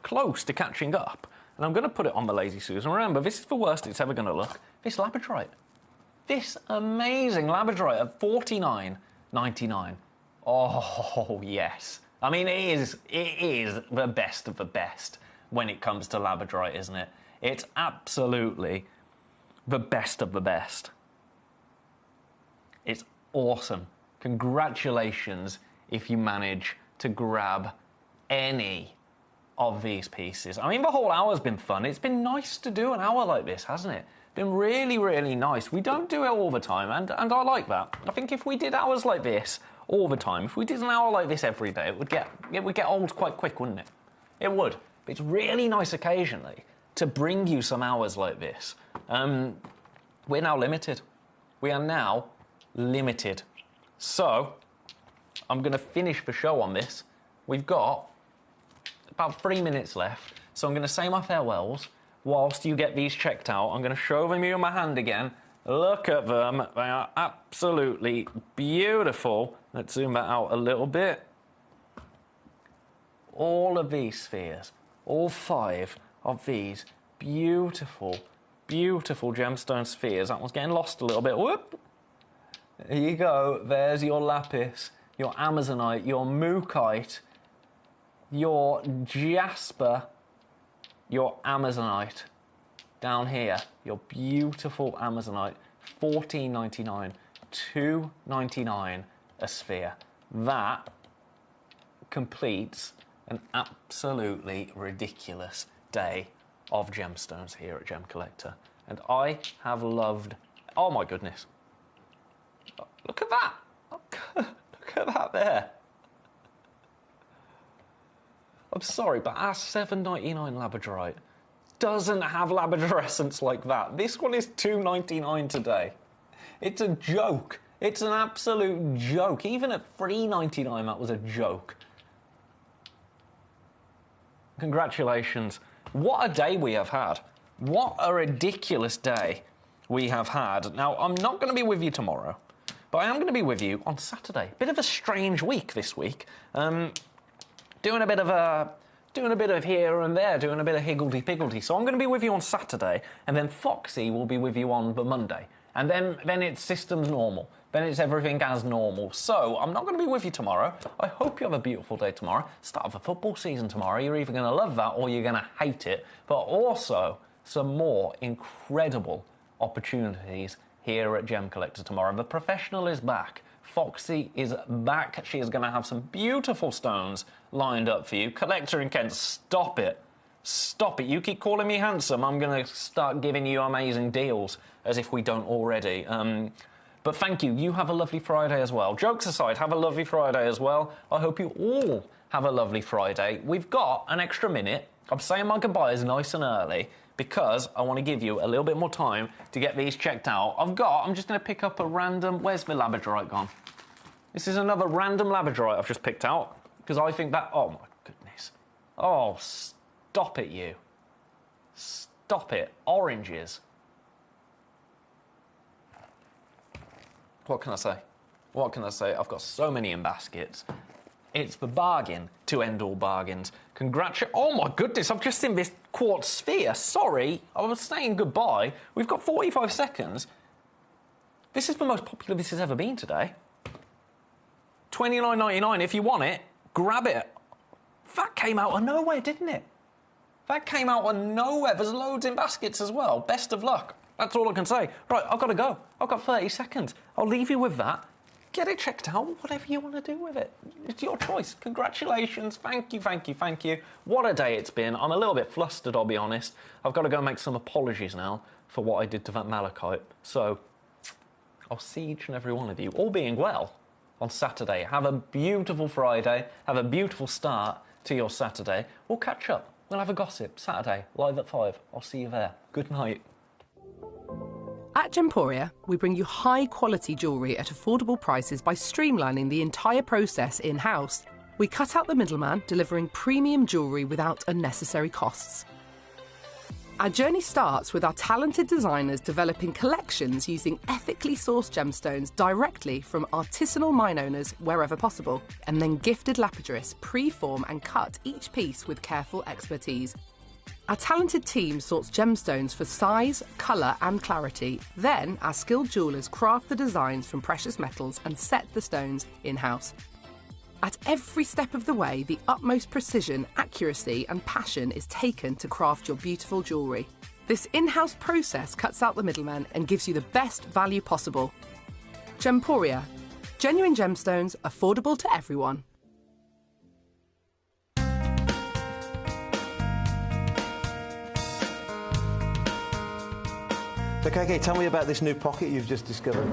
close to catching up, and I'm going to put it on the Lazy Susan. Remember, this is the worst it's ever going to look. This labradorite. This amazing labradorite at $49.99. Oh, yes. I mean, it is the best of the best when it comes to labradorite, isn't it? It's absolutely the best of the best. It's awesome. Congratulations if you manage to grab any of these pieces. I mean, the whole hour's been fun. It's been nice to do an hour like this, hasn't it? Been really, really nice. We don't do it all the time, and I like that. I think if we did hours like this all the time, if we did an hour like this every day, it would get old quite quick, wouldn't it? It would. But it's really nice occasionally to bring you some hours like this. We're now limited. We are now limited. So, I'm going to finish the show on this. We've got about 3 minutes left, so I'm going to say my farewells whilst you get these checked out. I'm going to show them you in my hand again. Look at them. They are absolutely beautiful. Let's zoom that out a little bit. All of these spheres, all 5 of these beautiful, beautiful gemstone spheres. That one's getting lost a little bit. Whoop! There you go. There's your lapis, your amazonite, your mookaite, your jasper, your amazonite. Down here, your beautiful amazonite, $14.99, $2.99 a sphere. That completes an absolutely ridiculous day of gemstones here at Gem Collector. And I have loved... Oh my goodness. Look at that. Look at that there. I'm sorry, but our $7.99 labradorite doesn't have labradorescence like that. This one is $2.99 today. It's a joke. It's an absolute joke. Even at $3.99, that was a joke. Congratulations. What a day we have had. What a ridiculous day we have had. Now, I'm not going to be with you tomorrow, but I am going to be with you on Saturday. Bit of a strange week this week. Doing a bit of here and there, doing a bit of higgledy-piggledy. So I'm going to be with you on Saturday, and then Foxy will be with you on the Monday. And then it's systems normal. Then it's everything as normal. So I'm not going to be with you tomorrow. I hope you have a beautiful day tomorrow. Start of the football season tomorrow. You're either going to love that or you're going to hate it. But also some more incredible opportunities here at Gem Collector tomorrow. The professional is back. Foxy is back. She is going to have some beautiful stones lined up for you. Collector and Kent, stop it. Stop it. You keep calling me handsome, I'm going to start giving you amazing deals, as if we don't already. But thank you. You have a lovely Friday as well. Jokes aside, have a lovely Friday as well. I hope you all have a lovely Friday. We've got an extra minute. I'm saying my goodbyes nice and early because I want to give you a little bit more time to get these checked out. I'm just going to pick up a random... Where's the labradorite gone? This is another random labradorite I've just picked out because I think that... Oh, my goodness. Oh, stop it, you. Stop it. Oranges. What can I say? What can I say? I've got so many in baskets. It's the bargain to end all bargains. Oh my goodness, I've just seen this quartz sphere. Sorry, I was saying goodbye. We've got 45 seconds. This is the most popular this has ever been today. $29.99 if you want it. Grab it. That came out of nowhere, didn't it? That came out of nowhere. There's loads in baskets as well. Best of luck. That's all I can say. Right, I've got to go. I've got 30 seconds. I'll leave you with that. get it checked out, whatever you want to do with it. It's your choice. Congratulations. Thank you, thank you, thank you. What a day it's been. I'm a little bit flustered, I'll be honest. I've got to go make some apologies now for what I did to that malachite. So I'll see each and every one of you, all being well, on Saturday. Have a beautiful Friday. Have a beautiful start to your Saturday. We'll catch up. We'll have a gossip Saturday, live at 5. I'll see you there. Good night. At Gemporia, we bring you high-quality jewellery at affordable prices by streamlining the entire process in-house. We cut out the middleman, delivering premium jewellery without unnecessary costs. Our journey starts with our talented designers developing collections using ethically sourced gemstones directly from artisanal mine owners wherever possible, and then gifted lapidarists pre-form and cut each piece with careful expertise. Our talented team sorts gemstones for size, colour and clarity. Then, our skilled jewellers craft the designs from precious metals and set the stones in-house. At every step of the way, the utmost precision, accuracy and passion is taken to craft your beautiful jewellery. This in-house process cuts out the middleman and gives you the best value possible. Gemporia. Genuine gemstones, affordable to everyone. Okay, tell me about this new pocket you've just discovered.